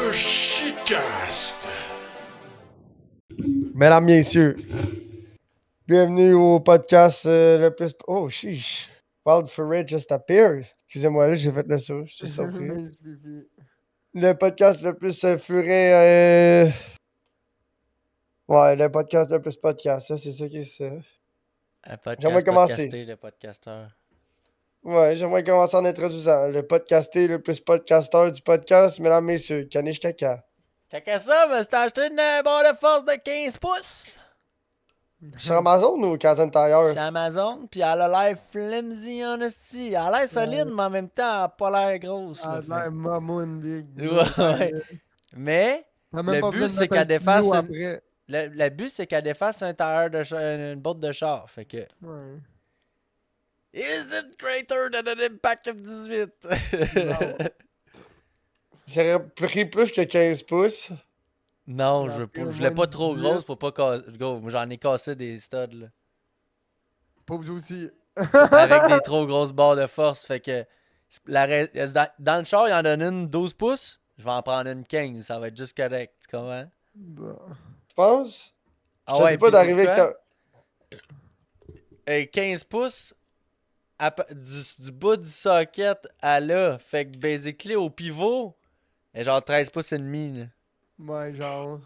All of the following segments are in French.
Le Shitcast. Mesdames, messieurs, bienvenue au podcast le plus... Oh, chiche. Wild Ferret just appeared. Excusez-moi, là, j'ai fait le saut. Je suis surpris. Le podcast le plus furet... Ouais, le podcast le plus podcast, ça, c'est ça qui est ça. Un podcast J'aimerais commencer. podcasté, le podcasteur. Ouais, j'aimerais commencer en introduisant le podcasté le plus podcasteur du podcast, mesdames, messieurs, Caniche Caca. Caca ça, mais c'est acheté une barre de force de 15 pouces. Sur Amazon ou Kazan Tire? C'est Amazon, pis elle a l'air flimsy en esti. Elle a l'air solide, mais en même temps, elle a pas l'air grosse. Ah, là, l'air mamoun, big. Ouais. Mais, le but, c'est qu'elle défasse le but, c'est qu'elle défasse un tire de une botte de char. Fait que... Ouais. Is it greater than an Impact F18? J'aurais pris plus que 15 pouces. Non, Ouais, je au voulais moins pas trop 18. grosse pour pas casser. J'en ai cassé des studs, là. Pauvre aussi. Avec des trop grosses barres de force. Fait que dans le char, il en donne une 12 pouces. Je vais en prendre une 15. Ça va être juste correct. Tu comprends? Bon. Je pense. Ah Je te dis pas puis d'arriver sais-tu avec quoi? 15 pouces du bout du socket à là. Fait que basically au pivot, est genre 13 pouces et demi. Là. Ouais, genre.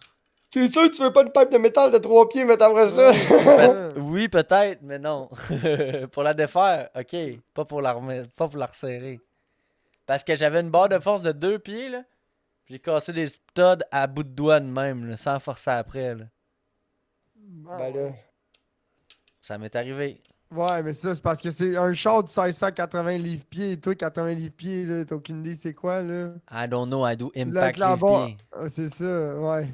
C'est sûr que tu veux pas une pipe de métal de 3 pieds, mais après ça. Oui, peut-être, mais non. Pour la défaire, ok. Pas pour la resserrer. Parce que j'avais une barre de force de 2 pieds, là. J'ai cassé des studs à bout de doigt de même, là, sans forcer après, là. Ben là. Ça m'est arrivé. Ouais, mais ça, c'est parce que c'est un char de 1680 livres-pieds. Et toi, 80 livres-pieds, là, t'as aucune idée c'est quoi, là? I don't know, I do Là, impact avec la lift barre. pied. Ah, c'est ça, ouais.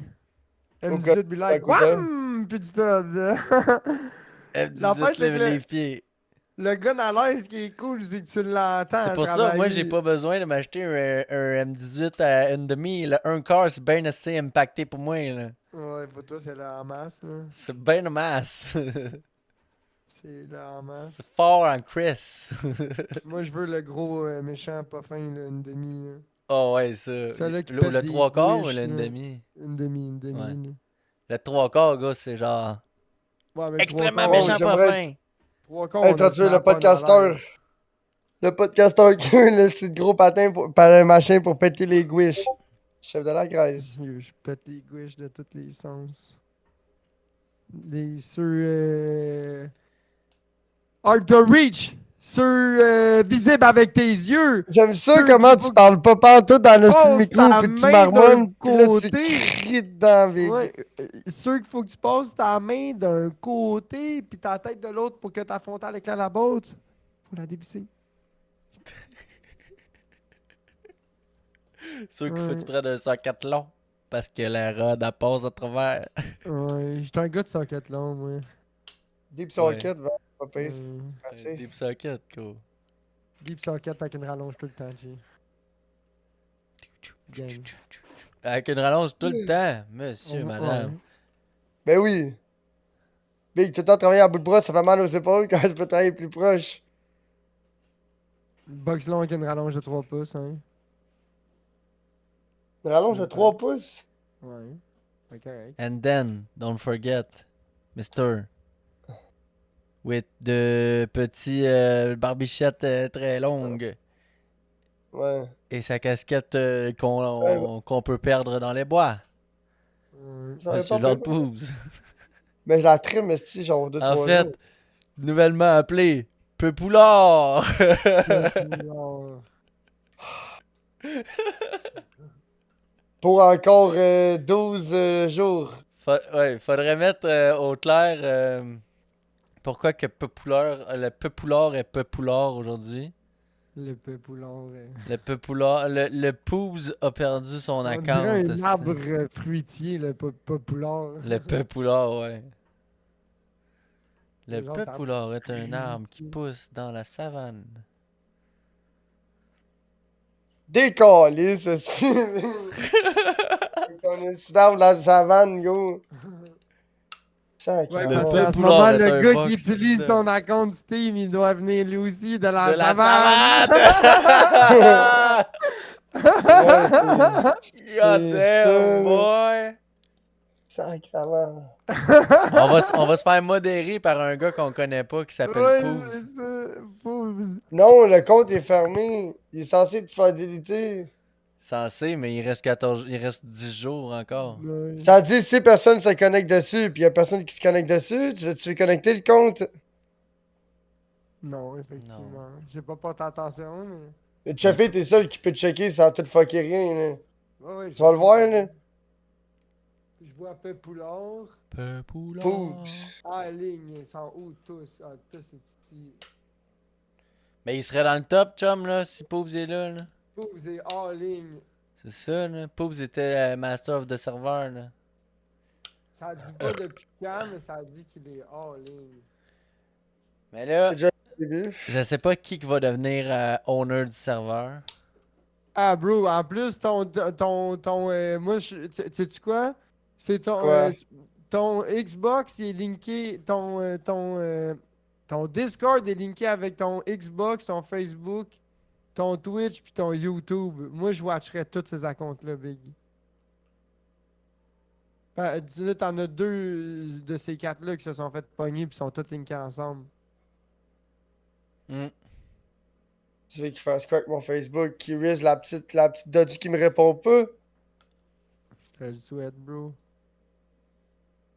Faut M18 que- be like, ça coûtait. wham! Puis du stud, là. L'affaire, F18 c'est que les pieds. le gun à l'air, ce qui est cool, c'est que tu l'entends. C'est pour ça, moi, j'ai pas besoin de m'acheter un M18 à une demi. Le 1 quart, c'est bien assez impacté pour moi, là. Ouais, pour toi, c'est la masse, là. C'est bien de masse. C'est la masse. C'est fort en Chris. Moi, je veux le gros méchant pas fin, là, une demi. Là. Oh ouais, ça. Celui-là qui Le pète des 3 quarts ou couches, le là. demi? Une demi. Ouais. Là. Le 3 quarts, gars, c'est genre Ouais, mais extrêmement trois quarts, méchant, pas j'aimerais fin. Trois quarts, on a Introduire le vraiment pas dans podcasteur. l'air. Le podcasteur qui a le petit gros patin machin pour péter les guiches. Chef de la Grèce. Je pète les gouiches de tous les sens. Hard to reach! Visible avec tes yeux! J'aime ça Ceux comment qu'il tu faut parles pas partout dans le style poses micro ta puis tu main marmonnes d'un pis là tu côté. cries dedans, Big. Ouais, sûr qu'il faut que tu passes ta main d'un côté puis ta tête de l'autre pour que ta frontale éclaire la botte. Faut la dévisser. Sûr qu'il faut que tu prennes un socket long. Parce que la rod, elle passe à travers. Ouais, j'étais un gars de socket long, moi. Deep socket, va pas payer, c'est Euh, pratique. Deep socket, cool. Deep socket avec une rallonge tout le temps, G. Gang. Avec une rallonge tout le temps, monsieur, Ouais. madame. Ben oui. Big, tout le temps travailler à bout de bras, ça fait mal aux épaules quand je peux travailler plus proche. Box long avec une rallonge de 3 pouces, hein. Une rallonge de 3 pouces. Ouais. C'est correct. And then, don't forget, Mister. With de petits barbichettes très longues. Ouais. Et sa casquette qu'on peut perdre dans les bois. Ouais. Monsieur Lord Poobs. Mais je la trime, esti, genre 2-3 En jours. fait, nouvellement appelé Peupoulard. Pour encore 12 jours. Ouais, faudrait mettre au clair pourquoi que le Peupoulard est Peupoulard aujourd'hui. Le peupoulard. Le Peupoulard, le Poobs a perdu son On account. dirait un esti. arbre fruitier, le peupoulard. Le Peupoulard, ouais. Le Genre Peupoulard est un arbre qui fruitier. pousse dans la savane. Décalisse, esti. On est dans la savane, go. Ouais, Le parce Sacrément. qu'à ce peupoulard moment, est le un gars box qui utilise 19. ton account Steam, il doit venir lui aussi de la De la savane. savane! Ouais, God c'est ça, damn, là. boy! Sacrément. On va se faire modérer par un gars qu'on connaît pas qui s'appelle Ouais, Pouz. c'est ça. Pouz. Non, le compte est fermé. Il est censé te faire déliter. Censé, mais il reste 10 jours encore. Ouais. Ça dit si personne se connecte dessus, puis il y a personne qui se connecte dessus, tu veux connecter le compte? Non, effectivement. J'ai pas porté attention, mais. Le Cheffé, t'es seul qui peut checker sans tout fucker rien, là. Ouais, Tu vas le voir, là. Je vois Peupoulard. Poups. Ah, ligne, ils sont où tous? Ah, tous c'est ici. Mais il serait dans le top, chum, là, si Poobs est là, là. Pouz est en ligne. C'est ça, là. Poobs était Master of the Server, là. Ça dit pas depuis quand, mais ça dit qu'il est en ligne. Mais là, C'est déjà le début. je sais pas qui va devenir owner du serveur. Ah, bro, en plus, moi, sais-tu quoi? C'est Quoi? ton Xbox, il est linké, ton Discord est linké avec ton Xbox, ton Facebook, ton Twitch, puis ton YouTube. Moi, je watcherais tous ces comptes-là, Big. Là, t'en as deux de ces quatre-là qui se sont fait pogner, puis sont tous linkés ensemble. Hmm. Tu veux qu'il fasse quoi avec mon Facebook? Qui risque la petite dodgy qui me répond pas? Je du souhaite, bro.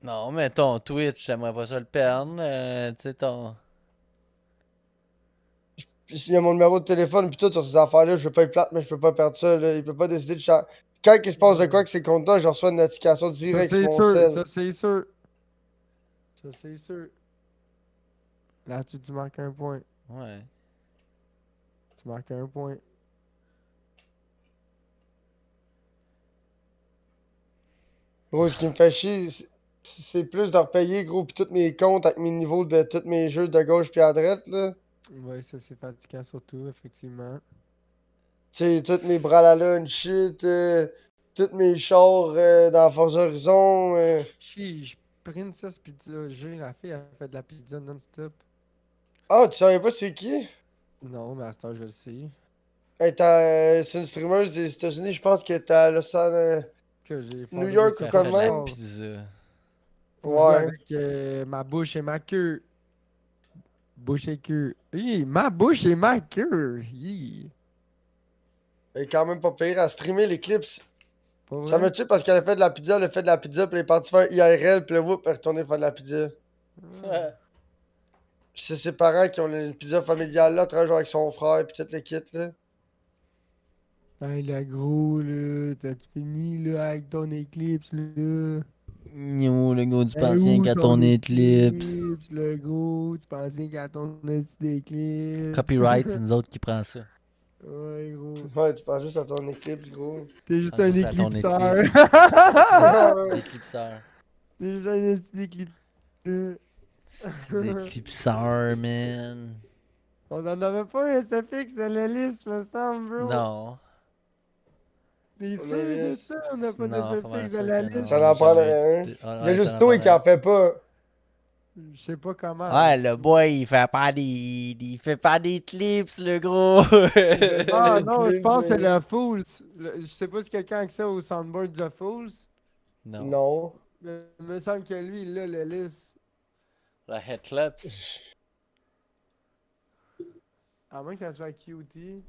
Non, mais ton Twitch, j'aimerais pas ça le perdre. Tu sais, ton. Puis s'il y a mon numéro de téléphone, puis tout sur ces affaires-là, je veux pas être plate, mais je peux pas perdre ça, là. Il peut pas décider de changer. Quand il se passe de quoi que ces comptes-là, je reçois une notification Ça, directe sur c'est mon sûr. cell. Ça, c'est sûr. Ça, c'est sûr. Là, tu marques un point. Ouais. Tu marques un point. Gros, ce qui me fait chier, c'est plus de repayer, gros, pis tous mes comptes avec mes niveaux de tous mes jeux de gauche puis à droite, là. Ouais, ça, c'est fatigant surtout, effectivement. Tu sais, tous mes Bralala, une shit, tous mes chars dans Forza Horizon. Chiche, Princess Pizza G, la fille, elle fait de la pizza non-stop. Ah, tu savais pas c'est qui? Non, mais à ce temps, je le sais. C'est une streameuse des États-Unis, je pense qu'elle est à Que j'ai New fondé York des ou Ça quoi fait de de la même? pizza. Pour jouer Ouais. avec ma bouche et ma queue. Bouche et queue. Hi, ma bouche et ma queue. Hi. Elle est quand même pas pire à streamer les clips. Pas Ça vrai? me tue parce qu'elle a fait de la pizza, elle a fait de la pizza, puis elle est partie faire IRL, puis là, whoop, elle est retournée faire de la pizza. Puis c'est ses parents qui ont une pizza familiale là, travaille genre avec son frère, puis tout le kit, là. Hey, le gros, là, t'as-tu fini, là, avec ton éclipse, là? Yo, le gars, tu Ben penses rien où qu'à ton éclipse. le gros, tu pensais qu'à ton petit éclipse. Copyright, c'est nous autres qui prend ça. Ouais, gros. Ouais, tu penses juste à ton éclipse, gros. T'es juste Ah, un juste à ton éclipseur. Éclipseur. T'es juste un petit éclipseur. C'est d'éclipseur, man. On en avait pas un SFX de la liste, me semble, bro. Non. T'es On sûr avait- de ça? On n'a pas Non, pas mal de SFX de sûr la que non. liste? Ça en prendrait un. Ouais, Il y a ça juste en toi qui prendrait en fait pas. Je sais pas comment. Ouais, le boy, il fait pas des. Il fait pas des clips, le gros. Ah Les non, je clips, pense que c'est là. le Fools. Je sais pas si quelqu'un a accès au soundboard de Fools. Non. Non. Mais il me semble que lui, il a la liste. La headclaps. À moins qu'elle soit QT.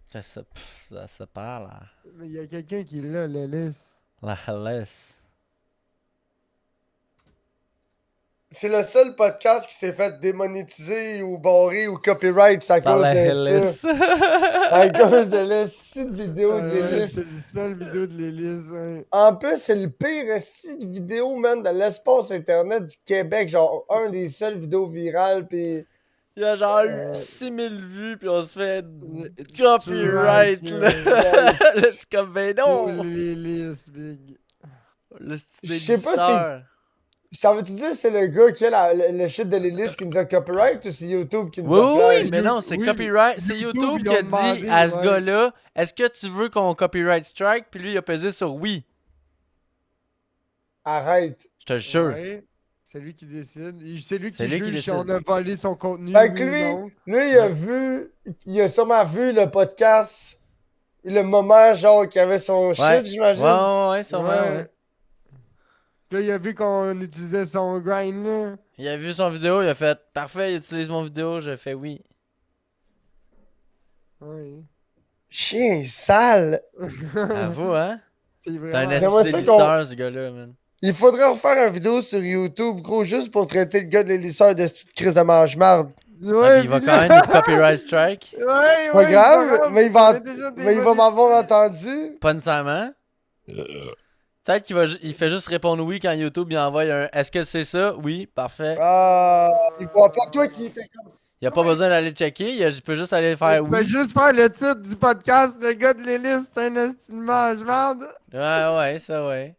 Ça se parle, là. Mais il y a quelqu'un qui l'a, la liste. La Hellas. C'est le seul podcast qui s'est fait démonétiser ou barrer ou copyright à Par cause la de Hellas. ça. À cause de la petite vidéo Ah de ouais, l'hélice. c'est la seule vidéo de l'hélice. Hein. En plus, c'est le pire style de vidéo, man, de l'espace internet du Québec. Genre, un des seules vidéos virales, pis... Il y a genre Euh, 6000 vues, puis on se fait Strike, copyright, là. Là, c'est comme, ben Pour non. l'hélice, big. Le style Je sais pas Ça veut-tu dire que c'est le gars qui a le shit de l'hélice qui nous a copyright ou c'est YouTube qui nous Oui, a oui, flag? oui, mais non, c'est Oui, copyright. C'est YouTube, YouTube ils qui ont a dit demandé, à ce ouais. gars-là, est-ce que tu veux qu'on copyright strike? Puis lui, il a pesé sur oui. Arrête. Je te le jure. Ouais, c'est lui qui décide. C'est lui qui C'est lui qui juge si décide. on a volé son contenu Fait que oui ou non. lui, il a vu, il a sûrement vu le podcast Le moment, genre, qu'il avait son Ouais. shit, j'imagine. Ouais, sûrement, ouais. Puis là, il a vu qu'on utilisait son grind, là. Il a vu son vidéo, il a fait parfait, il utilise mon vidéo, j'ai fait oui. Ouais. Chien sale. Avoue, hein? C'est T'es un vraiment... J'aimerais ça esti d'élisseur, ce gars-là, man. Il faudrait refaire une vidéo sur YouTube, gros, juste pour traiter le gars de l'élisseur de cette crise de mange-marde. Ah, Ouais, puis il va puis quand là- même nous copyright strike. Ouais, Pas ouais, grave, mais il va, on a déjà mais il va dévoilé- m'avoir entendu. Pas nécessairement. Peut-être il fait juste répondre oui quand YouTube il envoie un est-ce que c'est ça? Oui, parfait. Il voit pas toi qui était comme. Il a pas besoin d'aller checker, il peut juste aller faire Tu peux oui. juste faire le titre du podcast, le gars de l'hélice, c'est un estimage, merde. Ouais, ça ouais.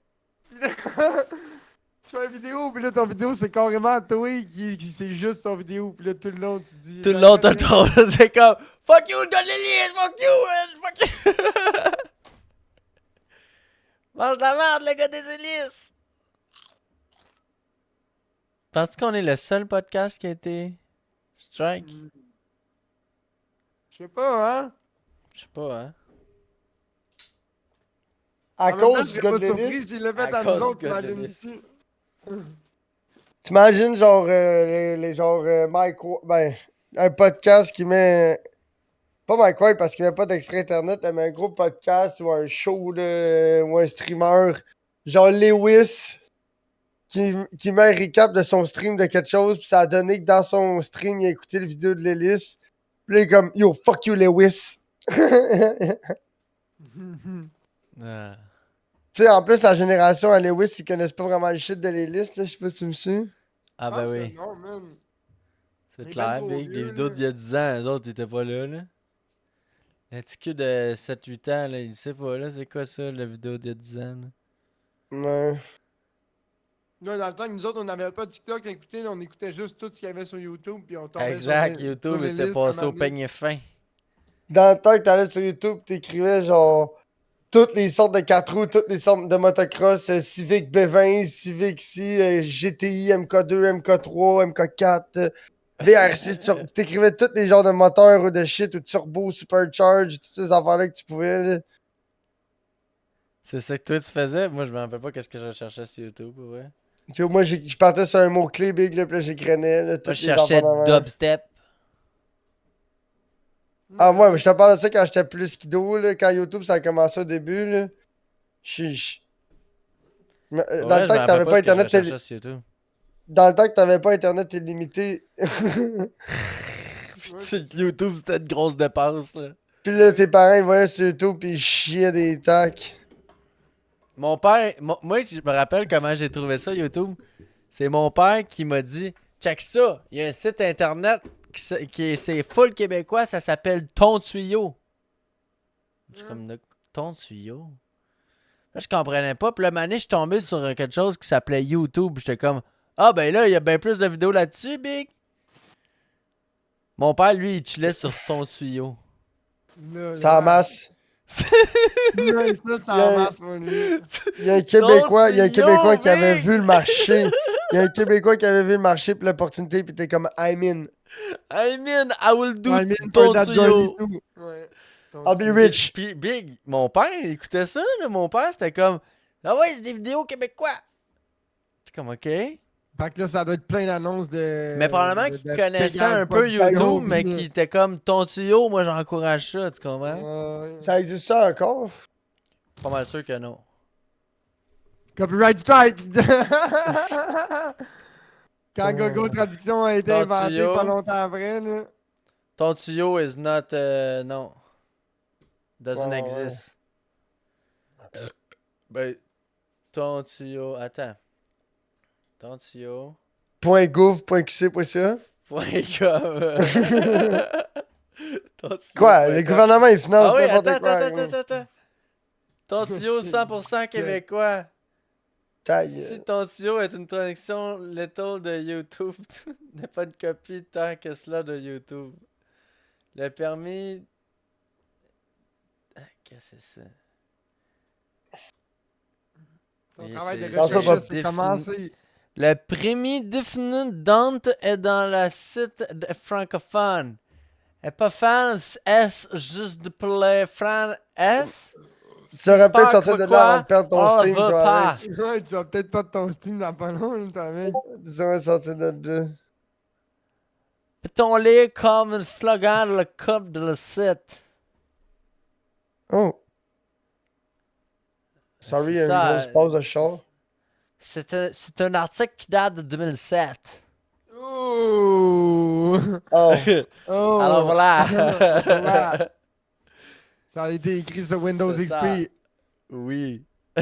Tu fais une vidéo, puis là, ton vidéo, c'est carrément toi qui c'est juste son vidéo, puis là, tout le long, tu dis... Tout le long, t'as ton. C'est comme fuck you, gars de l'hélice, fuck you, man, fuck you. Mange la merde, le gars des hélices. Penses-tu qu'on est le seul podcast qui a été strike? Je sais pas, hein? Je sais pas, hein. À En même temps, cause je du serais gars pas de surpris l'hélice. s'il l'a fait À à cause nous autres, du gars de imagine l'hélice. ici. T'imagines, genre, les genre, Mike. Ben, un podcast qui met. Pas Mike White parce qu'il met pas d'extrait internet, mais un gros podcast ou un show, là, ou un streamer. Genre Lewis. Qui met un recap de son stream de quelque chose, puis ça a donné que dans son stream, il a écouté le vidéo de l'hélice. Puis là, il est comme, yo, fuck you, Lewis. Tu Ah. sais, en plus, la génération à Lewis, ils connaissent pas vraiment le shit de l'hélice, là, je sais pas si tu me suis. Ah Je ben pense que oui. Non, man. C'est Il est clair, ben trop Big. Les vieux, vidéos là. d'il y a 10 ans, eux autres, ils étaient pas là, là. Le petit cul de 7-8 ans, là, il sait pas, là, c'est quoi ça, la vidéo d'il y a 10 ans, là? Ouais. Non, dans le temps que nous autres, on n'avait pas de TikTok à écouter, là, on écoutait juste tout ce qu'il y avait sur YouTube, puis on tombait Exact, sur YouTube les était listes passé à un au moment donné. peigne fin. Dans le temps que t'allais sur YouTube, t'écrivais genre toutes les sortes de 4 roues, toutes les sortes de motocross, Civic B20, Civic C, GTI, MK2, MK3, MK4, VR6, t'écrivais tous les genres de moteurs ou de shit ou de turbo, supercharge, toutes ces affaires-là que tu pouvais. Là. C'est ça que toi tu faisais? Moi, je me rappelle pas qu'est-ce que je recherchais sur YouTube, ouais. Tu vois, moi, je partais sur un mot-clé big, là, puis là, j'écrenais, là, Moi, toutes je les cherchais affaires dans dubstep. Ah, moi, mais je te parle de ça quand j'étais plus kiddo, là, quand YouTube, ça a commencé au début, là. Chiche. Mais, Pour dans vrai, le je me temps que t'avais rappelle pas pas ce que je Internet, recherchais sur YouTube. dans le temps que t'avais pas Internet illimité. YouTube, c'était une grosse dépense, là. Puis là, tes parents, ils voyaient sur YouTube, pis ils chiaient des tacs. Mon père, moi, je me rappelle comment j'ai trouvé ça, YouTube. C'est mon père qui m'a dit check ça, il y a un site internet c'est full québécois, ça s'appelle Ton Tuyau. Je suis comme Ton Tuyau. Là, je comprenais pas. Puis là, mané, je suis tombé sur quelque chose qui s'appelait YouTube. J'étais comme ah, ben là, il y a bien plus de vidéos là-dessus, Big. Mon père, lui, il chillait sur Ton Tuyau. Ça amasse. Ouais, ça, ça amasse, mon lui. Il y a un Québécois, tuyau, qui avait Big! vu le marché. Il y a un Québécois qui avait vu le marché pis l'opportunité pis t'es comme I'm in. I mean, I will do I mean, Ton for that Tuyau. journey too. Ouais. I'll be rich. Puis Big, mon père, il écoutait ça, là. Mon père, c'était comme ah ouais, c'est des vidéos québécois. J'étais comme ok. Fait que là, ça doit être plein d'annonces de. Mais probablement qu'il connaissait un peu Pégase, YouTube, Pégase, mais qui était comme Ton Tuyau, moi j'encourage ça, tu comprends? Ouais. Ça existe ça encore? Pas mal sûr que non. Copyright strike! Quand Google Traduction a été Ton inventé tuyau. pas longtemps après, là. Ton tuyau is not, non. Doesn't Ouais, exist. Ben, ton tuyau, attends. Ton tuyau. .gouv.qc.ca Point com. Ton tuyau Quoi? point Le com. gouvernement, il finance Ah oui, n'importe attends, quoi. attends. Ton tuyau 100% québécois. Ta Si gueule. ton tuyau est une traduction lethal de YouTube, n'est pas une copie tant que cela de YouTube. Le permis... Ah, qu'est-ce que c'est ça? Ton Et travail c'est- de Dans ça, recherche, pas c'est commencé. Le permis défini Dante est dans le site francophone. Elle est pas fan, S, juste de play fan S. Tu aurais peut-être Spark, sorti de là avant de perdre ton on Steam, va toi, pas. avec. Ouais, tu vas peut-être pas de ton Steam dans pas long, toi, mec. Tu aurais sorti de là. Peut-on lire comme slogan le cup de le site? Oh. Sorry, C'est une ça, grosse pause de char. C'est un article qui date de 2007. Oh! Oh. Oh! Alors voilà. Voilà. Ça a été écrit sur Windows C'est ça. XP. Oui. Mais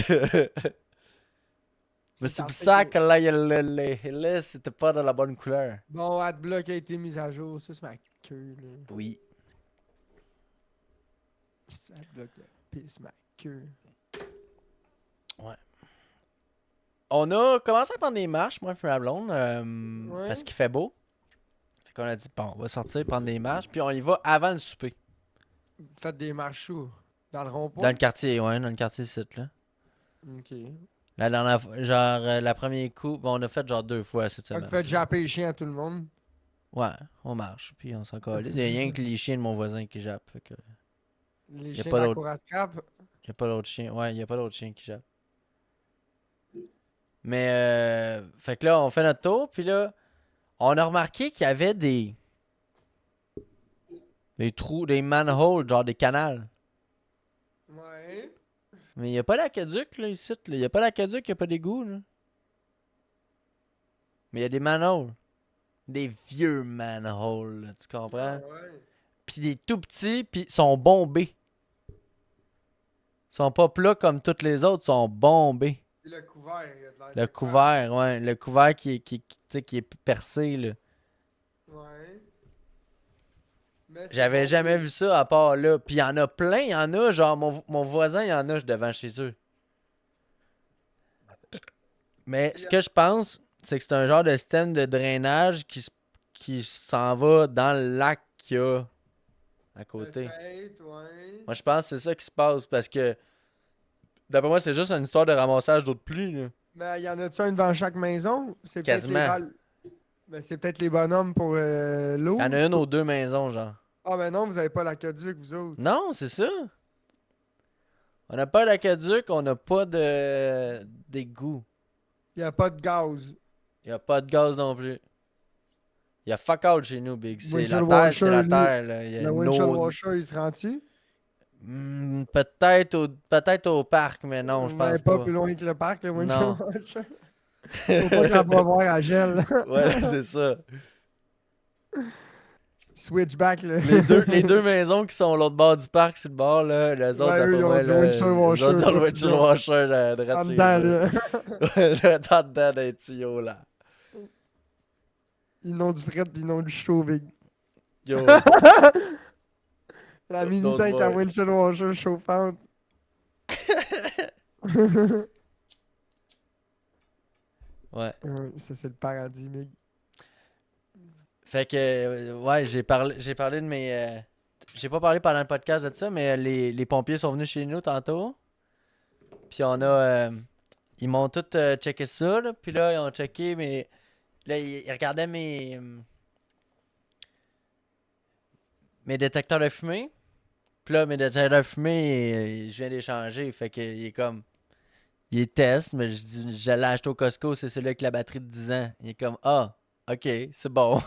c'est Cet pour ça article- que là, les hélices c'était pas de la bonne couleur. Bon, AdBlock a été mis à jour. Ça, c'est ma queue, là. Oui. AdBlock pisse ma queue. On a commencé à prendre des marches, moi et ma blonde, Ouais. parce qu'il fait beau. Fait qu'on a dit, bon, on va sortir, prendre des marches, puis on y va avant le souper. Faites des marches où? Dans le rond-point? Dans le quartier, ouais, dans le quartier site, là. Ok. La dernière fois, genre, la première coup, bon, on a fait genre 2 fois cette Fait semaine. que faites japper les chiens à tout le monde. Ouais, on marche, puis on s'en calisse. Il y a rien que les chiens de mon voisin qui jappent, fait que... Les Y a chiens pas de la d'autre. cour à scrap. Y a pas d'autres chiens. Ouais, y a pas d'autres chiens qui jappent. Mais, fait que là, on fait notre tour, puis là, on a remarqué qu'il y avait des trous, des manholes, genre des canals. Ouais. Mais y a pas d'aqueduc, là, ici. Là. Y a pas d'aqueduc, y a pas d'égout, là. Mais y a des manholes. Des vieux manholes, là, tu comprends? Ouais. Puis des tout petits, puis sont bombés. Ils sont pas plats comme tous les autres, sont bombés. Puis le couvert. il a de l'air Le de couvert, ouais. Le couvert tu sais, qui est percé, là. Ouais. Mais c'est J'avais bon, jamais oui. vu ça à part là. Puis il y en a plein, il y en a. Genre, mon voisin, il y en a devant chez eux. Mais ce que je pense, c'est que c'est un genre de système de drainage qui s'en va dans le lac qu'il y a à côté. Peut-être, ouais. Moi, je pense que c'est ça qui se passe parce que, d'après moi, c'est juste une histoire de ramassage d'eau de pluie, là. Mais y en a-tu un devant chaque maison? C'est peut-être les Quasiment. balles. Ben, c'est peut-être les bonhommes pour l'eau. Il y en a une aux 2 maisons, genre. Ah, ben non, vous avez pas l'aqueduc, vous autres. Non, c'est ça. On n'a pas d'aqueduc, on n'a pas d'égout. Y a pas de gaz. Il a pas de gaz non plus. Il y a fuck all chez nous, Big. C'est la Windshield terre, c'est la washer, terre. Là. Il y a Le une windshield eau- washer, il se rend-tu? peut-être au parc, mais non, je pense pas pas. plus loin que le parc, le Non. windshield washer. Faut pas que la boire à gel. Ouais, c'est ça. Switchback, là. Les deux maisons qui sont à l'autre bord du parc, sur le bord, là, les autres, Ouais, eux, d'après ils ont moi, du là, windshield les washer, autres ont le ça, windshield c'est washer de En chez dedans, eux. là. Le dedans des tuyaux, là. Ils n'ont du fret pis ils n'ont du chaud, big. Yo. La mini Those tank à boys. windshield washer chauffante. Ouais. Ça, c'est le paradis, big. Fait que, ouais, j'ai parlé de mes... j'ai pas parlé pendant le podcast de ça, mais les pompiers sont venus chez nous tantôt. Puis on a... ils m'ont tout checké ça, là. Puis là, ils ont checké, mais... Là, ils regardaient mes détecteurs de fumée. Puis là, mes détecteurs de fumée, je viens d'échanger. Fait que il est comme... Il est test, mais je dis, je l'ai acheté au Costco, c'est celui avec la batterie de 10 ans. Il est comme, ah, ok, c'est bon.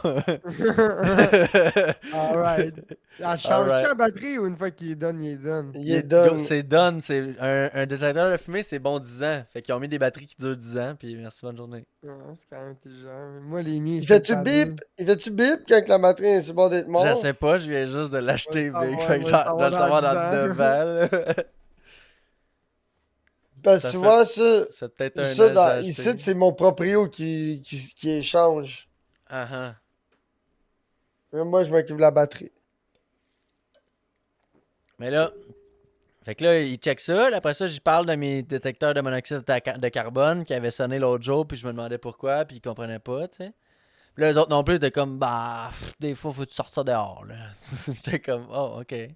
Alright. La change-tu Alright. la batterie ou une fois qu'il est done, il est done? Il est done. C'est done. C'est un détecteur de fumée, c'est bon 10 ans. Fait qu'ils ont mis des batteries qui durent 10 ans. Puis merci, bonne journée. Ah, c'est quand même intelligent. Moi, les miens, Il je fait-tu fais pas bip? Il fait-tu bip quand la batterie est sur le bord d'être mort? Je sais pas, je viens juste de l'acheter, Moi, le Big. savoir, Fait que moi, le genre, de le savoir savoir dans dans 9 ans. là. Parce Ça que tu fait- vois, ça, C'est peut-être un ça an dans, que j'ai ici, acheté. c'est mon proprio qui échange. Ah ah. Moi, je m'occupe de la batterie. Mais là, fait que là, il check ça. Là, après ça, j'y parle de mes détecteurs de monoxyde de carbone qui avaient sonné l'autre jour, puis je me demandais pourquoi, puis ils comprenaient pas, tu sais. Puis là, les autres non plus étaient comme, bah, des fois, faut que tu sortes ça dehors, là. J'étais comme, oh, ok. C'est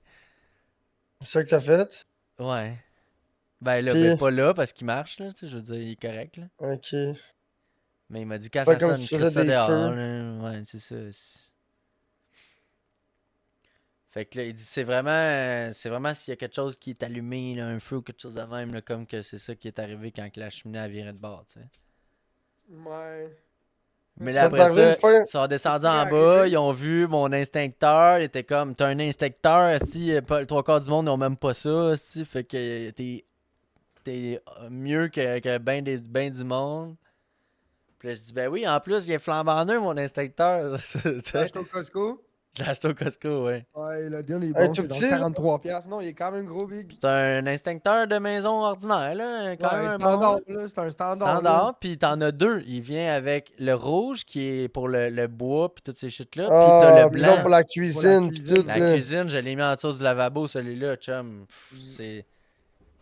ça que t'as fait? Ouais. Ben là, Puis- ben pas là, parce qu'il marche, là, tu sais, je veux dire, il est correct, là. Ok. Mais il m'a dit, quand Pas ça comme sonne, si tu crisse faisais ça des dehors, feux. là. Ouais, c'est ça. Fait que là, il dit c'est vraiment s'il y a quelque chose qui est allumé, là, un feu ou quelque chose de même, là, comme que c'est ça qui est arrivé quand que la cheminée a viré de bord, tu sais. Ouais. Mais là, Ça t'est après arrivé une ça, fois? ils sont descendus C'est en arrivé. bas, ils ont vu mon instincteur, il était comme, t'as un instincteur, si le trois quarts du monde n'ont même pas ça, esti, fait que t'es mieux que ben du monde. Puis là, je dis, ben oui, en plus, il est flambant neuf, mon instincteur. Tu sais, T'as acheté au Costco? je l'ai acheté au Costco, ouais. Ouais, le deal est Un bon, tout c'est genre petit, là? 43$. Non, il est quand même gros, big. C'est un instincteur de maison ordinaire, là, quand même Ouais, un standard, bon. là. C'est un standard. Là. Standard, puis t'en as deux. Il vient avec le rouge qui est pour le bois, puis toutes ces shit-là. Puis t'as Ah, le pis l'autre blanc. pour la cuisine, pis cuisine. tout, La là. cuisine, je l'ai mis en dessous du lavabo, celui-là, chum. C'est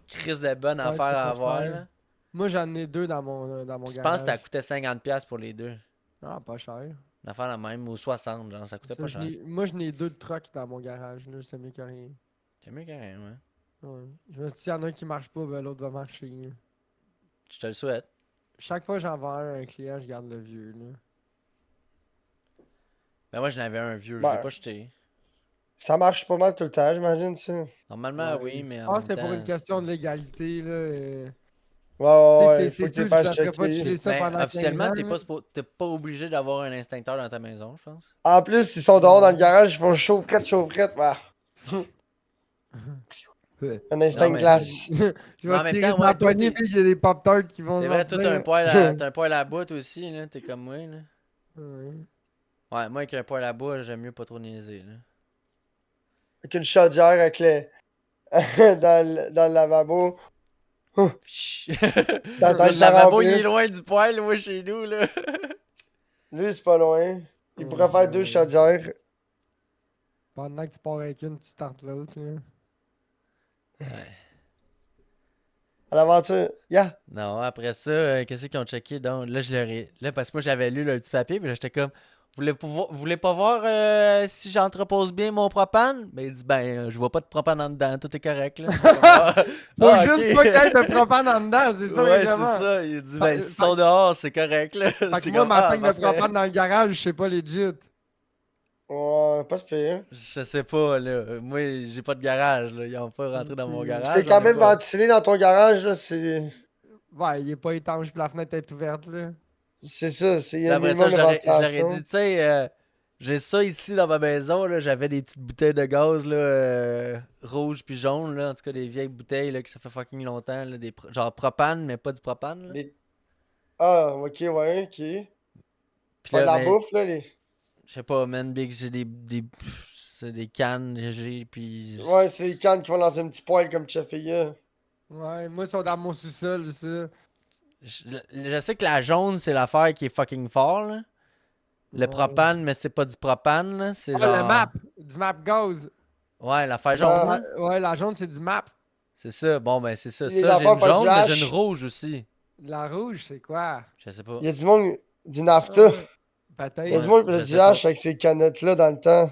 crise de bonne Ouais, affaire c'est à pas avoir, cher. là. Moi, j'en ai deux dans mon Je pense garage. que ça coûtait 50$ pour les deux. Ah, pas cher. Une affaire la même, ou 60, genre, ça coûtait Ça, pas cher. moi, je n'ai deux de trucks dans mon garage, là. C'est mieux que rien. C'est mieux quand même, ouais. Ouais. Je me dis, s'il y en a un qui marche pas, ben l'autre va marcher. Là. Je te le souhaite. Chaque fois que j'en vends un client, je garde le vieux, là. Ben moi, j'en avais un vieux, je Ben, l'ai pas jeté. Ça marche pas mal tout le temps, j'imagine, ça. Normalement, Ouais, oui, mais je en pense même que c'est pour une temps, question de légalité, là. Ouais, ouais, Tu sais, ouais, c'est faut que sûr tu que je fasses laisserais pas checker. chiller ça Ben, pendant 15 officiellement, ans. t'es pas obligé d'avoir un instincteur dans ta maison, je pense. En plus, ils sont dehors dans le garage, ils font chauffe-crête, chauffe-crête. Ah. Un instinct Non, de mais glace. Je Mais en vais même tirer temps, sur ma ouais, toi, poignée, puis il y a des pop-tarts qui vont c'est vrai, toi, sortir. t'as un poêle à bois, toi aussi, là. T'es comme moi, là. Ouais. Ouais, moi, avec un poêle à bois, j'aime mieux pas trop niaiser, là. Avec une chaudière avec le... dans le lavabo. Chut. T'entends Le ça lavabo, il est remplisse. loin du poêle, moi, chez nous, là. Lui, c'est pas loin. Il pourrait faire deux chaudières. Pendant que tu pars avec une, tu startes l'autre. là. À l'aventure. Yeah. Non, après ça, qu'est-ce qu'ils ont checké? Donc, là, je leur ai... Là, parce que moi, j'avais lu le petit papier, puis là, j'étais comme... Vous voulez pas voir si j'entrepose bien mon propane? Ben, il dit, je vois pas de propane en dedans, tout est correct, là. Faut Ah, juste ok. pas qu'il y ait de propane en dedans, c'est ça, Ouais, évidemment. c'est ça. Il dit, Fait- s'ils sont dehors, c'est correct, là. Fait que J'étais moi, comme, ma tank de parfait. propane dans le garage, je sais pas legit. Ouais, pas se payer. Je sais pas, là. Moi, j'ai pas de garage, là. Ils ont pas rentré dans mon garage. C'est quand j'en ai même pas. ventilé dans ton garage, là. C'est Ouais, il est pas étanche, puis la fenêtre est ouverte, là. ça. Il y Puis a un après ça, minimum de je leur ai ventilation. dit, tu sais, j'ai ça ici dans ma maison, là. J'avais des petites bouteilles de gaz, là, rouges puis jaunes, là. En tout cas, des vieilles bouteilles, là, que ça fait fucking longtemps, là. Genre propane, mais pas du propane, là. Ah, ok, ouais, ok. Puis Pas de là, la mais, bouffe, là. je sais pas, man, Big, c'est des cannes, j'ai, puis... Ouais, c'est les cannes qui vont dans un petit poêle comme tu as fait hier. Ouais, moi, ils sont dans mon sous-sol, ça. Je sais que la jaune, c'est l'affaire qui est fucking fort, là. Le Ouais. propane, mais c'est pas du propane, là. C'est Ah, genre... le map! Du map gaz. Ouais, l'affaire jaune, Ah. là. Ouais, la jaune, c'est du map. C'est ça. Bon, ben, c'est ça. Les Ça, j'ai affaires une pas du jaune, mais j'ai hash. une rouge aussi. La rouge, c'est quoi? Je sais pas. Il y a du monde, du NAFTA. Ouais. Il y a Peut-être. du monde qui je faisait sais du pas. hash avec ces canettes-là dans le temps.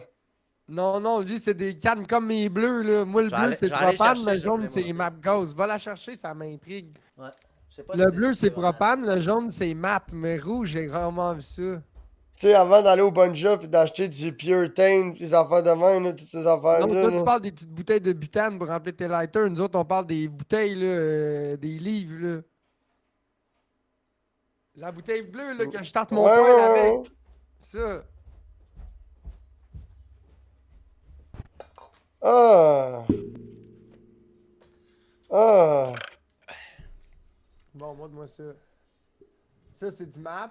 Non, non, lui, c'est des cannes comme mes bleus, là. Moi, le Je vais bleu, aller- c'est je vais aller propane, chercher, le je vais jaune, vous les c'est montrer. map gaz. Va la chercher, ça m'intrigue. Ouais. Je sais pas Le si bleu, c'est vraiment- propane, le jaune, c'est map. Mais rouge, j'ai rarement vu ça. Tu sais, avant d'aller au Bonja pis d'acheter du Pure Tain pis des affaires de même, là, toutes ces affaires-là. Non, toi, là. tu parles des petites bouteilles de butane pour remplir tes lighters. Nous autres, on parle des bouteilles, là, des livres, là. La bouteille bleue, là, que je tarte mon Ouais, poêle ouais, avec. ouais. Ça. Ah. Ah. Bon, moi ça. Ça, c'est du map.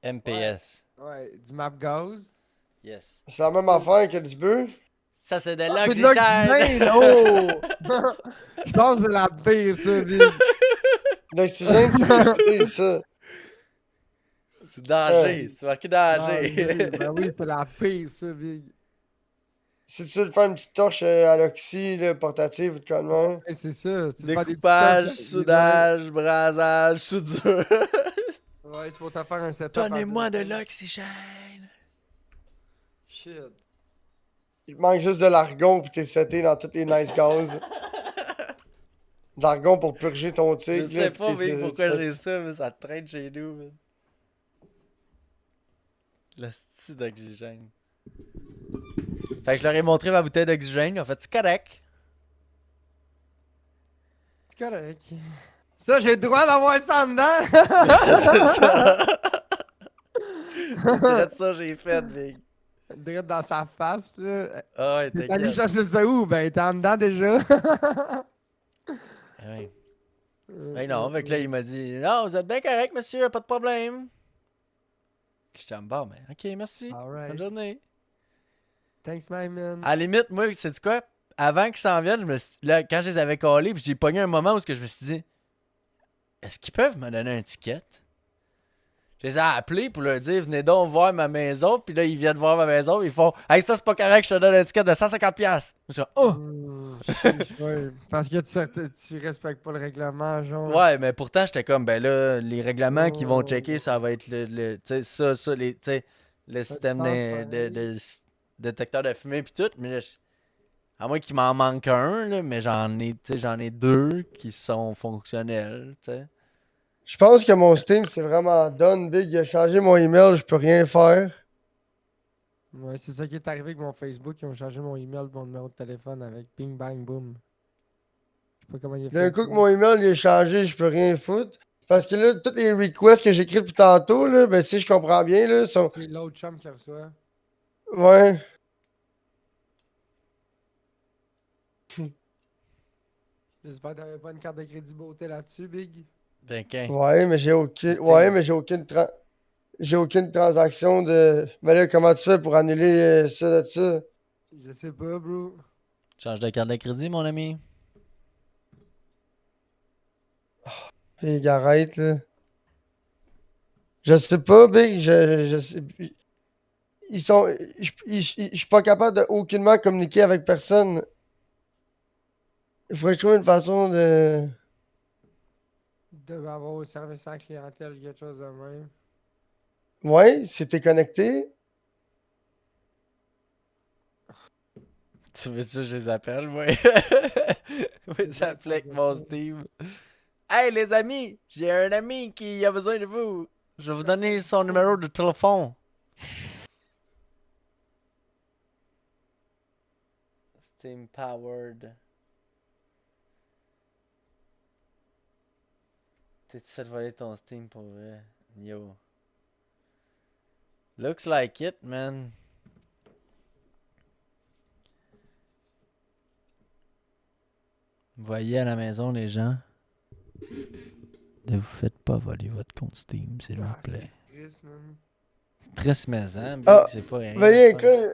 MPS. Ouais, du map gaz. Yes. C'est la même affaire que du bœuf. Ça, c'est de C'est de l'oxygène. l'oxygène, oh! Je pense que c'est la pire, ça, Big. L'oxygène, c'est respiré, ça. C'est danger. C'est marqué danger. Ben oui, c'est la pire, ça, Big. Si tu veux te faire une petite torche à l'oxy, là, portative ou de quoi de même. Ouais, c'est ça. Tu veux faire des Découpage, petites- soudage, brasage, soudure. Ouais, c'est pour te faire un setup. Donnez-moi en de deux. l'oxygène. Shit. Il te manque juste de l'argon pis t'es seté dans toutes les nice gaz. De l'argon pour purger ton Je tigre. sais pas, mais pourquoi j'ai ça, mais ça traîne chez nous, man. Le style d'oxygène. Fait que je leur ai montré ma bouteille d'oxygène. Ils ont fait, c'est correct. C'est correct. Ça, j'ai le droit d'avoir ça en dedans! C'est ça. C'est direct ça que j'ai fait, Big. Direct dans sa face, là. Ah ouais, T'es allé t'inquiète. chercher ça où? Ben, t'es en dedans déjà. Ouais. Ben non, fait que là, il m'a dit, non, vous êtes bien correct, monsieur, pas de problème. J'étais en bas, mais ok, merci. Bonne Alright. journée. Thanks, my man. À la limite, moi, c'est quoi? Avant qu'ils s'en viennent, là, quand je les avais collés, puis j'ai pogné un moment où je me suis dit, est-ce qu'ils peuvent me donner un ticket? Je les ai appelés pour leur dire, venez donc voir ma maison, puis là, ils viennent voir ma maison, ils font, hey, ça, c'est pas correct, je te donne un ticket de 150$. Je suis comme, oh! Chiche, ouais. Parce que tu respectes pas le règlement, genre. Ouais, mais pourtant, j'étais comme, ben là, les règlements qu'ils vont Oh. checker, ça va être tu sais, tu sais, le système pense de détecteur de fumée, puis tout, mais là, à moins qu'il m'en manque un, là, mais j'en ai deux qui sont fonctionnels, tu sais. Je pense que mon Steam, c'est vraiment done, Big. Il a changé mon email, je peux rien faire. Ouais, c'est ça qui est arrivé avec mon Facebook. Ils ont changé mon email, mon numéro de téléphone avec ping bang boom. Je sais pas comment il a D'un fait. coup que mon email il est changé, je peux rien foutre. Parce que là, tous les requests que j'écris depuis tantôt, là, ben si je comprends bien, là, sont. C'est l'autre chum qui reçoit. Ouais. J'espère que t'avais pas une carte de crédit beauté là-dessus, Big. Ben, qu'un. Ouais, mais j'ai aucune. C'est Ouais, Steam. mais j'ai aucune transaction de. Mais là, comment tu fais pour annuler ça de ça? Je sais pas, bro. Change de carte de crédit, mon ami. Big, arrête, là. Je sais pas, Big. Je sais. Ils sont. Je suis pas capable de aucunement communiquer avec personne. Il faudrait que je trouve une façon de. Il devait avoir au service à la clientèle quelque chose de même. Ouais, si t'es connecté. Tu veux que je les appelle, moi? Je vais les appeler avec mon Steam. Hey, les amis! J'ai un ami qui a besoin de vous. Je vais vous donner son numéro de téléphone. Steam powered. T'es-tu fait voler ton Steam pour vrai? Yo. Looks like it, man. Voyez à la maison, les gens. Ne vous faites pas voler votre compte Steam, s'il vous Ah, plaît. c'est triste, man. Triste maison, Big, Ah, c'est pas rien. Veuillez ça. inclure.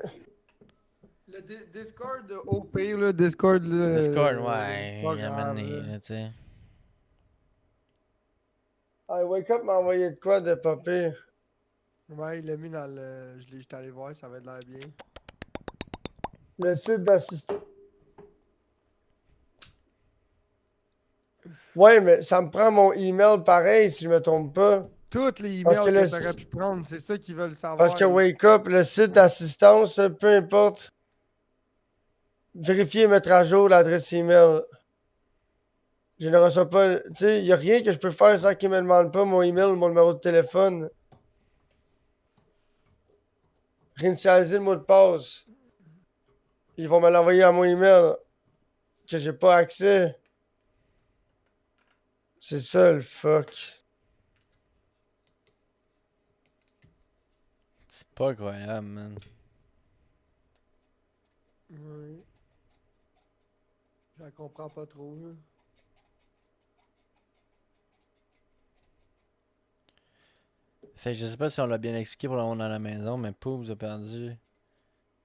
Le Discord OP, là, Discord, là. Discord, ouais, pas il a grave, mené, là. là, tu sais. Ah, Wake Up m'a envoyé de quoi de pas pire? Ouais, il l'a mis dans le. J'étais allé voir, ça va de l'air bien. Le site d'assistance. Ouais, mais ça me prend mon email pareil si je me trompe pas. Toutes les Parce emails que que le t'aurais si- pu prendre, c'est ça qu'ils veulent savoir. Parce que Wake Up, le site d'assistance, peu importe. Vérifier et mettre à jour l'adresse email. Je ne reçois pas. Tu sais, il n'y a rien que je peux faire sans qu'ils me demandent pas mon email ou mon numéro de téléphone. Réinitialiser le mot de passe. Ils vont me l'envoyer à mon email. Que j'ai pas accès. C'est ça le fuck. C'est pas incroyable, man. Ouais. Je la comprends pas trop, là. Fait que je sais pas si on l'a bien expliqué pour le monde à la maison, mais Poobs a perdu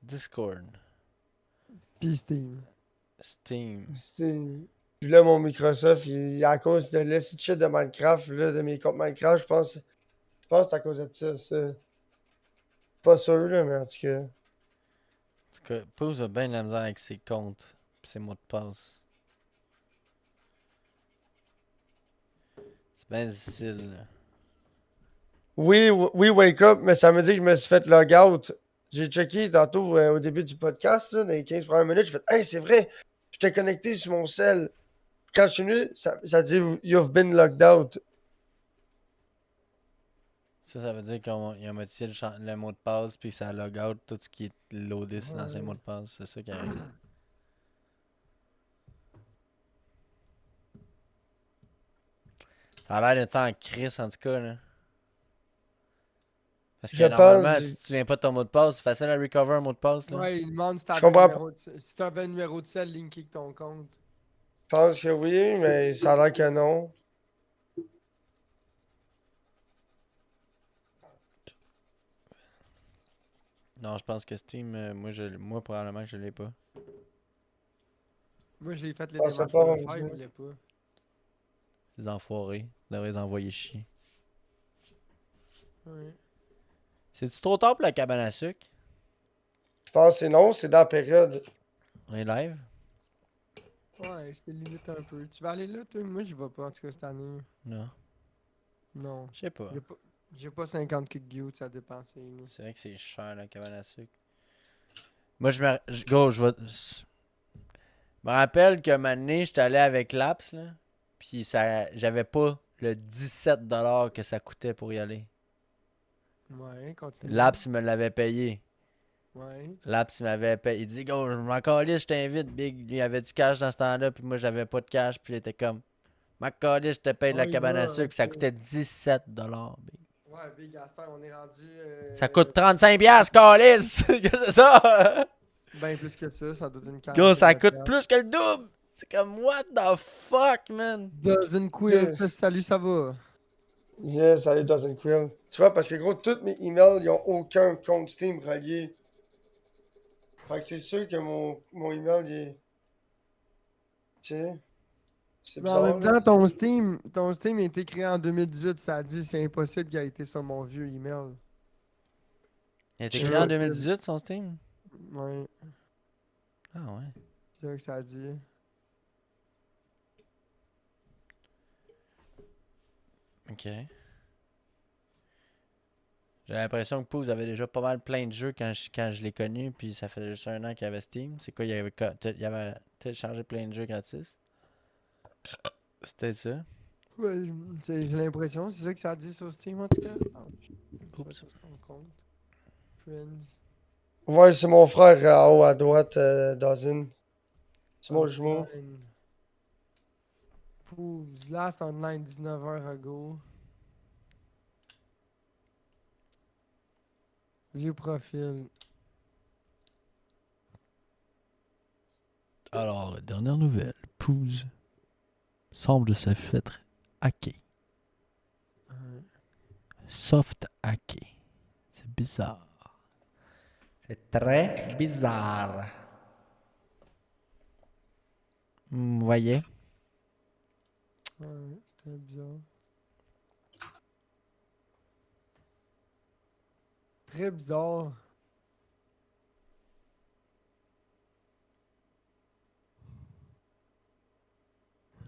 Discord, Pis Steam. Steam. Puis là, mon Microsoft, à cause de l'essai de shit de Minecraft, là, de mes comptes Minecraft, je pense que c'est à cause de ça. Pas sûr, là, mais en tout cas. En tout cas, Poobs a bien de la misère avec ses comptes pis ses mots de passe. C'est bien difficile, là. Oui, Wake Up, mais ça me dit que je me suis fait log out. J'ai checké tantôt au début du podcast, là, dans les 15 premières minutes, j'ai fait hey, c'est vrai, j'étais connecté sur mon cell. Quand je suis venu, ça dit You've been logged out. Ça veut dire qu'ils ont modifié le mot de passe, puis ça log out tout ce qui est loadé sur l'ancien mot de passe. C'est ça qui arrive. Ça a l'air de ça en crise, en tout cas, là. Parce que Je normalement, pense, si tu te souviens pas de ton mot de passe, c'est facile à recover un mot de passe, là. Ouais, il demande si Je t'avais comprends un numéro de sel linké avec ton compte. je pense que oui, mais ça a l'air que non. Non, je pense que Steam, moi probablement que je l'ai pas. Moi, j'ai fait les Ah, c'est démarches pas pour le faire, rendu. il voulait pas. Ces enfoirés. Ils devraient les envoyer chier. Ouais. C'est-tu trop tard pour la cabane à sucre? Je pense que c'est non, c'est dans la période. On est live? Ouais, c'était limite un peu. Tu vas aller là, toi? Moi, j'y vais pas, en tout cas, cette année. Non. Non. Je sais pas. J'ai pas 50 kg à dépenser, là. C'est vrai que c'est cher la cabane à sucre. Moi, gros, je me rappelle que un moment donné, j'étais allé avec Laps, là. Puis j'avais pas le 17$ que ça coûtait pour y aller. Ouais, continue. Laps, il me l'avait payé. Ouais. Laps, il m'avait payé. Il dit, go, je m'en calisse, je t'invite, Big. Il y avait du cash dans ce temps-là, puis moi, j'avais pas de cash, puis il était comme, ma calisse, je te paye de la Oh, il cabane à va, sucre, puis ça ok. coûtait 17$, Big. Ouais, Big Astor, on est rendu. Ça coûte 35$, calisse! Qu'est-ce que c'est ça? Ben plus que ça doit être une Gros, quarantaine ça de coûte piastres. plus que le double! C'est comme, what the fuck, man? Dozen Quilt, salut, ça va? Yes, salut Dozen Quill. Tu vois, parce que gros, tous mes emails, ils ont aucun compte Steam relié. Fait que c'est sûr que mon email, il est. Tu sais, c'est Mais en bizarre, même là. temps, ton Steam a été créé en 2018, ça dit c'est impossible qu'il ait été sur mon vieux email. Il a été Je créé en veux- 2018, son Steam? Ouais, Ah ouais. c'est ça que ça dit. Ok. J'ai l'impression que Pouze avait déjà pas mal plein de jeux quand je l'ai connu, puis ça faisait juste un an qu'il avait Steam. C'est quoi, il avait téléchargé plein de jeux gratis? C'est peut-être ça. Ouais, j'ai l'impression, c'est ça que ça dit sur Steam en tout cas. Ah, tu vas Oups. sur son compte. Friends. Ouais, c'est mon frère en haut à droite, Dozen. C'est mon jumeau. Offline. Pools, last online 19h ago. Vieux profil. Alors, dernière nouvelle. Pouze semble se faire hacker. Ouais. Soft hacker. C'est bizarre. C'est très bizarre. Vous voyez? Ouais, c'était bizarre. Très bizarre.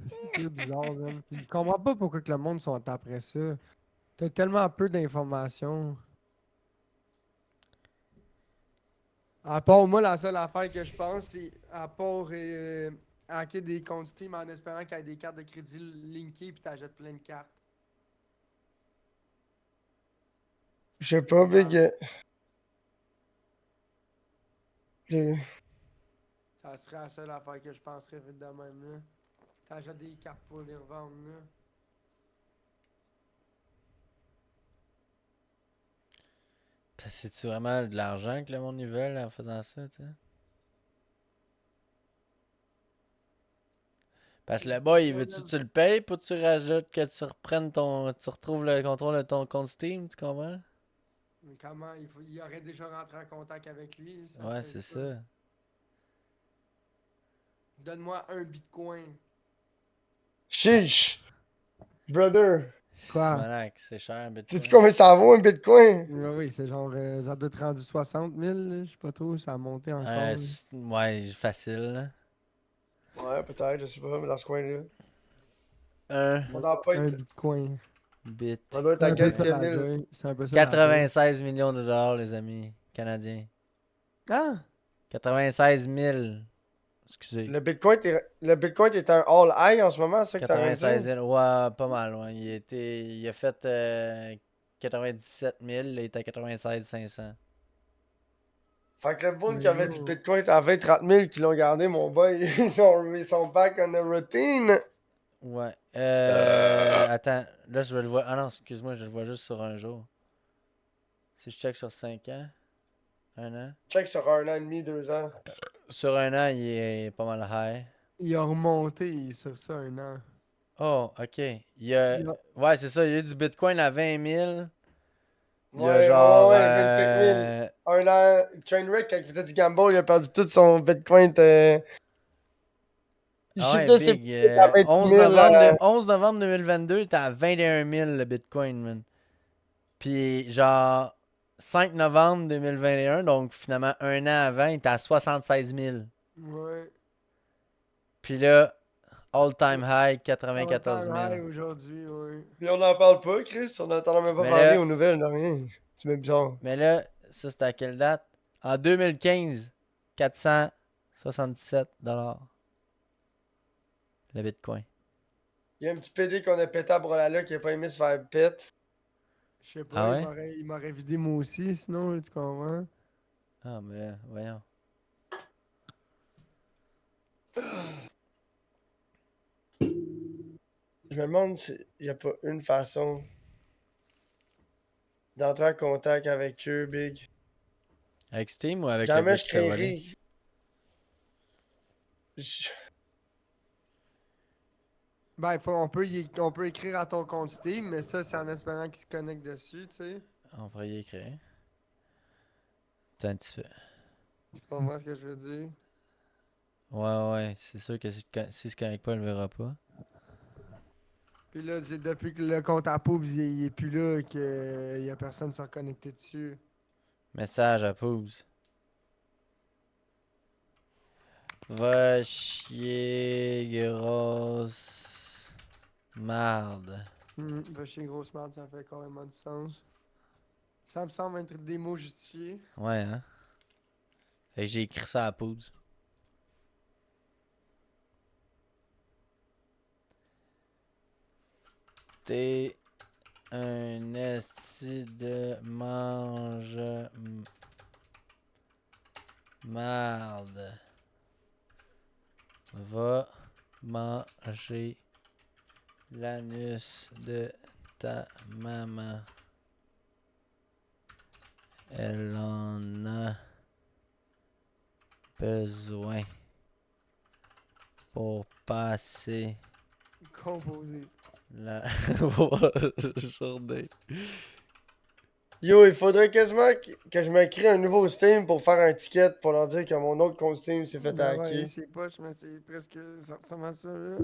C'est très bizarre, man. Puis je comprends pas pourquoi que le monde sont après ça. T'as tellement peu d'informations. À part moi, la seule affaire que je pense, c'est à part hacker des comptes Steam en espérant qu'il y ait des cartes de crédit linkées puis t'achètes plein de cartes. Je sais pas, Big. J'ai- Ça serait la seule affaire que je penserais vite de même là. T'achètes des cartes pour les revendre là. C'est-tu vraiment de l'argent que le monde y veut en faisant ça, tu sais? Parce que le boy, il veut-tu que tu le payes pour que tu rajoutes, que tu reprennes tu retrouves le contrôle de ton compte Steam, tu comprends? Mais comment il aurait déjà rentré en contact avec lui. Ça Ouais, serait c'est ça. ça. Donne-moi un bitcoin. Chiche! Brother! Quoi? Simonac, c'est cher, Sais-tu Bitcoin. combien ça vaut un bitcoin? Oui, oui, c'est genre, ça doit être rendu 60 000, là, je sais pas trop, ça a monté encore. là. Ouais, facile, là. Ouais, peut-être, je sais pas, mais dans ce coin-là. Un On doit pas Un être. bitcoin. bit. On doit être C'est à un peu quelques ça la mille. joie. C'est un peu ça la joie. 96 millions de dollars, les amis. Canadiens. Ah! 96 000. Excusez. Le bitcoin est un all high en ce moment, c'est ça que t'as envie de 96 dire? 000. Ouais, pas mal, ouais. Il a fait 97 000, là, il est à 96 500. Fait que le monde Mais qui avait du yo. Bitcoin à 20-30 000 qui l'ont gardé, mon boy, ils sont back on the routine. Ouais. Attends, là, je vais le voir. Ah non, excuse-moi, je le vois juste sur un jour. Si je check sur 5 ans, 1 an. Check sur 1 an et demi, 2 ans. Sur un an, il est pas mal high. Il a remonté sur ça un an. Oh, ok. Il y a... Il a- Ouais, c'est ça, il y a eu du Bitcoin à 20 000. Il y a Ouais, genre. 25 000. 1 an, Trainwreck, quand il faisait du gamble, il a perdu tout son Bitcoin. Il Ah ouais, shiftait ses big. Bitcoins à 28 000. 11 novembre 2022, il était à 21 000 le Bitcoin, man. Puis genre 5 novembre 2021, donc finalement un an avant, il était à 76 000. Ouais. Puis là, all-time high, On 94 000. high aujourd'hui, ouais. Puis on n'en parle pas, Chris. On n'entend même pas Mais parler là, aux nouvelles, de rien. C'est même bizarre. mais là, ça c'était à quelle date? En 2015, 477 le Bitcoin. Il y a un petit PD qu'on a pété à Brolala qui a pas aimé se faire pète. Je sais Ah pas, ouais? il m'aurait vidé moi aussi, sinon, là, tu comprends? Ah, mais là, voyons. Je me demande s'il n'y a pas une façon d'entrer en contact avec eux, Big. Avec Steam ou avec le Jamais gars je qui t'a volé? créerai. Je- Ben, on peut écrire à ton compte Steam, mais ça, c'est en espérant qu'il se connecte dessus, tu sais. On pourrait y écrire. Attends un petit peu. Tu comprends ce que je veux dire? Ouais, ouais, c'est sûr que s'il se connecte pas, il le verra pas. Puis là, c'est depuis que le compte à Poobs, il est plus là, qu'il y a personne qui s'est connecté dessus. Message à pause. Va chier, grosse marde. Va chez Grosse Merde, ça fait carrément du sens. Ça me semble être des mots justifiés. Ouais, hein? Fait que j'ai écrit ça à pause. T'es un esti de marde. Va manger l'anus de ta maman. Elle en a besoin pour passer Composé. la journée. Yo, il faudrait quasiment que je m'écris un nouveau Steam pour faire un ticket pour leur dire que mon autre compte Steam s'est fait Ben ouais, hacker. c'est poche, mais c'est presque. Ça ressemble à ça, là.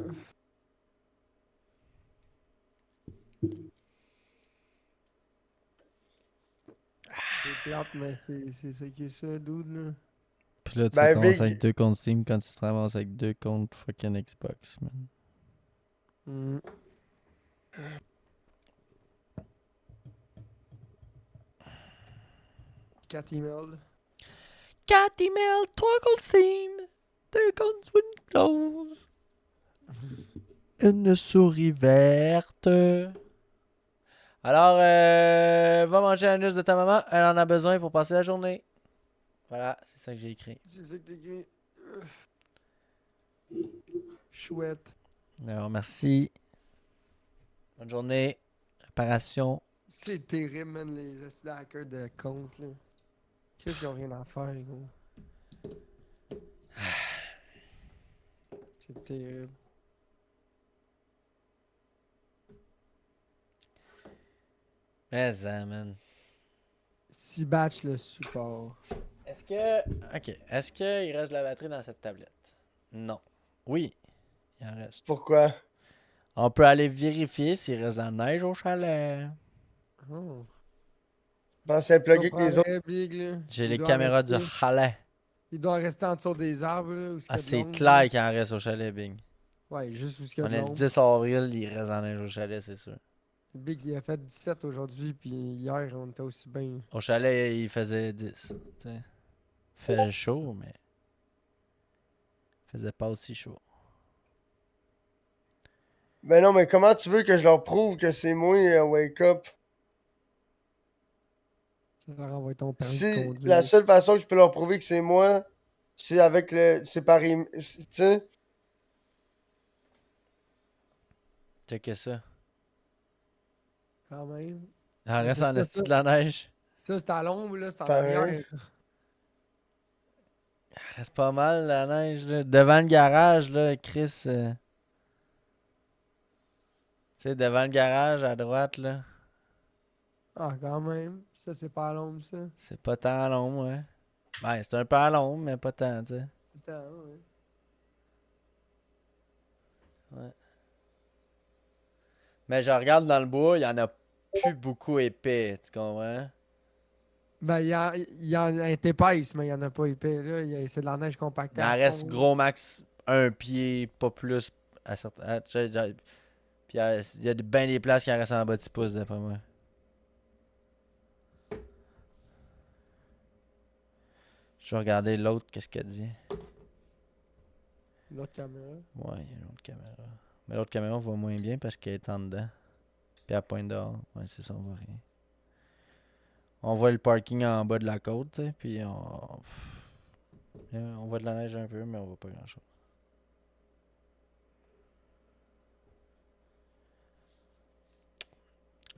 C'est plate, mais c'est ça qui est ça, dude, là. Puis là, tu Ben, commences Big, avec 2 comptes Steam quand tu te ramasses avec 2 comptes fucking Xbox, man. Mm. Cat email. 4 emails, 3 comptes Steam, 2 comptes Windows, une souris verte. Alors, va manger l'anus de ta maman, elle en a besoin pour passer la journée. Voilà, c'est ça que j'ai écrit. C'est ça que t'écris. Chouette. Alors, merci. Bonne journée. Réparation. C'est terrible, man, les astuces hackers de compte, là. Qu'est-ce qu'ils ont rien à faire, gros? C'est terrible. Mais ça, man. 6 batch le support. Est-ce que. Ok. Est-ce qu'il reste de la batterie dans cette tablette? Non. Oui, il en reste. pourquoi? On peut aller vérifier s'il reste de la neige au chalet. Oh. Ben, c'est Ça plugger que les autres. prendrait Big, là. J'ai Il les doit caméras du rester- chalet. Il doit rester en dessous des arbres, là. Où Ah, qu'il y a de c'est l'ombre, clair là. qu'il en reste au chalet, Big. Ouais, juste où il y a On de est le l'ombre. 10 avril, il reste de la neige au chalet, c'est sûr. Big, il a fait 17 aujourd'hui, puis hier, on était aussi bien. Au chalet, il faisait 10. Tu sais. Il faisait chaud, mais. Il faisait pas aussi chaud. Ben non, mais comment tu veux que je leur prouve que c'est moi, Wake Up? Je leur envoie ton permis de Si conduire. la seule façon que je peux leur prouver que c'est moi, c'est avec le. C'est par. Tu sais? Checker ça. Quand même. Il en reste en Ça, esti de la neige. Ça, c'est à l'ombre, là, c'est en Pareil. arrière. Il reste pas mal la neige, là. Devant le garage, là, Chris. Tu sais, devant le garage à droite, là. Ah, quand même. Ça, c'est pas à l'ombre, ça. C'est pas tant long, ouais. Ben, c'est un peu à l'ombre, mais pas tant, tu sais. Attends, ouais. Mais je regarde dans le bois, il y en a plus beaucoup épais, tu comprends? Ben, il y en a épaisse, mais il y en a pas épais, là. C'est de la neige compactée. Il en à reste fond, là. gros max un pied, pas plus. À certains... tu sais, puis il y a bien des places qui en restent en bas de 6 pouces, d'après moi. Je vais regarder l'autre, qu'est-ce qu'elle dit. L'autre caméra. Ouais, il y a une autre caméra. Mais l'autre caméra voit moins bien parce qu'elle est en dedans. Puis elle pointe dehors. Ouais, c'est ça, on voit rien. On voit le parking en bas de la côte, tu sais, puis on voit de la neige un peu, mais on voit pas grand-chose.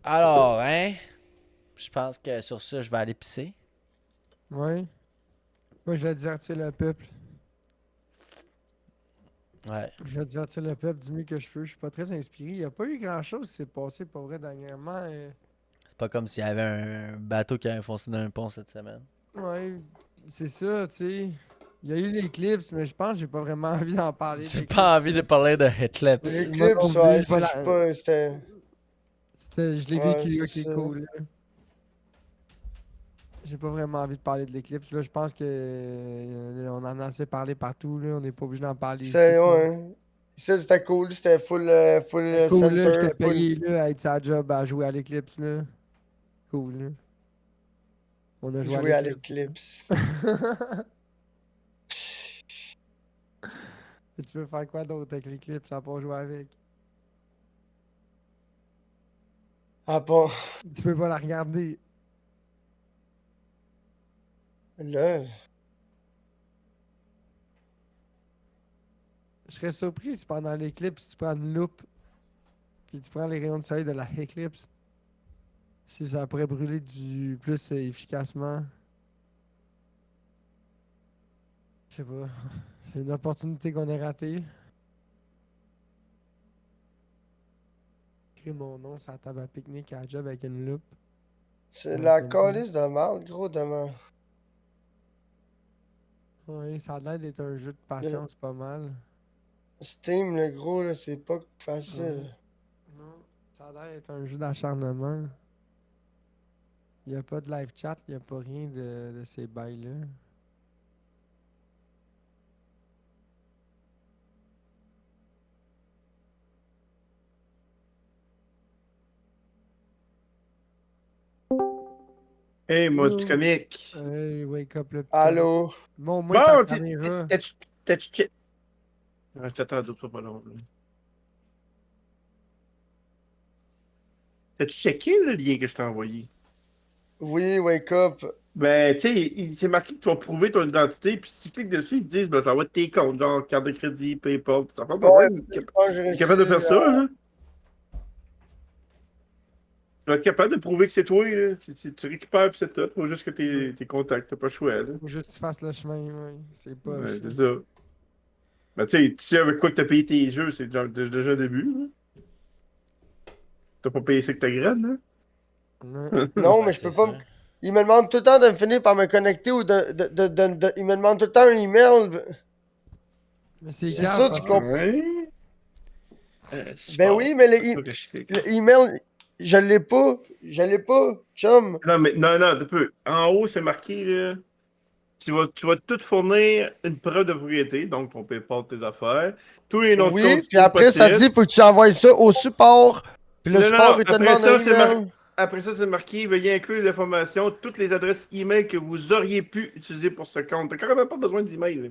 Alors, hein? Je pense que sur ça, je vais aller pisser. Ouais. Moi, je vais divertir le peuple. Ouais. Je vais divertir le peuple du mieux que je peux. Je suis pas très inspiré. Il n'y a pas eu grand-chose qui s'est passé, pour vrai, dernièrement. C'est pas comme s'il y avait un bateau qui avait foncé dans un pont cette semaine. Ouais, c'est ça, tu sais. Il y a eu l'éclipse, mais je pense que j'ai pas vraiment envie d'en parler. J'ai d'éclipse. pas envie de parler de Eclipse. L'éclipse, non plus, ouais, pas je la- sais pas, c'était. Je l'ai Ouais, vécu, c'est ok, ça. cool. Là. J'ai pas vraiment envie de parler de l'éclipse. Là, je pense que on en a assez parlé partout. Là. On n'est pas obligé d'en parler ici. C'est, Là. ouais. Ça, c'était cool, c'était full, full Cool, là, center, j'étais full. payé là, à être sa job à jouer à l'éclipse. Là. Cool, là. On a joué Jouer à à l'éclipse. l'éclipse. Et tu veux faire quoi d'autre avec l'éclipse à pas jouer avec? Ah bon, Tu peux pas la regarder. là. Je serais surpris si pendant l'éclipse, tu prends une loupe puis tu prends les rayons de soleil de la éclipse. Si ça pourrait brûler du plus efficacement. Je sais pas. C'est une opportunité qu'on a ratée. Écrire mon nom sur la table à pique-nique à la job avec une loupe. C'est Ouais, la c'est calice de mal, gros, demain. Oui, ça a l'air d'être un jeu de patience pas mal. Steam, le gros, là, c'est pas Ouais. facile. Non, ça a l'air d'être un jeu d'acharnement. Il n'y a pas de live chat, il n'y a pas rien de ces bails-là. Hey, moi, du comique. Hey, wake up le petit. Allô? Bon, moi, ta Bon, caméra. t'as-tu check. Je t'attends d'autres pas long. Là. T'as-tu checké le lien que je t'ai envoyé? Oui, wake up. Ben, tu sais, c'est marqué que tu vas prouver ton identité, puis si tu cliques dessus, ils te disent, ben, ça va être tes comptes, genre carte de crédit, PayPal, tout ça. Pas Ouais, mal. je pense que j'ai T'es capable de faire réussi ça, là? Tu vas être capable de prouver que c'est toi, là. Tu récupères, puis c'est tout. Faut juste que tes contacts, t'as pas le choix, là. Faut juste que tu fasses le chemin, oui. C'est pas. Ouais, c'est ça. Ben, tu sais avec quoi que t'as payé tes jeux, c'est déjà un début, là. T'as pas payé ça que ta graine, hein? Ouais. Non, Ouais, mais je c'est peux pas. ça. Il me demande tout le temps de me finir par me connecter ou il me demande tout le temps un email. Mais c'est C'est grave. ça, parce tu que- comprends? Ouais. Ben oui, mais le email, je l'ai pas. Je l'ai pas, chum. Non, mais non, tu peux. En haut, c'est marqué, là. Tu vas tout fournir une preuve de propriété, donc ton PayPal, tes affaires. Tous les noms de Oui, compte puis après, ça dit, faut que tu envoies ça au support. Puis le Non, support, non, il te après demande un ça, c'est email. Après ça, c'est marqué, veuillez inclure les informations, toutes les adresses email que vous auriez pu utiliser pour ce compte. T'as carrément pas besoin d'email. Là.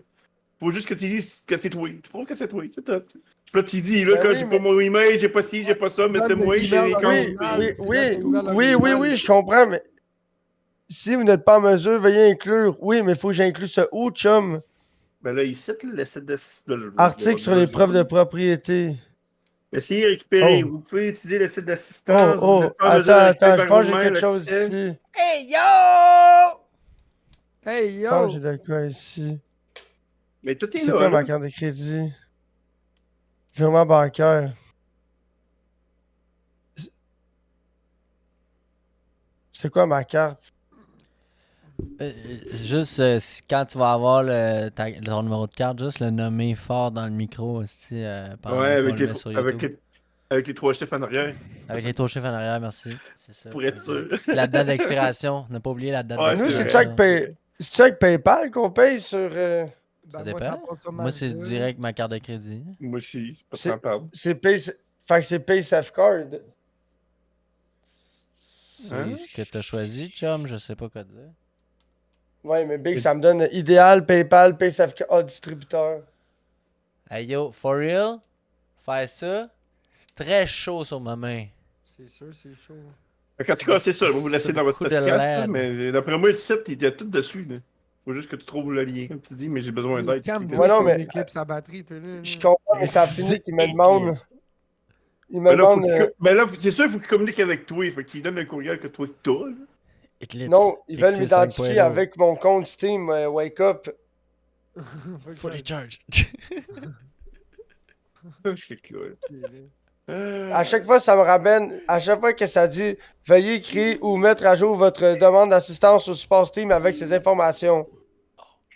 Faut juste que tu dises que c'est toi. Tu prouves que c'est toi, c'est tout. Puis là, tu dis, là, Ben quand oui, j'ai mais- pas mon email, j'ai pas ci, j'ai pas ça, mais Donne c'est le moi, j'ai email les comptes. Oui, original. oui, Donne le email oui, original. je comprends, mais Si vous n'êtes pas en mesure, veuillez inclure. Oui, mais il faut que j'inclue ce où, chum? Ben là, ici, le site d'assistance. Article sur les preuves de propriété. Essayez de récupérer. Oh. Vous pouvez utiliser le site Oh, d'assistance. Vous oh, n'êtes pas en mesure de attends, récupérer attends, je par pense que j'ai vous-même quelque chose l'accès. ici. Hey yo! Hey Je pense que yo! j'ai de quoi ici. Mais tout est C'est là. quoi ma Là. carte de crédit? Virement bancaire. C'est quoi ma carte? Juste quand tu vas avoir ton numéro de carte, juste le nommer fort dans le micro aussi, pendant Ouais, qu'on le met sur YouTube. avec les 3 chiffres en arrière. Avec les taux chiffres en arrière, merci. C'est ça. Pour être sûr. La date d'expiration. Ne pas oublier la date Ouais, Nous, c'est d'expiration. c'est-tu avec PayPal qu'on paye sur. Ben, Ça moi, dépend. ça passe sur Moi, c'est Mazda. direct ma carte de crédit. Moi aussi, c'est pas C'est- tant parle. C'est Pay. Fait que c'est PaySafeCard. C'est Hein? ce que t'as choisi, chum. Je sais pas quoi dire. Ouais, mais Big, ça me donne idéal, PayPal, PaySafeCard, distributeur. Hey yo, for real? Faire ça, c'est très chaud sur ma main. C'est sûr, c'est chaud. En tout cas, c'est ça. Vous vous laissez C'est dans votre beaucoup de podcast. Là, LED. mais d'après moi, le site, il était tout dessus. Là. Faut juste que tu trouves le lien, comme tu dis, mais j'ai besoin d'aide. Calme-toi, Ouais, non, mais- éclipse sa batterie, toi, là. Je comprends, mais ça a fini qu'il me demande. Il me Ben là, demande. ben là, c'est sûr, il faut qu'il communique avec toi. Faut qu'il donne le courriel que toi t'as. Là. Eclipse. Non, ils veulent XC m'identifier 5.0. avec mon compte Steam Wake Up. Fully charged. Je suis que là. À chaque fois, ça me ramène. À chaque fois que ça dit veuillez créer ou mettre à jour votre demande d'assistance au support Steam avec ces informations.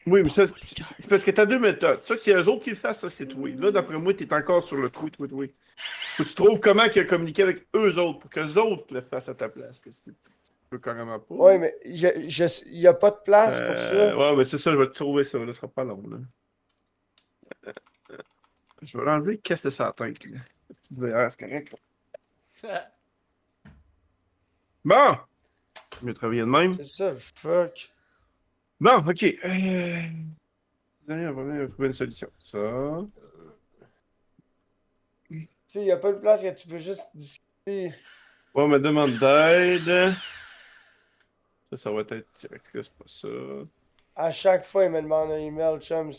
Oui, mais ça, c'est parce que t'as deux méthodes. Ça, que c'est eux autres qui le fassent, ça, c'est toi. Là, d'après moi, t'es encore sur le trou, toi. Faut que tu trouves comment communiquer avec eux autres pour qu'eux autres le fassent à ta place. Parce que tu peux carrément pas. Ouais, mais il n'y a pas de place pour ça. Ouais, mais c'est ça, je vais te trouver ça. Là, ce sera pas long. Là. Je vais l'enlever. Qu'est-ce que c'est sa tête, là? La petite VR, c'est correct. Là. Bon! Je vais travailler de même. C'est ça, le fuck. Bon, ok. On va trouver une solution. Ça. Tu sais, il n'y a pas de place que tu peux juste discuter. On me demande d'aide. Ça va être direct. Là, c'est pas ça. À chaque fois, il me demande un email, chum.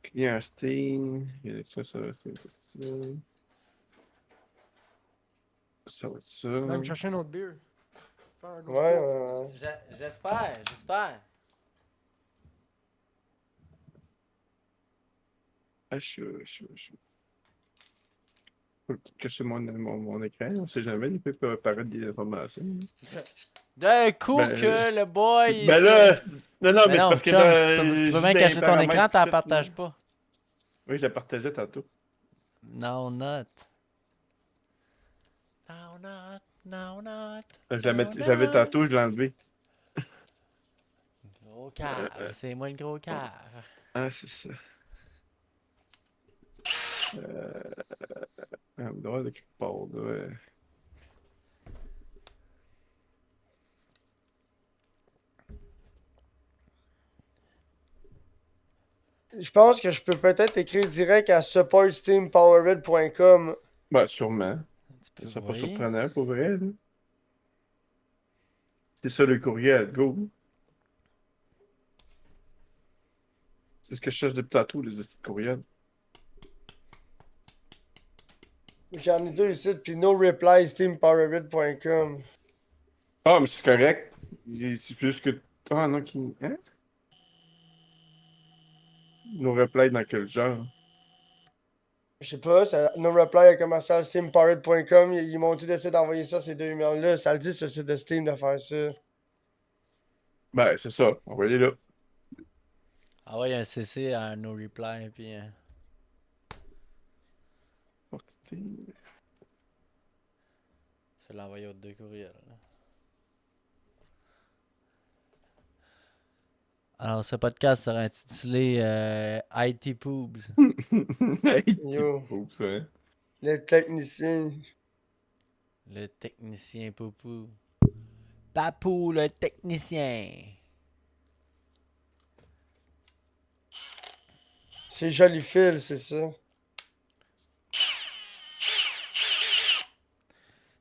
Client Steam. Ça va être ça. Ça va être ça. Va me chercher une autre bière. Faire un autre Ouais, bière. J'espère. Ah, faut que c'est mon écran, on sait jamais, il peut apparaître des informations. D'un coup Ben, que le boy. Ben là, non, non, mais c'est parce que chum, dans- tu peux juste bien dans cacher les ton paramètres, écran, t'en tout, partages là. pas. Oui, je la partageais tantôt. No, not. No, not. No, not. Je l'avais tantôt, je l'ai enlevé. Gros cave. C'est moi le gros cave. Ah, c'est ça. On doit de quelque part, là. Ouais. Je pense que je peux peut-être écrire direct à supportsteampowered.com. Ben, sûrement. Tu peux, C'est pas oui. surprenant, pour vrai, là. C'est ça le courriel, go. C'est ce que je cherche depuis tantôt, les petits courriels. J'en ai deux ici, puis no reply steampowered.com. Ah, mais c'est correct. C'est juste que. Ah non, qui. Hein? Nos replays dans quel genre? Je sais pas, no reply à commercial steampowered.com. Ils m'ont dit d'essayer d'envoyer ça, ces deux emails-là. Ça le dit sur le site de Steam de faire ça. Ben, c'est ça. On va aller là. Ah ouais, il y a un CC à un no reply, puis. Portée. Tu peux l'envoyer aux deux courriels. Là. Alors, ce podcast sera intitulé IT Poobs. Yo, Oups, ouais. le technicien. Le technicien Poupou. Papou, le technicien. C'est joli fil, c'est ça.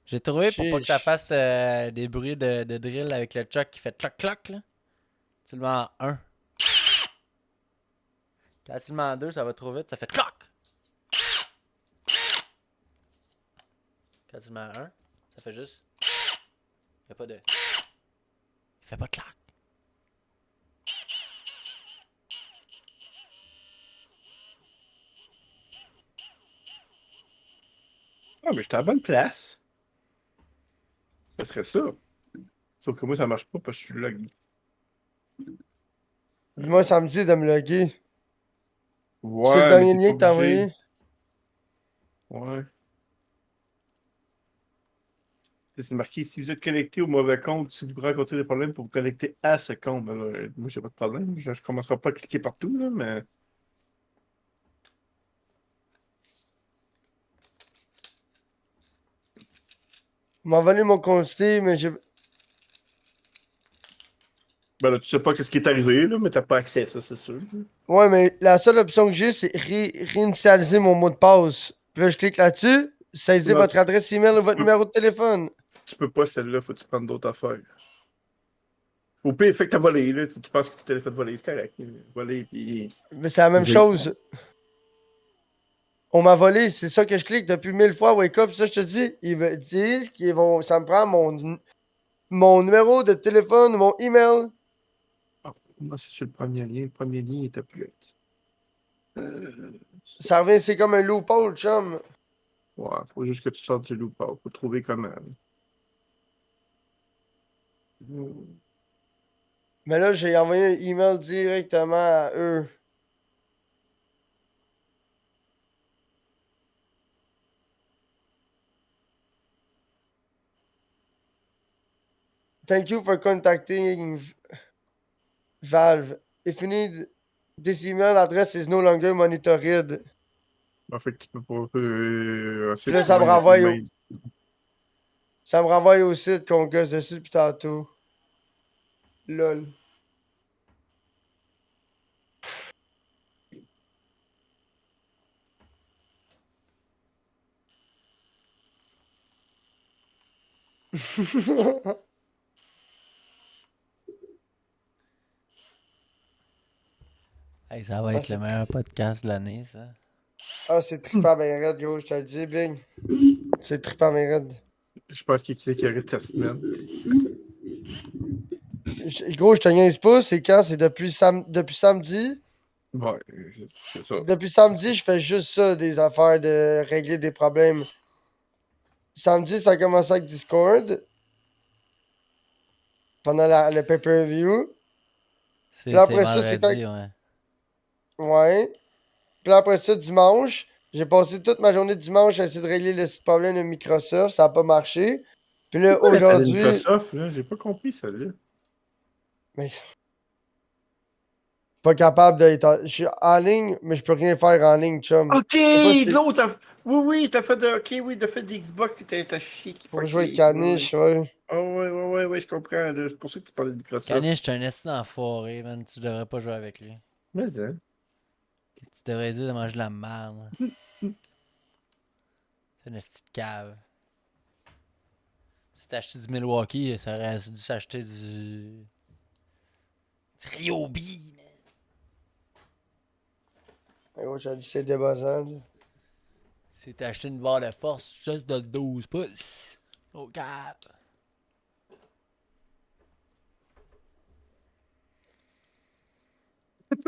J'ai trouvé pour pas que ça Chiche. fasse des bruits de drill avec le choc qui fait cloc cloc là. Tu le mets en 1. Quand tu le mets en 2, ça va trop vite, ça fait cloc. Quand tu le mets en 1, ça fait juste. Il a pas de. Il fait pas de cloc. Ah, mais j'étais à la bonne place. Ça serait ça. Sauf que moi, ça marche pas parce que je suis là. Dis-moi samedi de me loguer. Ouais, C'est le mais dernier t'es lien pas que t'as obligé. envoyé? Ouais. C'est marqué, si vous êtes connecté au mauvais compte, si vous rencontrez des problèmes pour vous connecter à ce compte, ben là, moi, j'ai pas de problème. Je commencerai pas à cliquer partout, là, mais. Il m'a envoyé mon compte Steam, mais j'ai. Ben là, tu sais pas ce qui est arrivé, là, mais t'as pas accès à ça, c'est sûr. Ouais, mais la seule option que j'ai, c'est réinitialiser mon mot de passe. Puis là, je clique là-dessus, saisir Non, votre adresse email ou votre peux- numéro de téléphone. tu peux pas celle-là, faut que tu prennes d'autres affaires. Au pire, fait que t'as volé, là. Tu penses que tu t'es fait voler, c'est correct. Voler, puis. Mais c'est la même J'ai- chose. On m'a volé, c'est ça que je clique depuis 1000 fois. Wake up, ça, je te dis. Ils me disent qu'ils vont. Ça me prend mon numéro de téléphone, mon email. Ah, moi, c'est sur le premier lien. Le premier lien était plus. Ça revient, c'est comme un loophole, chum. Ouais, faut juste que tu sortes du loup. Faut trouver comment. Mais là, j'ai envoyé un email directement à eux. Thank you for contacting Valve. If you need this email address is no longer monitored. En fait, tu peux pas. Puis là, ça me renvoie au site qu'on gosse dessus depuis tantôt. Lol. Hey, ça va être le meilleur podcast de l'année, ça. Ah, c'est trippant ben raide, gros, je te le dis, Bing. C'est trippant ben raide. Je pense qu'il clique arrête ta semaine. Gros, je te niaise pas, c'est quand? C'est depuis samedi. Ouais, c'est ça. Depuis samedi, je fais juste ça, des affaires de régler des problèmes. Samedi, ça a commencé avec Discord. Pendant le pay-per-view. C'est Puis après ça, c'est vendredi, ouais. Ouais. Puis après ça, dimanche, j'ai passé toute ma journée de dimanche à essayer de régler le problème de Microsoft. Ça n'a pas marché. Puis là, Pourquoi l'appel aujourd'hui. Microsoft, là, j'ai pas compris ça, là. Mais. Pas capable d'être. Je suis en ligne, mais je peux rien faire en ligne, chum. Ok, si- l'autre. Oui, oui, t'as fait de. Ok, oui, t'as fait d'Xbox, t'as chié. Pour jouer avec Caniche, ouais. Ah ouais, je comprends. là. C'est pour ça que tu parlais de Microsoft. Caniche, t'es un esti d'enfoiré, man. Tu devrais pas jouer avec lui. Mais hein. Tu devrais dire de manger de la merde. C'est une esti de cave. Si t'as acheté du Milwaukee, ça aurait dû s'acheter du Ryobi, man. Ouais, j'ai dit c'est débossant, là. Si t'as acheté une barre de force juste de 12 pouces. Au cap.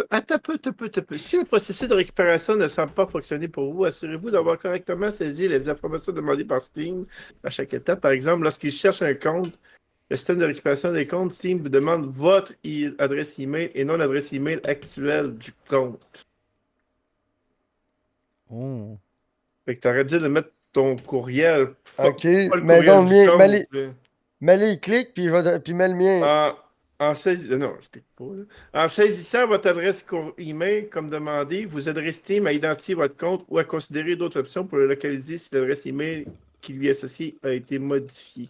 Attends un peu. Si le processus de récupération ne semble pas fonctionner pour vous, assurez-vous d'avoir correctement saisi les informations demandées par Steam à chaque étape. Par exemple, lorsqu'il cherche un compte, le système de récupération des comptes, Steam vous demande votre adresse email et non l'adresse email actuelle du compte. Oh. Fait que t'aurais dû de mettre ton courriel. Ok, pas le mais courriel donc, du mets compte, là. mets-les clics, puis mets le mien. En non, je clique pas, là. En saisissant votre adresse email comme demandé, vous aiderez Steam à identifier votre compte ou à considérer d'autres options pour le localiser si l'adresse email qui lui est associée a été modifiée.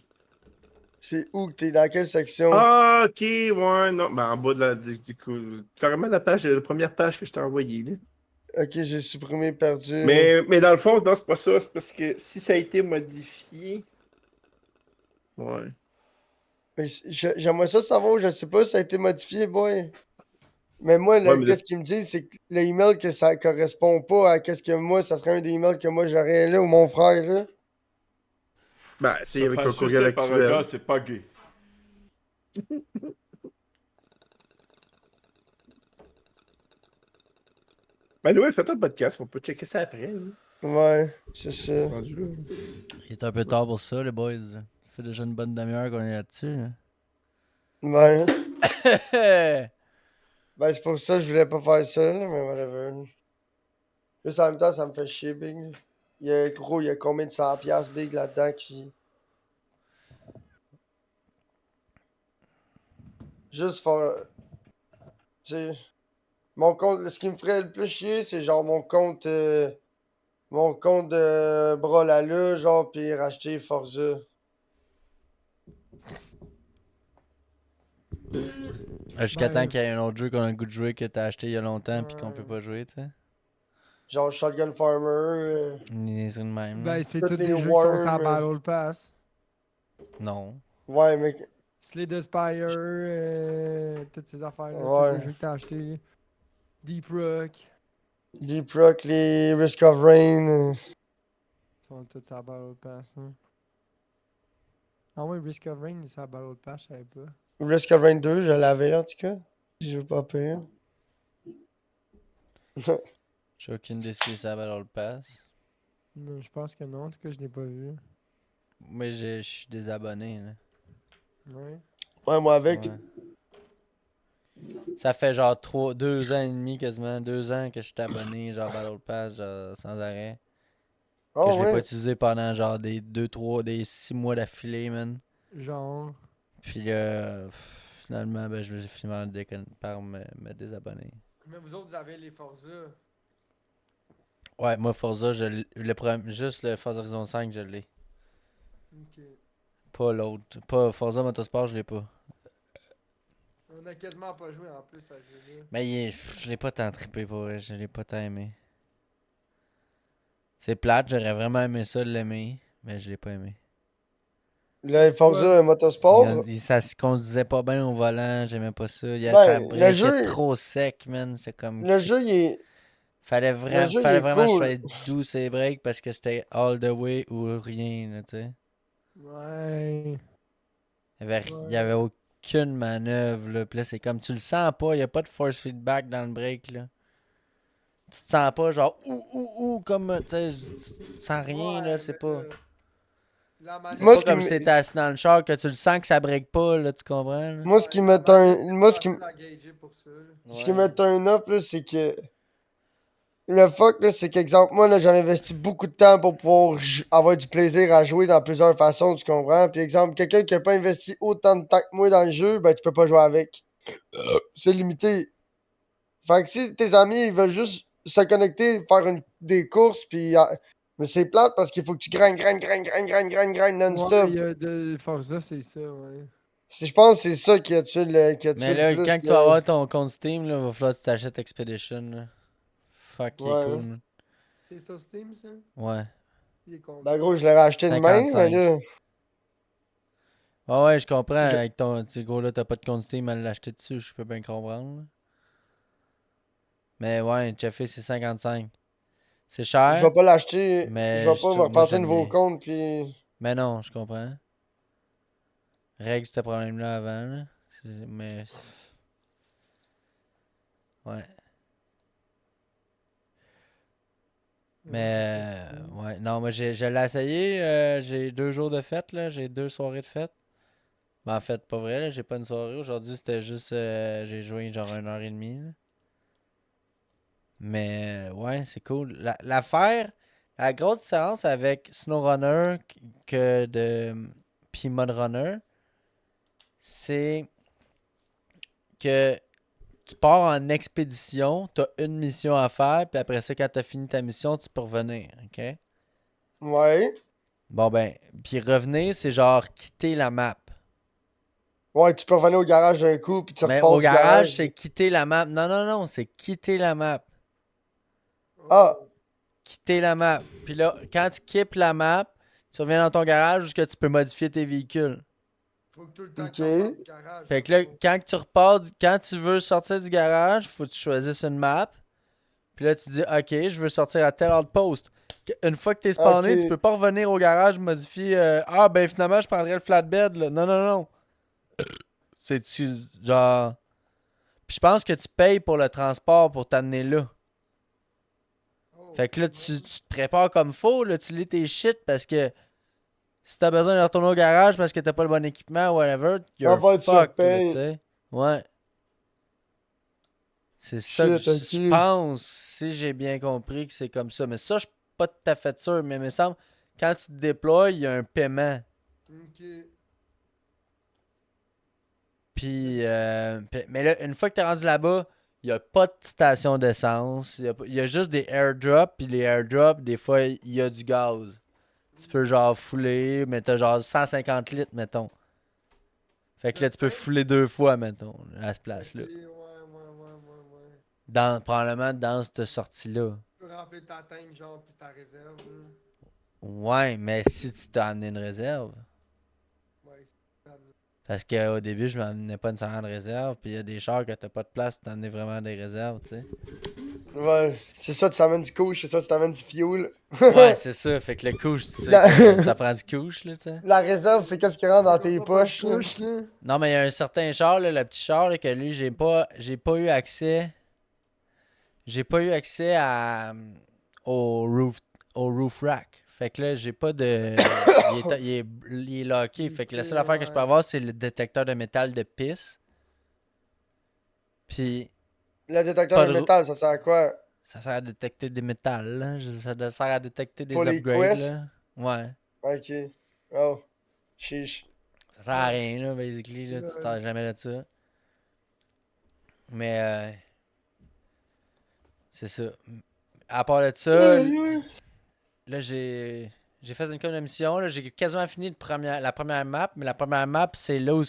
C'est où que t'es? Dans quelle section? Ah, ok, ouais, non. Ben, en bas de du coup, carrément la première page que je t'ai envoyée, là. Ok, j'ai supprimé, perdu. Mais dans le fond, non, c'est pas ça. C'est parce que si ça a été modifié. Ouais. Mais j'aimerais ça savoir, je sais pas si ça a été modifié, boy. Mais moi, Ouais, mais qu'est-ce qu'ils me disent, c'est que l'email que ça correspond pas à qu'est-ce que moi, ça serait un des emails que moi j'aurais là ou mon frère là. Ben, c'est Se avec ton faire courriel sucer par un gars, actuel. c'est pas gay. Ben, ouais, fais-toi un podcast, on peut checker ça après. Hein. Ouais, c'est ça. Rendu là. Il est un peu tard pour ça, les boys. Ça fait déjà une bonne demi-heure qu'on est là-dessus. Là. Ouais. Ouais. Ben, c'est pour ça que je voulais pas faire ça, là, mais whatever. Juste en même temps, ça me fait chier, Big. Gros, il y a combien de 100$ Big là-dedans qui. Juste pour. Tu sais. Mon compte. Ce qui me ferait le plus chier, c'est genre mon compte. Mon compte de Brawlhalla, genre, pis racheter Forza. Jusqu'à temps Ben, qu'il y ait un autre jeu qu'on a le goût de jouer que t'as acheté il y a longtemps puis qu'on Ouais. peut pas jouer, tu sais. Genre Shotgun Farmer. Ni c'est de même. là. Ben, c'est Toutes tous les des jeux qui sont sur Worms, Battle Pass. Non. Ouais, mais. Slay the Spire, toutes ces affaires-là, tous Ouais. les jeux que t'as achetés. Deep Rock, Deep Rock, les Risk of Rain. sont tous sur Battle Pass. Hein. Ah ouais, Risk of Rain, c'est sur Battle Pass, je savais pas. Risk of Rain 2, je l'avais en tout cas. Je veux pas pire. J'ai aucune idée si ça va dans le pass. Non, je pense que non, en tout cas, je l'ai pas vu. Mais je suis désabonné, là. Ouais. Ouais, moi avec. Ouais. Ça fait genre 2 ans et demi quasiment, 2 ans que je suis abonné, genre Battle Pass, genre sans arrêt. Que Oh je l'ai pas ouais. utilisé pendant genre des 6 mois d'affilée, man. Genre. Puis là, finalement, ben, je me suis finalement par me désabonner. Mais vous autres, vous avez les Forza. Ouais, moi Forza, juste le Forza Horizon 5, je l'ai. Ok. Pas l'autre. Pas Forza Motorsport, je l'ai pas. On a quasiment pas joué en plus à ce jeu-là. Mais je l'ai pas tant trippé pour vrai, je l'ai pas tant aimé. C'est plate, j'aurais vraiment aimé ça l'aimer, mais je l'ai pas aimé. Le Forza Motorsport. Ça se conduisait pas bien au volant, j'aimais pas ça. Ça Ben, breakait trop sec, man. C'est comme. le jeu, il est. Fallait, Le jeu, il fallait est vraiment que je cool. sois doux ces breaks parce que c'était all the way ou rien, là, tu sais. Ouais. Il y avait aucune manœuvre, là. Puis là, c'est comme, tu le sens pas, il y a pas de force feedback dans le break, là. Tu te sens pas genre, comme, tu sais, tu sens rien, là, c'est pas. C'est Moi, pas ce qui comme me- si t'étais assis dans le char que tu le sens que ça break pas, là, tu comprends, là? Moi, ce qui me turn. Moi, ce qui me Ouais. turn up, là, c'est que. Le fuck, là, c'est qu'exemple, moi, là, j'ai investi beaucoup de temps pour pouvoir avoir du plaisir à jouer dans plusieurs façons, tu comprends? Puis, exemple, quelqu'un qui a pas investi autant de temps que moi dans le jeu, ben, tu peux pas jouer avec. C'est limité. Fait que si tes amis, ils veulent juste se connecter, faire des courses, puis. Mais c'est plate parce qu'il faut que tu grindes Ouais, non-stop. il y a de Forza, c'est ça, ouais. Je pense que c'est ça qui a tué Mais le là, plus. quand tu vas avoir ton compte Steam, là, va falloir que tu t'achètes Expedition, là. Fuck, il est Ouais. cool, man. C'est sur Steam, ça? Ouais. Il est combien? Ben, gros, je l'ai racheté de main, mais 55. là. Ouais, je comprends. Je- Avec ton. Tu sais, gros, là, t'as pas de compte Steam à l'acheter dessus, je peux bien comprendre. Là. Mais ouais, Jeffy, c'est 55. C'est Je cher, vais pas l'acheter. Je mais vais pas me moi, repartir un j'aime nouveau bien. compte, puis. Mais non, je comprends. Règle ce problème-là avant, là. Mais. Ouais. Mais. Ouais. Non, mais je l'ai essayé. J'ai 2 jours de fête, là. J'ai 2 soirées de fête. Mais en fait, pas vrai, là. J'ai pas une soirée. Aujourd'hui, c'était juste. J'ai joué genre 1h30, là. Mais ouais, c'est cool. L'affaire, la grosse différence avec SnowRunner que de puis MudRunner, c'est que tu pars en expédition, t'as une mission à faire, puis après ça, quand t'as fini ta mission, tu peux revenir, ok? Ouais. Bon ben, puis revenir, c'est genre quitter la map. Ouais, tu peux revenir au garage d'un coup, puis tu Mais repars au du garage, c'est quitter la map. Non, non, non, c'est quitter la map. Ah, Quitter la map. Puis là, quand tu quittes la map, tu reviens dans ton garage jusqu'à tu peux modifier tes véhicules. Faut que tout le temps Ok. que tu repars du garage. Fait que là, quand tu veux sortir du garage, faut que tu choisisses une map. Puis là, tu dis, OK, je veux sortir à tel outpost. Une fois que t'es spawné, Ok. tu peux pas revenir au garage modifier. Ah, ben finalement, je prendrais le flatbed. Là. Non, non, non. C'est-tu, genre. Puis je pense que tu payes pour le transport pour t'amener là. Oh, Fait que là, quand tu même. te prépares comme faut, là, tu lis tes shit parce que si t'as besoin de retourner au garage parce que t'as pas le bon équipement ou whatever, you're En fait, tu fucked, là, tu repayes. sais. Ouais. C'est ça que Shit, je ok. pense, si j'ai bien compris que c'est comme ça. Mais ça, je suis pas tout à fait sûr, mais il me semble, quand tu te déploies, il y a un paiement. Ok. Puis, mais là, une fois que t'es rendu là-bas, il y a pas de station d'essence. Il y a juste des airdrops, puis les airdrops, des fois, il y a du gaz. Tu peux genre fouler, mais t'as genre 150 litres, mettons. Fait que là, tu peux fouler 2 fois, mettons, à ce place-là. Ok, ouais. Probablement dans cette sortie-là. Tu peux remplir ta tank, genre, puis ta réserve. Là. Ouais, mais si tu t'as amené une réserve. Ouais, c'est ça. Parce qu'au début, je m'amenais pas nécessairement de réserve, puis il y a des chars que t'as pas de place, t'en es vraiment des réserves, tu sais. Ouais, c'est ça, tu t'amènes du couche, c'est ça, tu t'amènes du fuel. Ouais, c'est ça. Fait que le couche, tu sais La- que ça prend du couche, là, tu sais. La réserve, c'est qu'est-ce qui rentre dans tes Pas de poches. là. push, là. Non, mais il y a un certain char, là, le petit char, là, que lui, j'ai pas eu accès. J'ai pas eu accès au roof rack. Fait que là, j'ai pas de. Il est locké. Fait que la seule affaire que je peux avoir, c'est le détecteur de métal de pisse. Puis, Le détecteur Pas de de métal, ça sert à quoi? ça sert à détecter des métals, là. Ça sert à détecter des Pour les upgrades, quests? là. Ouais. Ok. Oh. Chiche. Ça sert à rien, là, basically, là. Tu te sers jamais de ça. Mais, c'est ça. À part de ça, là, j'ai fait une comme mission, là. J'ai quasiment fini la première map, mais la première map, c'est là où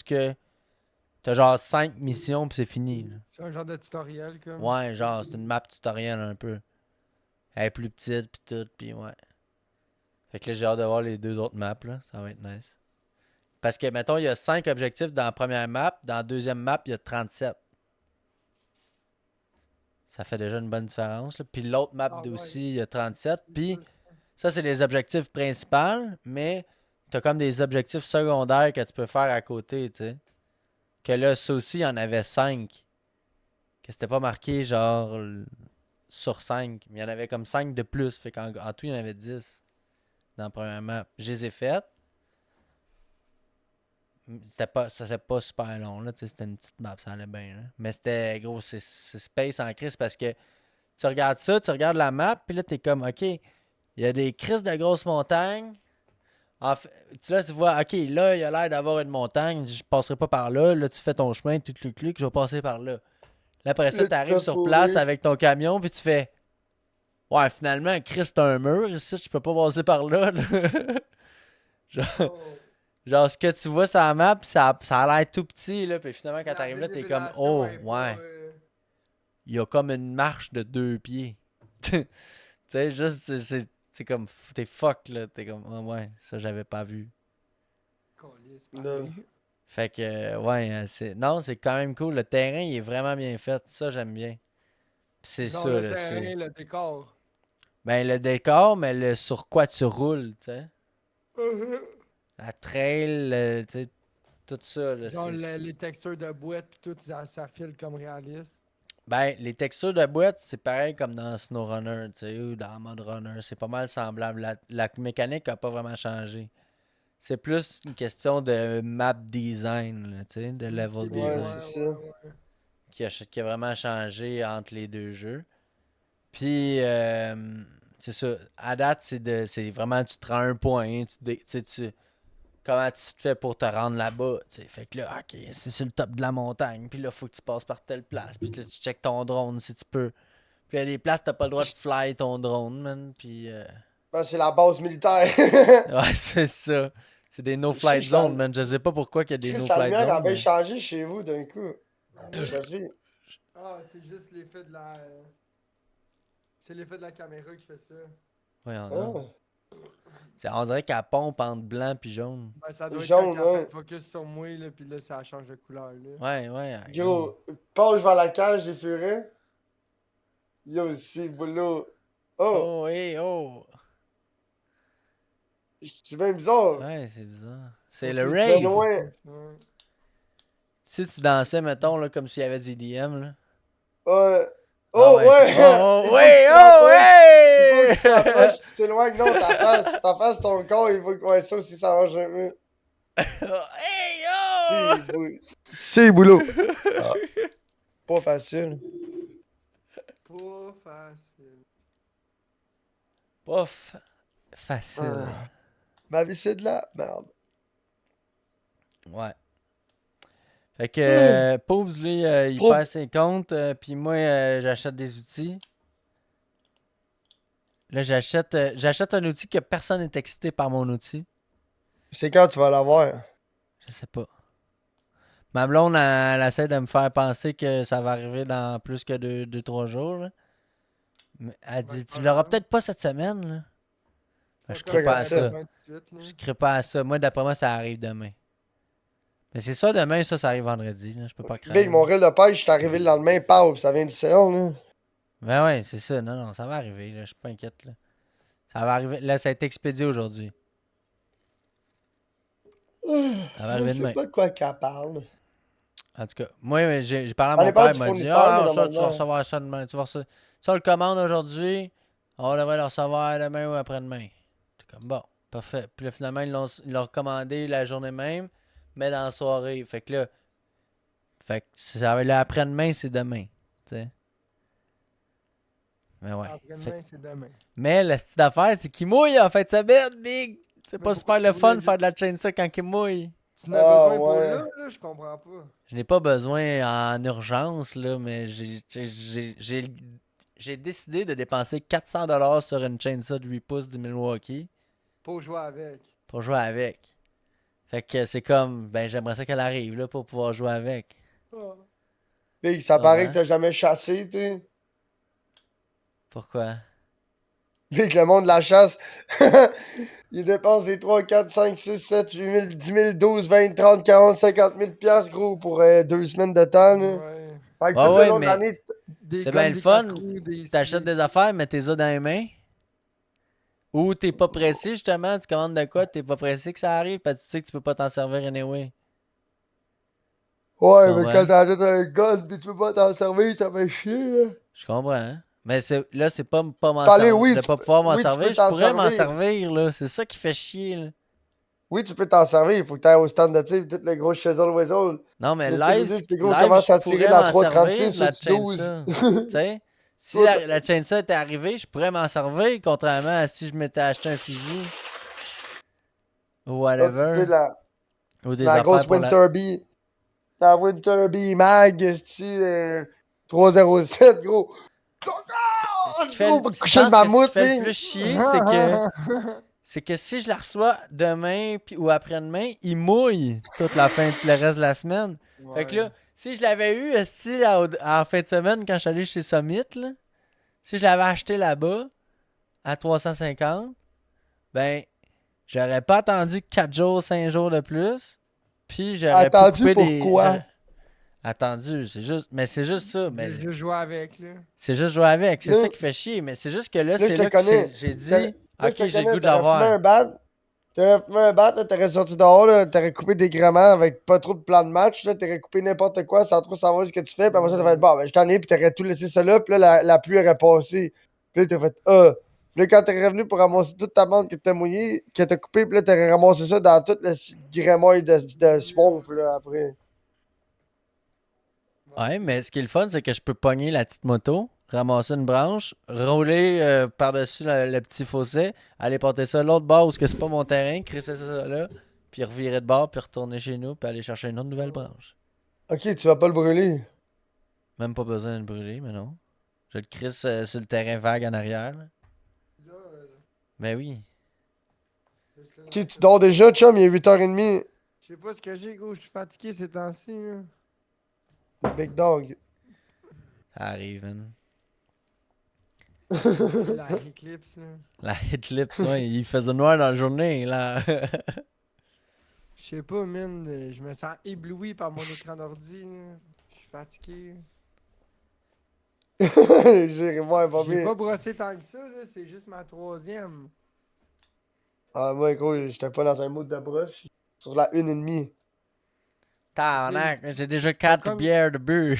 t'as genre 5 missions, puis c'est fini, là. C'est un genre de tutoriel, comme. Ouais, genre, c'est une map tutoriel un peu. Elle est plus petite, puis tout, puis ouais. Fait que là, j'ai hâte de voir les 2 autres maps, là. Ça va être nice. Parce que, mettons, il y a 5 objectifs dans la première map. Dans la deuxième map, il y a 37. Ça fait déjà une bonne différence, là. Puis l'autre map Ah ouais. aussi, il y a 37. Puis ça, c'est les objectifs principaux, mais t'as comme des objectifs secondaires que tu peux faire à côté, tu sais. Que là, ça aussi, il y en avait 5. Que c'était pas marqué, genre, sur 5. Mais il y en avait comme 5 de plus. Fait qu'en en tout, il y en avait 10 dans la première map. Je les ai faites. Ça c'est pas super long, là. Tu sais, c'était une petite map, ça allait bien, là. Mais c'était, gros, c'est space en crise parce que tu regardes ça, tu regardes la map, puis là, t'es comme, OK, il y a des crises de grosses montagnes. En fait, tu vois, OK, là, il y a l'air d'avoir une montagne, je passerai pas par là. Là, tu fais ton chemin, tu cliques, je vais passer par là. Là, après ça, Là, tu t'arrives peux sur place fourrer. avec ton camion, puis tu fais, ouais, finalement, Chris, t'as un mur ici, je peux pas passer par là, là. Genre, Oh. genre, ce que tu vois sur la map, ça a l'air tout petit, là, puis finalement, quand La t'arrives là, t'es comme, révélation oh, est pas, ouais, il y a comme une marche de 2 pieds. Tu sais, juste, c'est comme, t'es fuck, là, t'es comme, oh, ouais, ça, j'avais pas vu. Calisse, Là. pareil. Fait que, ouais, non, c'est quand même cool. Le terrain, il est vraiment bien fait. Ça, j'aime bien. Pis c'est Genre ça, le là. terrain, le décor. Ben, le décor, mais le sur quoi tu roules, tu sais. La trail, tu sais, tout ça, là. Genre les textures de boîte pis tout, ça file comme réaliste. Ben, les textures de boîte, c'est pareil comme dans SnowRunner, tu sais, ou dans Mode Runner. C'est pas mal semblable. La mécanique a pas vraiment changé. C'est plus une question de map design, là, tu sais, de level Ouais, design. c'est ça. Qui a vraiment changé entre les deux jeux. Puis, c'est ça. À date, c'est vraiment, tu te rends un point. Comment tu te fais pour te rendre là-bas? Tu sais. Fait que là, OK, c'est sur le top de la montagne. Puis là, faut que tu passes par telle place. Puis là, tu checkes ton drone si tu peux. Puis il y a des places, t'as pas le droit de fly ton drone, man. Puis, Ben, c'est la base militaire. ouais, c'est ça. C'est des no-flight Chris, la- zones, man. Je sais pas pourquoi il y a des Chris, la no-flight lumière a zones. bien Mais... changé chez vous d'un coup. J'ai vu. Ah, c'est juste l'effet de la. C'est l'effet de la caméra qui fait ça. Voyons Ah. donc. On dirait qu'elle pompe entre blanc puis jaune. Ben, ça doit être Jaune, quand elle ouais. fait le focus sur moi, là, pis là, ça change de couleur, là. Ouais, ouais. Gros, Paul, je vais à la cage des furets. Yo, c'est boulot. Oh, Oh, hey, oh. c'est bien bizarre. Ouais, c'est bizarre. C'est Ok, le Ben rave. loin. Ouais. Si tu dansais, mettons, là, comme s'il y avait du EDM, là. Ouais. Ah Oh, ouais, ouais! oh, Il oh, faut que ouais, tu oh, t'approches. Il faut ouais! que tu t'approches, tu t'éloignes. Non, ta face, ton corps, il faut que ouais, ça aussi, ça marche un peu. Hey, C'est oh! boulot. C'est boulot. Ah, pas facile. Pas facile. Pof. Facile. Ah. Ma vie, c'est de la merde. Ouais. Fait que, Poves, lui, il Trop- perd ses comptes, puis moi, j'achète des outils. Là, j'achète un outil que personne n'est excité par mon outil. C'est quand tu vas l'avoir? Je sais pas. Ma blonde, elle essaie de me faire penser que ça va arriver dans plus que 2-3 jours. Là. Mais elle Ben, dit, c'est tu pas l'auras grave. peut-être pas cette semaine. Là. Ben, je Pas crée comme pas à ça. ça. 98, là. Je crée pas à ça. Moi, d'après moi, ça arrive demain. Mais c'est ça, demain, ça arrive vendredi. Là. Je peux pas Big, craindre. mon reel de pêche, je suis arrivé le lendemain, paf, ça vient du séance, là. Ben ouais, c'est ça. Non, non, ça va arriver. Là. Je suis pas inquiète. Là. Ça va arriver. Là, ça a été expédié aujourd'hui. Ça va arriver Je sais demain. pas de quoi qu'elle parle. En tout cas, moi, j'ai parlé à Ça mon dépend père, il du m'a dit fournisseur, mais ah, ça, tu vas normalement. recevoir ça demain. Tu vas recevoir... Ça, on le commande aujourd'hui. On devrait le recevoir demain ou après-demain. C'est comme bon, parfait. Puis là, finalement, ils l'ont commandé la journée même, mais dans la soirée. Fait que ça va le après-demain, c'est demain. Tu sais. Mais ouais. Après-demain, c'est demain. Mais la petite affaire, c'est qu'il mouille en fait sa bête, big. C'est Mais pas pourquoi super tu le fun de voulais faire de la chaîne ça quand il mouille. Tu en as Ah, besoin pour ouais. là, je comprends pas. Je n'ai pas besoin en urgence, là, mais j'ai décidé de dépenser 400$ sur une chainsaw de 8 pouces du Milwaukee Pour jouer avec. pour jouer avec. Fait que c'est comme, ben j'aimerais ça qu'elle arrive là pour pouvoir jouer avec. Ah. Big, ça Ah, paraît ouais. que t'as jamais chassé, tu sais. Pourquoi? Big, le monde de la chasse, il dépense des 3, 4, 5, 6, 7, 8 000, 10 000, 12, 20, 30, 40, 50 000 piastres, gros, pour 2 semaines de temps, là. Ouais. Fait que Ouais, tout le ouais, long de mais l'année, Des c'est guns, bien le des fun. quatre roues, des... T'achètes des affaires, mais t'es ça dans les mains. Ou t'es pas pressé, justement, tu commandes de quoi, t'es pas pressé que ça arrive parce que tu sais que tu peux pas t'en servir anyway. ouais, Tu mais comprends? quand t'achètes un gun pis tu peux pas t'en servir, ça fait chier, là. Je comprends, hein? Mais là, c'est pas m'en Parler, servir, oui, de tu pas peux- pouvoir m'en oui, tu servir. peux Je t'en pourrais m'en servir. servir, là. C'est ça qui fait chier, là. Oui, tu peux t'en servir, il faut que t'ailles au stand de tir, toutes les gros chisel whistle. Non, mais Mais ce que je veux live, dire, c'est gros, live, commence je à tirer pourrais de la m'en servir 336 de la ou du 12. chainsaw. Tu sais? Si la chainsaw était arrivée, je pourrais m'en servir, contrairement à si je m'étais acheté un fusil. Ou Ah, tu sais, whatever. Ou des la affaires grosse pour la... Winterby. La Winterby Mag, esti, 307, gros. Ce qui fait, Gros, le- pour je coucher le pense que ce qui mammouth, fait le là. plus chier, c'est que si je la reçois demain ou après-demain, il mouille toute la fin, le reste de la semaine. Fait que là, si je l'avais eu esti, en fin de semaine quand je suis allé chez Summit, là, si je l'avais acheté là-bas à 350, ben, j'aurais pas attendu 4 jours, 5 jours de plus. Puis j'aurais pu Attendu couper pourquoi? Attendu, c'est juste. Mais c'est juste ça. Mais Je joue avec, là. c'est juste jouer avec. C'est Là- ça qui fait chier. Mais c'est juste que là, Là, c'est je te là que connais. j'ai dit. Là, je Ok, te j'ai le connais, goût de t'aurais fumé l'avoir. un bat. T'aurais fumé un bat, là, t'aurais sorti dehors, là, t'aurais coupé des gréments avec pas trop de plan de match, là, t'aurais coupé n'importe quoi sans trop savoir ce que tu fais, puis après ça, t'aurais fait, bon, ben, je t'en ai, puis t'aurais tout laissé ça là, puis là, la pluie aurait passé. Puis là, t'as fait, Puis là, quand t'es revenu pour ramasser toute ta bande que t'as mouillée, que t'as coupé, puis là, t'aurais ramassé ça dans tout le grémouille de swamp, là, après. Ouais, mais ce qui est le fun, c'est que je peux pogner la petite moto, ramasser une branche, rouler par-dessus le petit fossé, aller porter ça à l'autre bord où c'est pas mon terrain, crisser ça là, puis revirer de bord, puis retourner chez nous, puis aller chercher une autre nouvelle branche. Ok, tu vas pas le brûler. Même pas besoin de le brûler, mais non. Je le crisse sur le terrain vague en arrière. Là. Là, Ben oui. Ok, tu dors déjà, chum, il est 8h30. je sais pas ce que j'ai, gros. Je suis fatigué ces temps-ci, là. Big dog. Ça arrive, man. La Eclipse, là. La Eclipse, ouais, il faisait noir dans la journée, là. Je sais pas, man. Je me sens ébloui par mon écran d'ordi, là. Je suis fatigué. J'irai voir, pas J'ai bien. pas brossé tant que ça, là. C'est juste ma 3e. Ah, moi, gros, j'étais pas dans un mood de brosse. Je suis sur la 1,5. Tabarnak, j'ai déjà 4 comme- bières de bu.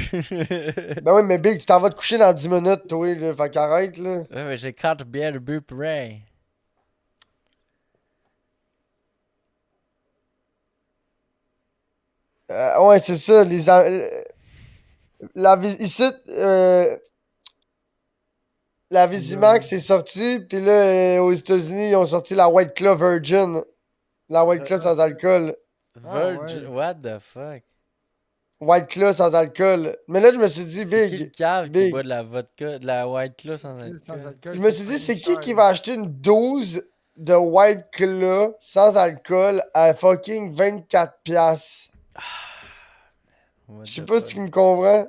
Ben oui, mais Big, tu t'en vas te coucher dans 10 minutes, toi, là. Fait qu'arrête, là. Ouais, mais j'ai 4 bières de bu pareil. Ouais, c'est ça. Ici, la Visimax est sortie, puis là, aux États-Unis, ils ont sorti la White Claw Virgin. La White Claw sans alcool. Virgin, ouais. what the fuck? White Claw sans alcool. Mais là, je me suis dit, C'est qui le Big, cave qui Big. boit de la vodka, de la White Claw sans Sans alcool? alcool, Je me suis dit, pas c'est qui cher. qui va acheter une dose de White Claw sans alcool à fucking 24$? piastres? What Je sais the pas fuck? si tu me comprends.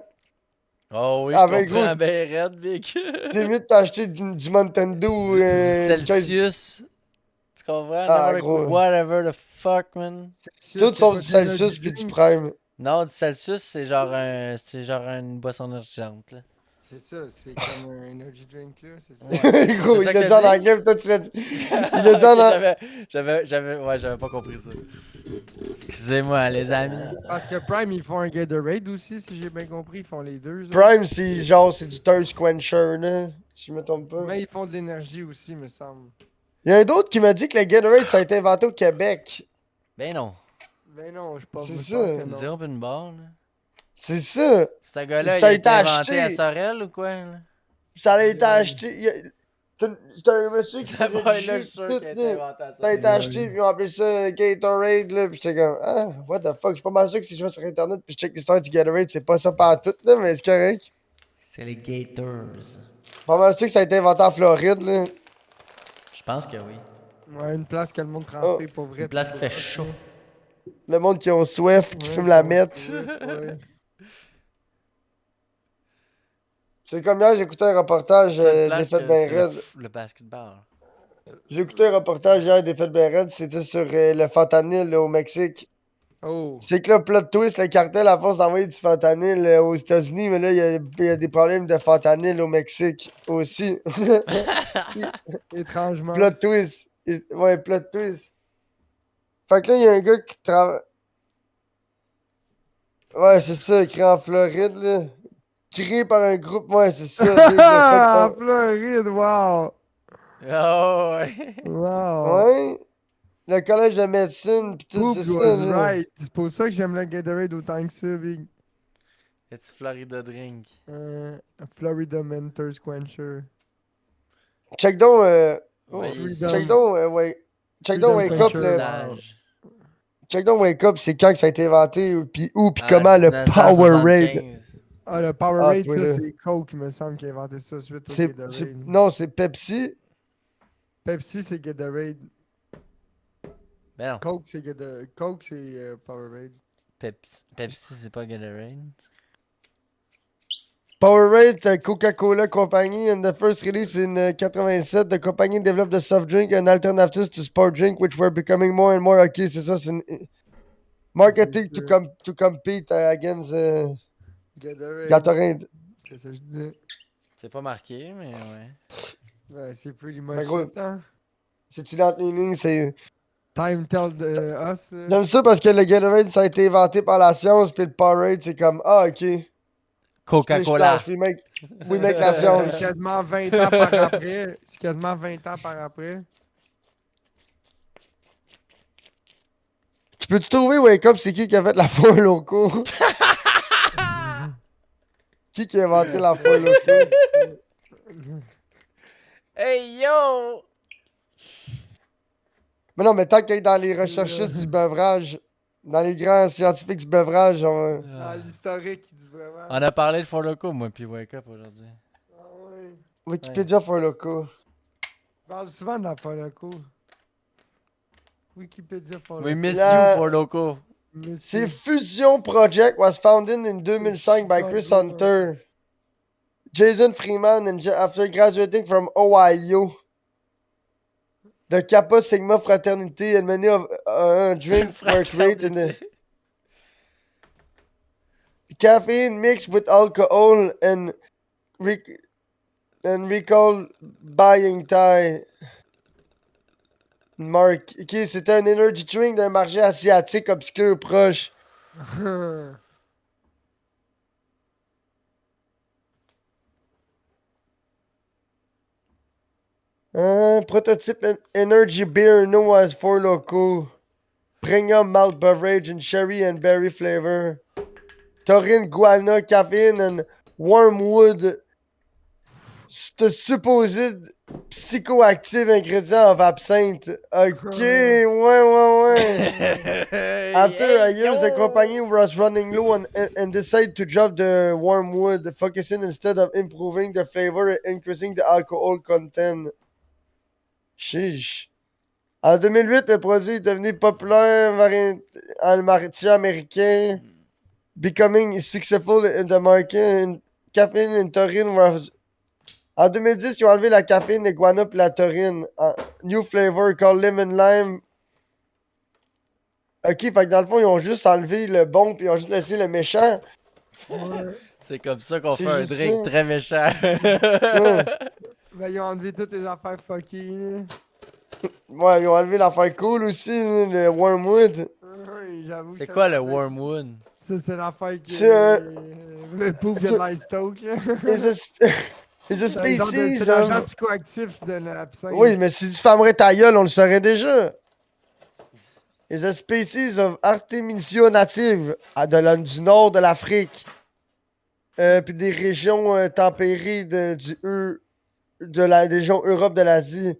Oh oui, Ah, je ben, comprends gros, bien Red, Big. c'est mieux de t'acheter du Mountain Dew. Du Celsius. Celsius. Tu comprends? Ah, N'importe quoi. gros. Whatever the fuck, man. Celsius, Tout c'est sauf pas du de l'energy Celsius puis du drink. Prime. Non, du Celsius, c'est genre une boisson énergisante, là. C'est ça, c'est comme un energy drink, là. C'est ça. Ouais. Gros, C'est ça il l'a que dit en t'as dit? anglais, puis toi, tu l'as dit. Il l'a dit en Ok, anglais. j'avais pas compris ça. Excusez-moi, les amis. Parce que Prime, ils font un Gatorade aussi, si j'ai bien compris. Ils font les deux. ça. Prime, c'est genre, c'est du thirst quencher, là. Si je me trompe pas. Mais ils font de l'énergie aussi, me semble. Il y a un d'autre qui m'a dit que le Gatorade, ça a été inventé au Québec. Ben non. Ben non, je pense, C'est je ça. pense que Ils non. ont une barre, là. C'est ça. Ce gars-là, il Ça a a été été inventé à acheté. Sorel ou quoi, là? Ça a été acheté. C'est un monsieur qui Ça faisait va, du là, je jus suis sûr tout, qu'il a été là. inventé à Ça a été Sorel. acheté, puis ils ont appelé ça Gatorade, là. Puis j'étais comme, ah, what the fuck. Je suis pas mal sûr que si je vais sur Internet, puis je check l'histoire du Gatorade, c'est pas ça partout, là, mais c'est correct. C'est les Gators. Pas mal sûr que ça a été inventé en Floride, là. Je pense que oui. Ouais, une place que le monde transpire pour vrai. Une place qui puis fait de- chaud. Le monde qui ont soif, qui Ouais, fume la qu'on mette. souhaite, ouais. C'est comme hier, j'ai écouté un reportage Cette des place fêtes que bien c'est le, raides. le basketball. J'ai écouté un reportage hier des fêtes bien raides, c'était sur le fentanyl là, au Mexique. Oh. C'est que là, plot twist, le cartel à force d'envoyer du fentanyl aux États-Unis, mais là, il y a des problèmes de fentanyl au Mexique aussi. Étrangement. Plot twist. Ouais, plot twist. Fait que là, il y a un gars qui travaille. Ouais, c'est ça, écrit en Floride, là. Créé par un groupe, ouais, c'est ça. Big, le fait Ah, qu'on- Floride, wow. Oh, ouais. Wow. Ouais. Le collège de médecine, pis tout, Poop c'est was ça, là. right. C'est pour ça que j'aime le Gatorade autant que ça, Big. It's Florida Drink. Florida Mentors Quencher. Check donc, Ouais, check donc, ouais. Check donc Wake Freedom Up, Quencher. là. Sage. Check donc Wake Up, c'est quand que ça a été inventé, puis où, puis Ah, comment le 1975. Powerade. Ah, le Powerade, toi, ça, là. c'est Coke, il me semble, qui a inventé ça suite au C'est, Gatorade. non, c'est Pepsi. Pepsi, c'est Gatorade. Ben non. Coke, c'est Coke, c'est Powerade. Pepsi, c'est pas Gatorade. Powerade, Coca-Cola Company, in the first release in 87, the company developed a soft drink and alternatives to sport drink, which were becoming more and more. Ok, c'est ça, c'est une marketing to compete against Gatorade. Gatorade. C'est ça que je disais. C'est pas marqué, mais ouais. Ouais, c'est pretty Ben, much gros, it, hein. Si tu l'entres les lignes, c'est. Time tell us. J'aime ça parce que le Gatorade, ça a été inventé par la science, puis le Powerade, c'est comme, ah, ok. Coca-Cola. We make la C'est science. quasiment 20 ans par après. C'est quasiment 20 ans par après. Tu peux-tu trouver Wake Up, c'est qui a fait la foire loco? Qui a inventé la foire loco? Hey yo! Mais non, mais tant qu'il est dans les recherchistes du beurrage, dans les grands scientifiques du beurrage, Dans l'historique, il dit vraiment. On a parlé de Four Loko, moi, puis Wake Up aujourd'hui. Ah ouais. Wikipédia foire loco. Je parle souvent de la Poloco. Wikipédia Poloco. We miss La- you, Four Loko. C'est Fusion Project was founded in 2005 by Chris Project. Hunter. Jason Freeman, after graduating from Ohio, the Kappa Sigma fraternity and many of drink were created in the caffeine mixed with alcohol and recall buying Thai. Mark. Ok, c'était un energy drink d'un marché asiatique obscur proche. Prototype energy beer known as Four Loko. Premium malt beverage in cherry and berry flavor. Taurine, guana, caffeine, and wormwood. The supposed psychoactive ingredient of absinthe. Ok, ouais. After a year, the company was running low and decided to drop the wormwood, focusing instead of improving the flavor and increasing the alcohol content. Chiche. En 2008, le produit est devenu populaire dans le marché américain, becoming successful in the market. And caffeine and taurine was... En 2010, ils ont enlevé la caféine, les guana et la taurine. New flavor called lemon lime. Ok, fait que dans le fond, ils ont juste enlevé le bon puis ils ont juste laissé le méchant. C'est comme ça qu'on C'est fait un juste drink ça. très méchant. Ouais. Ben, ils ont enlevé toutes les affaires fucky, là. Ouais, ils ont enlevé l'affaire cool aussi, le wormwood. Ouais, j'avoue. C'est que quoi ça le doit être- wormwood? Ça, c'est l'affaire qui. C'est Le pouf vient de l'iStoke, là. Is a, is a C'est un genre de- species c'est l'agent of... psychoactif de l'absinthe. Oui, mais si tu fermerais ta gueule, on le saurait déjà. Is a species of Artemisia native du nord de l'Afrique. Puis des régions tempérées de la région Europe de l'Asie.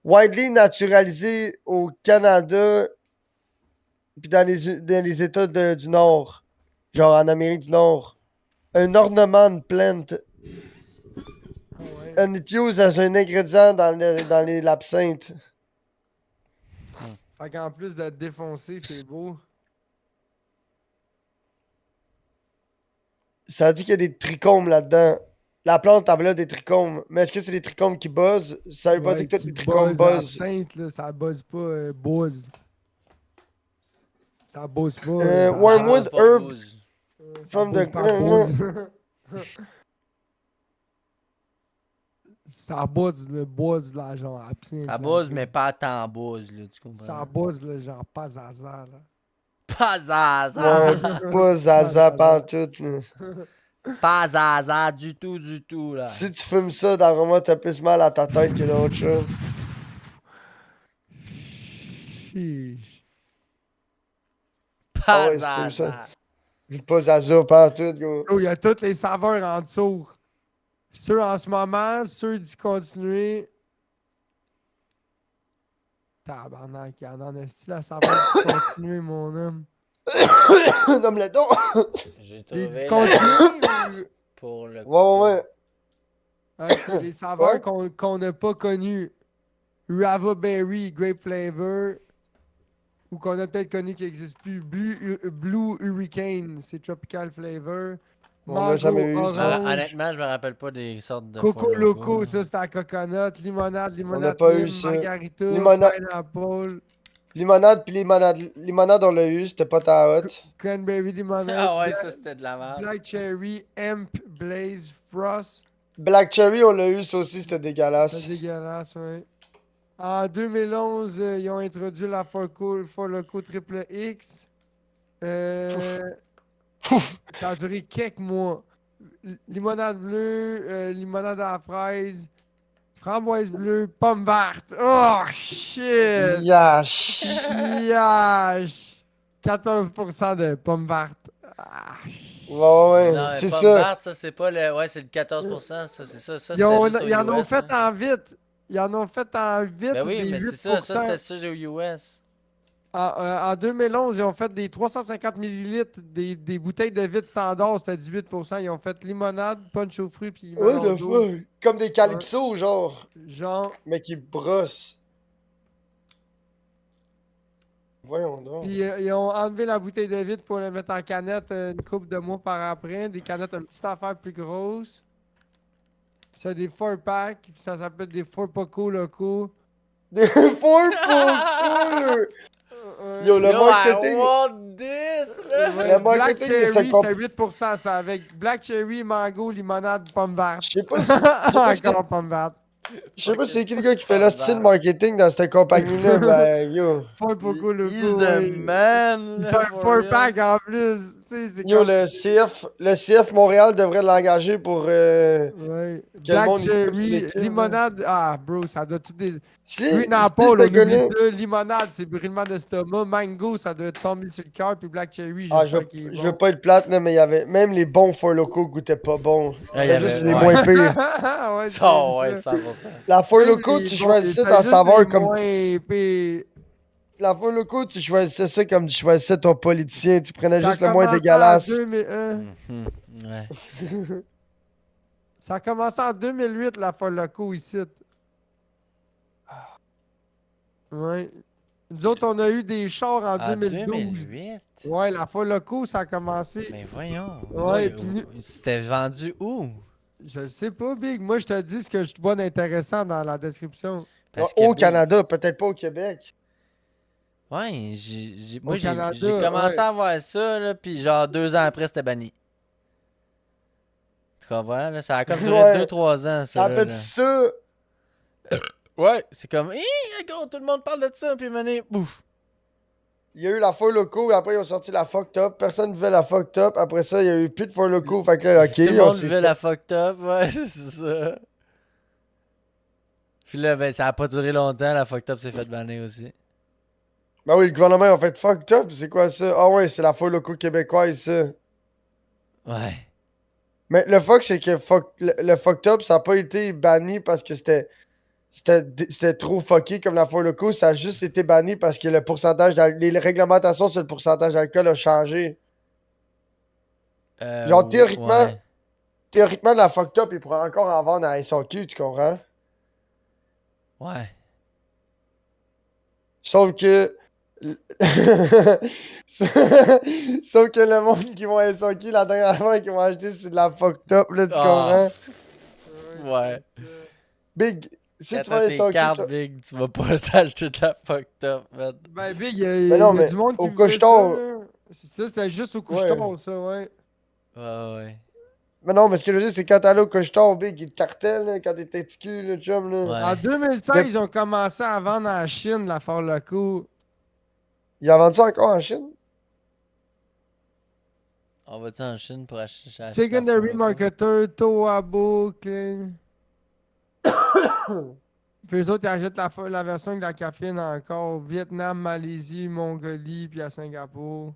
Widely naturalisé au Canada puis dans les États du Nord. Genre en Amérique du Nord. Un ornement plant. Ah ouais. And it used as un ingrédient dans l'absinthe. Fait qu'en plus de défoncer, c'est beau. Ça dit qu'il y a des trichomes là-dedans. La plante avait des trichomes. Mais est-ce que c'est des trichomes qui buzzent? Ça veut pas dire que tous les trichomes buzzent. L'absinthe, là, ça buzz pas buzz. Ça buzz pas. Wormwood Ça buzz pas herb buzz. Ça from buzz the... pas buzz. Ça buzz le buzz, là, genre absinthe. Ça là, buzz, ok. mais pas tant buzz, là, tu comprends? Ça buzz, là, genre pas hasard, là. Pas zaza! Ouais, pas zaza pantoute, là. Pas zaza du tout, là. Si tu fumes ça, dans t'as plus mal à ta tête que d'autres choses. Chiche. Ah Pas ouais, c'est comme ça. zaza. Pas zaza pantoute, gros. Oh, il y a toutes les saveurs en dessous. Ceux en ce moment, ceux d'y continuer. Tabarnak, il y en a style la saveur d'y continuer, mon homme. Nomme-le donc. J'ai Les trouvé la discontinués pour le Ouais. hein, les saveurs Ouais. qu'on n'a pas connues. Rava Berry, Grape Flavor. Ou qu'on a peut-être connu qui n'existe plus. Blue Hurricane, c'est Tropical Flavor. On l'a Mango jamais eu, ça. Orange. Honnêtement, je me rappelle pas des sortes de Coco Four Loco, là. ça c'était à coconut. Limonade, On n'a pas eu lime, ça. margarita, Limonade. pineapple, Limonade, puis limonade, on l'a eu, c'était pas ta hot. cranberry limonade, Ah ouais, ça c'était de la merde. black cherry, hemp, blaze, frost. Black Cherry, on l'a eu, ça aussi, c'était C'est dégueulasse. dégueulasse, ouais. En 2011, ils ont introduit la Four Loko Triple X. Pouf! Ça a duré quelques mois. Limonade bleue, limonade à la fraise, framboise bleue, pomme verte. Oh shit! Yash! Yash! 14% de pommes vertes. Ah. Ouais, Non, mais c'est pomme ça. verte, ça c'est pas le. Ouais, c'est le 14%, ça c'est ça. Ça Ils, c'était ont- juste ils en aux ont US. fait là. en vite. Ils en ont fait en vite. Ben oui, des mais c'est ça. Ça 8%. c'était ça aux US. En 2011, ils ont fait des 350 ml, des bouteilles de vide standard, c'était 18%. Ils ont fait limonade, punch aux fruits, puis What melon the d'eau. fuck? Comme des calypso, genre. Genre. Mais qui brossent. Voyons donc. Puis ils ont enlevé la bouteille de vide pour la mettre en canette une couple de mois par après. Des canettes une petite affaire plus grosse. C'est des 4-packs, ça s'appelle des 4 Poco locaux. Des Four Poco, Yo, le Yo, marketing. I want this, là! Le Black marketing de Cherry, cette c'était 8%, ça, avec Black Cherry, mango, limonade, pomme verte. Je sais pas si. pas si- Encore pomme verte. Je sais pas si c'est qui le gars qui fait le style marketing dans cette compagnie-là, ben yo. 4 Poco He's locaux, the ouais. man, C'est là, un for 4-pack real. en plus. Tu sais, c'est Yo, comme... le CF Montréal devrait l'engager pour Ouais. que le Black monde écoute Cherry, l'équipe, là. limonade. Ah, bro, ça doit tout des. Si, Green si Apple, ce on oublie gars-là. ça. Limonade, c'est brûlement d'estomac. Mango, ça doit tomber sur le cœur. Puis Black Cherry, Ah, j'espère qu'il est je veux bon. pas être plate, là, mais il y avait. Même les bons Four Locaux goûtaient pas bon. Ah, il y C'était avait- juste les ouais. moins pires. Ouais, Ça, c'est ouais, ça. 100%. La Four Même Locaux, les tu bons, choisissais c'était ta juste saveur les comme. moins pires. La Four Locaux, tu choisissais ça comme tu choisissais ton politicien. Tu prenais Ça a juste le moins commencé en dégueulasse. 2001. Mhm, ouais. Ça a commencé en 2008, la Four Loco ici. Ouais. Nous autres, on a eu des chars en En 2012. 2008? Ouais, la Four Loco, ça a commencé. Mais voyons. Ouais, Ouais, puis- c'était vendu où? Je le sais pas, Big. Moi, je te dis ce que je vois d'intéressant dans la description. Parce Au que, Canada, peut-être pas au Québec. Ouais, moi, j'ai Canada, commencé ouais. à voir ça, là, puis genre 2 ans après, c'était banni. Tu comprends, là? Ça a comme duré Ouais. 2-3 ans, Ça ça, a là, fait là. ça. Ouais, c'est comme, hé, gros, tout le monde parle de ça, puis maintenant, bouf. Il y a eu la Four Locaux, après ils ont sorti la Fucked Up. Personne ne vivait la Fucked Up. Après ça, il y a eu plus de Four Locaux. Fait que là, ok. Tout le on monde s'est vivait fait- la fucked up, ouais, c'est ça. Puis là, ben, ça a pas duré longtemps, la fucked up s'est fait bannir aussi. Ben oui, le gouvernement a fait Fucked Up. C'est quoi ça? Ah ouais, c'est la Four Locaux québécoise, ça. Ouais. Mais le fuck, c'est que le Fucked Up, ça a pas été banni parce que c'était trop fucké comme la Four Locaux. Ça a juste été banni parce que le pourcentage les réglementations sur le pourcentage d'alcool a changé. Genre, théoriquement- ouais. Théoriquement, la Fucked Up, il pourrait encore en vendre à SAQ, tu comprends? Ouais. Sauf que. Sauf que le monde qui vont à SAQ, la dernière fois qu'ils vont acheter, c'est de la Fucked Up, là, tu Ah. comprends? Ouais. Big, si Quand tu vas t'as à tes SAQ. cartes, Big, tu vas pas t'acheter de la fucked up, man. Ben, Big, il Mais y non, a mais du monde qui au me fait couche-tard- ça, là. C'est ça, c'était juste au couche-tard, ça, ouais. Ouais. Mais non, mais ce que je veux dire, c'est quand t'allais au cocheton, Big, il te cartait, là, quand t'étais petit cul, là, chum, là. Ouais. En 2016, ils ont commencé à vendre en Chine, la Four Loco. Il en vend ça encore en Chine? On va-tu en Chine pour acheter la Secondary Four Loko? Marketer, Toabo, Clean. Puis eux autres, ils achètent la version avec la caféine encore. Vietnam, Malaisie, Mongolie, puis à Singapour.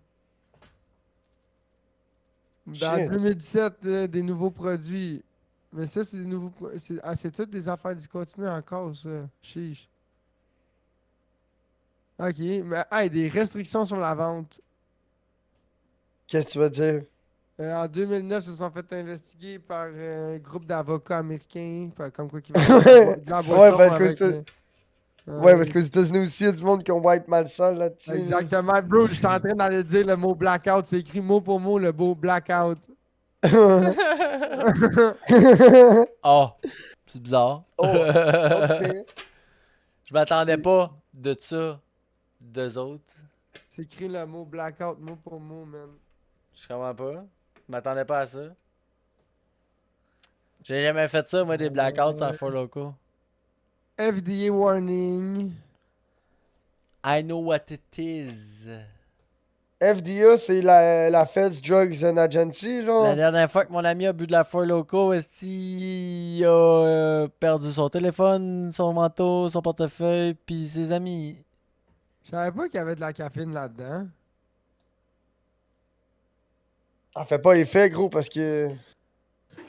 Dans Shit. 2017, des nouveaux produits. Mais ça, c'est des nouveaux produits. C'est toutes des affaires discontinuées encore, ça. Chiche. Ok, mais hey, des restrictions sur la vente. Qu'est-ce que tu veux dire? En 2009, ils se sont fait investiguer par un groupe d'avocats américains, comme quoi qui Ouais, de la boisson ouais, parce que avec, c'est- Ouais, parce qu'aux États-Unis aussi, il y a du monde qui ont white malsain là-dessus. là. Exactement. Bro, j'étais en train d'aller dire le mot blackout. C'est écrit mot pour mot le mot blackout. Oh, c'est bizarre. Oh, ok. Je m'attendais pas de ça d'eux autres. C'est écrit le mot blackout mot pour mot, man. Je comprends pas. Je m'attendais pas à ça. J'ai jamais fait ça, moi, des blackouts sur Four Loko. FDA warning. I know what it is. FDA, c'est la Feds Drugs and Agency, genre. La dernière fois que mon ami a bu de la Four Loko, est-ce qu'il a perdu son téléphone, son manteau, son portefeuille, puis ses amis? Je savais pas qu'il y avait de la caféine là-dedans. Ça fait pas effet, gros, parce que.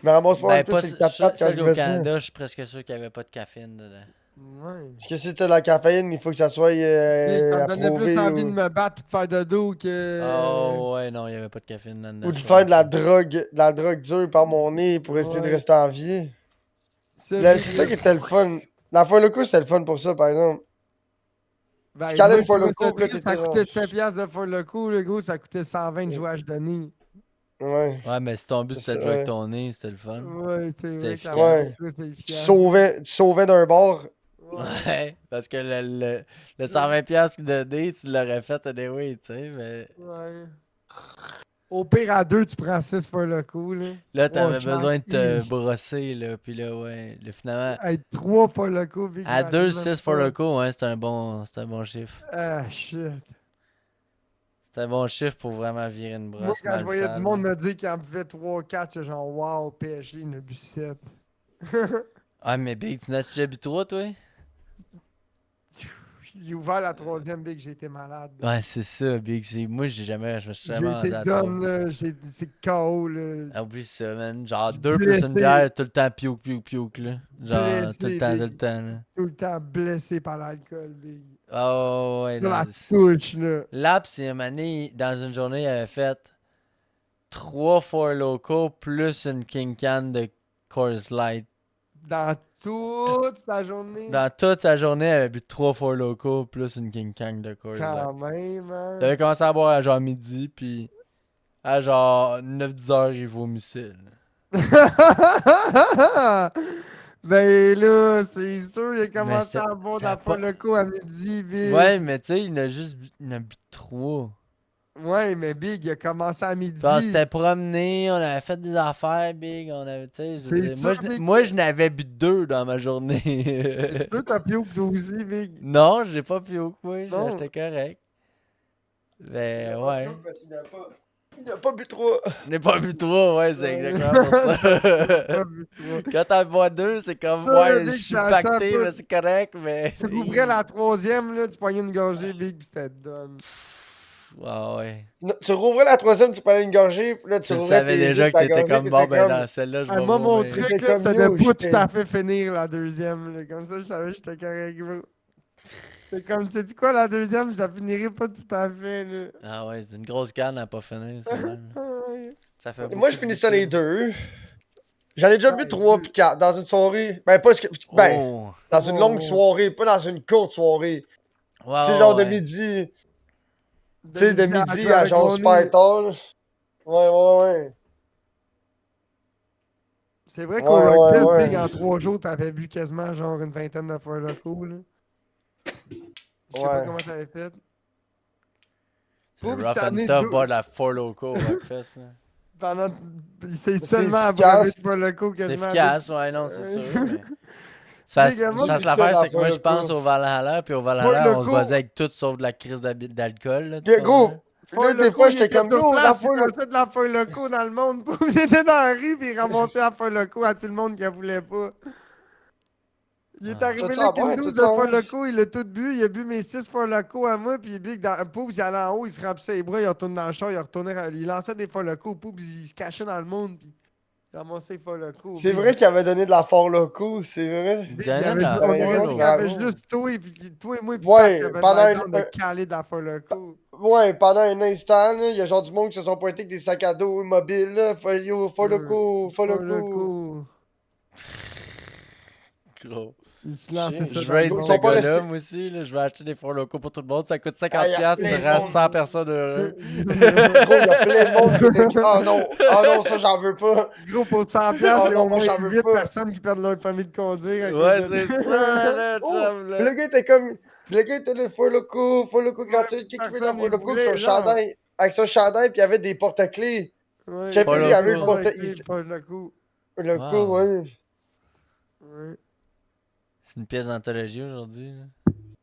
Je me ramasse pas un peu sur le 4 quand celle je au veux ça. Canada, je suis presque sûr qu'il n'y avait pas de caféine dedans. Ouais. Parce que si t'as de la caféine, il faut que ça soit ça me donnait approuvé. plus envie Ou, de me battre et de faire de dos que. Oh ouais, non, il n'y avait pas de caféine dedans. ou de je faire pense. de la drogue dure par mon nez pour essayer de Ouais. rester en vie. C'est C'est ça qui était le fun. La Four Loko, c'était le fun pour ça, par exemple. Ben, Tu calais moi, le Four je trouvais Loko, ça puis là, triste, t'étais ça coûtait genre- 5$ de Four Loko, le gros, ça coûtait 120 jouages de nez. Ouais. Ouais, mais si ton but C'est c'était de ça, jouer avec ouais. ton nez, c'était le fun. Ouais, c'est C'était vrai qu'à efficace. la Ouais. fin, c'est Tu efficace. sauvais d'un bord. Ouais. Ouais, parce que le 120$ de dé, tu l'aurais fait anyway, tu sais, mais Ouais. Au pire, à 2, tu prends 6 pour le coup, là. là, Oh, t'avais besoin de te Jack, brosser, là, pis là, ouais, finalement, hey, 3 pour le coup, Big, à 2, j'imagine même 6 for pas. the coup, ouais, c'est un bon chiffre. Ah, shit. C'est un bon chiffre pour vraiment virer une Moi, brosse quand je mal voyais du sale. monde me dire qu'il en buvait 3-4, j'étais genre, wow, PSG, il en a bu 7. Ah, mais Big, tu n'as-tu déjà bu 3, toi? J'ai ouvert la troisième, Big, j'ai été malade. Ouais, c'est ça, Big. Moi, je me suis J'ai jamais été rendu à 3. done, là. C'est KO, là. Ah, oublie ça, man. Genre, Je suis 2 plus une blessé. bière, tout le temps piouk, là. Genre, Blessé, tout le Big. temps, là. Tout le temps blessé par l'alcool, Big. Oh, ouais, Sur la non. touche, là. Lap, c'est une année, dans une journée, il avait fait 3 Four Loko plus une King Can de Coors Light. Dans toute sa journée. Dans toute sa journée, il avait bu 3 Four Loko plus une King Can de Coors Light. Quand même, hein. Il avait commencé à boire à genre midi, puis à genre 9-10 heures, il vomissait. Ben là, c'est sûr, il a Mais commencé à boire ça a dans pas pas... le coup à midi, Ouais, Big. mais tu sais, il a bu 3. Ouais, mais Big, il a commencé à Puis on midi. s'était promené, on avait fait des affaires, Big, on avait, tu sais, je veux C'est dire, sûr, Big. moi, je n'avais bu 2 dans ma journée. Là, t'as plus que toi aussi, Big. Non, j'ai pas pu au coin, Non. j'étais correct. Mais Il a ouais. pas parce il a pas bu 3. Je n'ai pas bu 3, ouais, c'est Ouais. exactement pour ça. Pas vu, toi. Quand t'en bois 2, c'est comme, Ça, ouais, je Big, suis ça pacté, achète mais c'est correct, mais. Tu rouvrais la troisième, là, tu pognais une gorgée, Big, pis c'était done. Ah ouais. Tu rouvrais la troisième, tu prenais une gorgée, puis là, tu Tu rouvrais savais tes déjà yeux, que ta t'étais gorgée, comme, bon, t'étais ben comme... dans celle-là, je Elle vais m'a vomir. montré J'étais que là, comme, ça yo, devait pas tout j'étais- à fait finir la deuxième. Là. Comme ça, je savais que j'étais correct, bro. C'est comme, tu sais quoi, la deuxième, je la finirai pas tout à fait, là. Ah ouais, c'est une grosse canne à pas finir, ça. man. Ouais. Ça fait beaucoup Moi, je de finissais les liquide. 2. J'en ai déjà bu Ouais, 3 deux. puis 4 dans une soirée. Ben, pas ce que... Ben, Oh! dans une longue Oh. soirée, pas dans une courte soirée. Ouais, Tu sais, genre de ouais. midi... Tu sais, de midi jouer à avec genre mon super nez. tard. là. Ouais. C'est vrai Ouais, qu'au Rockfest, ouais. Big, en 3 jours, t'avais bu quasiment genre une vingtaine de fois le coup, là. Je sais pas Ouais. comment t'avais fait. C'est Pauvre, rough cette and année, tough, deux- boire de la Four Loko au Rockfest. là. pendant... Il s'est C'est seulement efficace. abreuvé de fois le coup C'est quasiment. efficace, ouais, non, c'est sûr, mais... Big, moi, Parce que j'ai l'affaire, fait c'est que moi, la je pense Four au Valhalla, puis au Four Valhalla, on se Loko. basait avec tout sauf de la crise d'alcool, là, tu Puis, comprends? gros, puis Four là, des Loko, fois, il j'étais était comme, sur yo, la place, il Four Loko... passait de la Four Loko dans le monde. Pauvre, il était dans la rue, puis il ramassait la Four Loko à tout le monde qui ne voulait pas. Il est Ah. arrivé Tout là ça qu'une va, douce tout de ça Four va. Loko, il a tout bu, il a bu mes 6 Four Loko à moi, puis Big, Poubs, il allait en haut, il se remplissait les bras, il retourne dans le char, il lançait des Four Loko, Poubs, il se cachait dans le monde, puis il ramassait les Four Loko. C'est Big. vrai qu'il avait donné de la Fort Loco, c'est vrai. Il Big, donnait de la on Four aurait dit qu'il y Loko. avait juste toi et moi, puis Pat Ouais, qui avait pendant l'air un, down de caler de la Four Loko. ouais, pendant un instant, là, il y a genre du monde qui se sont pointés avec des sacs à dos mobiles, là. Yo, Fort Loco, Fort Four Loco. Loko. Gros. Il se lançait ça Je dans veux le être Ils ce sont pas gars-là, restés- moi aussi, là. Je vais acheter des Four Loko pour tout le monde. Ça coûte Ah, y a 50$, plein tu de rends monde. 100 personnes heureux. Gros, il y a plein de monde qui était. Ah non, ça j'en veux pas. Gros, pour 100$, Ah il y a non, au moi moins j'en veux 8 pas. personnes qui perdent leur permis de conduire. à cause Ouais, de- c'est ça, là, Oh, chum, puis là. le gars était comme. Le gars était là, Fort Loco gratuit, Ouais, qui fait de la personne Fort les Loco, voulait, avec son genre. chandail. Avec son chandail, puis il y avait des porte-clés. Ouais, Je sais Four plus, il y avait le Loko. porte. Pas le coup. Loco, Wow. ouais. Ouais. C'est une pièce d'anthologie aujourd'hui,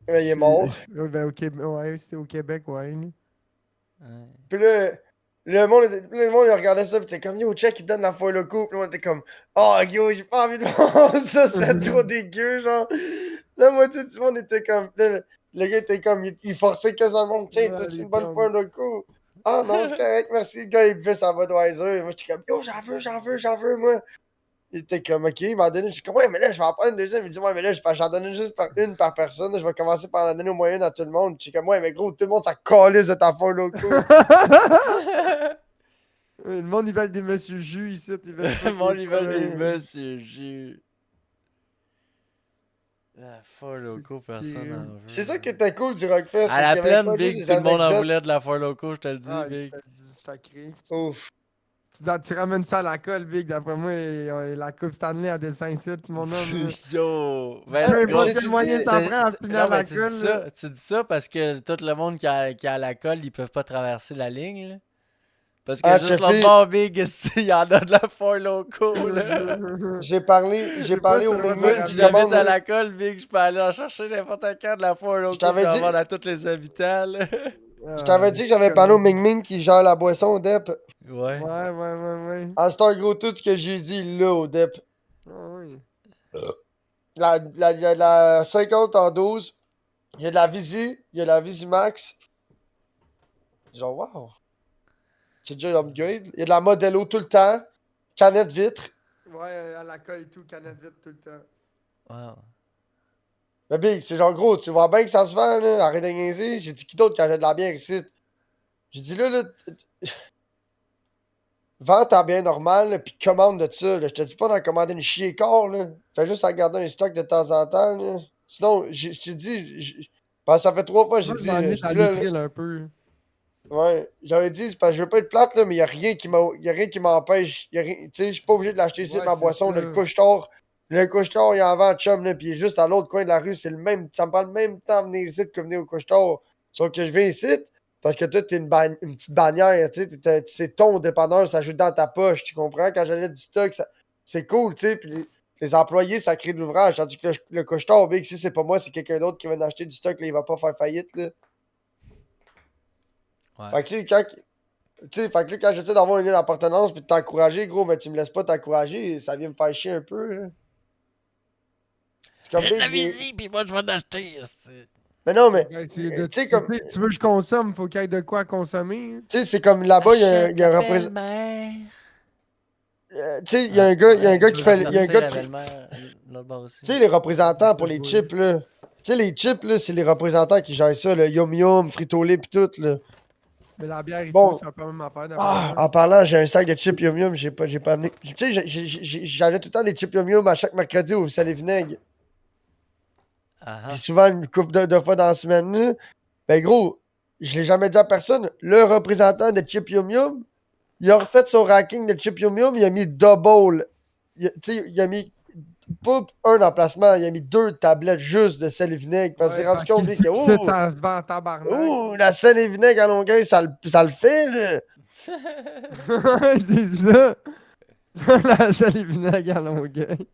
là. Il est mort. Ouais, ben, au Québec, ouais, c'était au Québec, ouais. Ouais. Puis là, le monde, il regardait ça, pis t'es comme, yo, check, il donne la fois le coup. Pis là, on était comme, oh, yo, j'ai pas envie de voir ça, ça fait trop dégueu, genre. La moitié du monde était comme, là, le gars était comme, il forçait quasiment le monde, tiens, Ouais, t'as-tu les une bonne pommes. fois le coup? Ah non, c'est correct, merci. Le gars, il buvait sa Budweiser. Moi, j'étais comme, yo, j'en veux, moi. Il était comme, ok, il m'a donné. Je suis comme, ouais, mais là, je vais en prendre une deuxième. Il dit, ouais, mais là, j'en donne juste une par personne. Je vais commencer par en donner au moyen à tout le monde. Je suis comme, ouais, mais gros, tout le monde, ça calisse de ta fois, loco. Le monde, ils veulent des Monsieur Jus ici. Ils veulent pas Mon des niveau des Four Monsieur Jus. La Four Loko, personne en veut. C'est ça qui était cool du Rockfest. À la c'est qu'il y avait plaine, pas juste Big, des tout le monde en anecdotes. voulait de la Four Loko, je te le dis, Ah, Big. je t'ai créé. Ouf. Tu ramènes ça à la colle, Big. D'après moi, la Coupe Stanley a des 5 sites, mon homme. là. Yo! Peu Ben, importe j'ai quel dit, moyen t'en prends à non, finir mais la tu colle. dis là. ça, tu dis ça parce que tout le monde qui a la colle, ils peuvent pas traverser la ligne, là. Parce que Ah, juste Jeffrey, l'autre bord, Big, il y en a de la foire loco, là. j'ai parlé au ça va Moi, Ming te si qui ramener. j'habite commande, à là. la colle, Big, je peux aller en chercher n'importe quand de la foire Je loco t'avais pour en dit, vendre à tous les habitants, là. je t'avais dit que j'avais parlé au Ming Ming qui gère la boisson au DEP. Ouais. Ouais. En Star Gros, tout ce que j'ai dit là au DEP. Ah oui. Il y a de la 50 en 12. Il y a de la Visi. Il y a de la Visimax. Genre, wow. C'est déjà upgrade. Il y a de la Modelo tout le temps. Canette vitre. Ouais, à la colle et tout, canette vite tout le temps. Wow. Mais Big, c'est genre gros, tu vois bien que ça se vend, là. Arrête de niaiser. J'ai dit qui d'autre quand j'ai de la bière ici? J'ai dit là, vends ta bière normale, là, pis commande de ça, là. Je te dis pas d'en commander une chier corps, là. Fais juste en garder un stock de temps en temps, là. Sinon, je t'ai dit, parce que ça fait 3 fois, Tu j'ai vas dit, vendre je ta dis là, litrille un peu. ouais, j'avais dit, c'est parce que je veux pas être plate, là, mais y a rien qui m'empêche. Tu sais, je suis pas obligé de l'acheter ici, Ouais, ma c'est boisson, ça. le couche-tard. Le couche-tard, il en vend, chum, là, pis il est juste à l'autre coin de la rue, c'est le même. Ça me prend le même temps de venir ici que venir au couche-tard. Sauf que je viens ici, parce que toi, t'es une petite bannière, tu sais, c'est ton dépanneur, ça joue dans ta poche, tu comprends? Quand j'allais du stock, c'est cool, tu sais, pis les employés, ça crée de l'ouvrage, tandis que le couche-tard, big, si c'est pas moi, c'est quelqu'un d'autre qui va en acheter du stock, là, il va pas faire faillite, là. Ouais. Fait que, tu sais, fait que là, quand j'essaie d'avoir une ligne d'appartenance pis de t'encourager, gros, mais tu me laisses pas t'encourager, ça vient me faire chier un peu, là. C'est comme J'ai de Big, la visite, pis moi, je vais en acheter. Mais non, mais, Ouais, tu sais, comme, tu veux que je consomme, faut qu'il y ait de quoi consommer. tu sais, c'est comme là-bas, il y a un représentant. belle-mère. Tu sais, il y a un gars qui fait. Il y a un gars la de. Tu belle-mère, l'autre bord aussi. sais, les représentants pour les chips, là. Tu sais, les chips, là, c'est les représentants qui gèrent ça, le Yum Yum, Frito-Lay pis tout, là. Mais la bière et Bon. tout, c'est un peu même affaire d'après Ah, moi. en parlant, j'ai un sac de chips Yum Yum, j'ai pas amené. Tu sais, j'avais tout le temps des chips Yum Yum à chaque mercredi au sel et vinaigre. Ah Puis souvent, une couple de fois dans la semaine, là. Ben gros, je l'ai jamais dit à personne. Le représentant de Chip Yum Yum, il a refait son ranking de Chip Yum Yum, il a mis double. Tu sais, il a mis pas un emplacement, il a mis 2 tablettes juste de sel et vinaigre. Parce qu'il s'est rendu compte que, Ça se vend en tabarnak. la sel et vinaigre à Longueuil, ça le fait, là. C'est ça. La salle et vinaigre à Longueuil.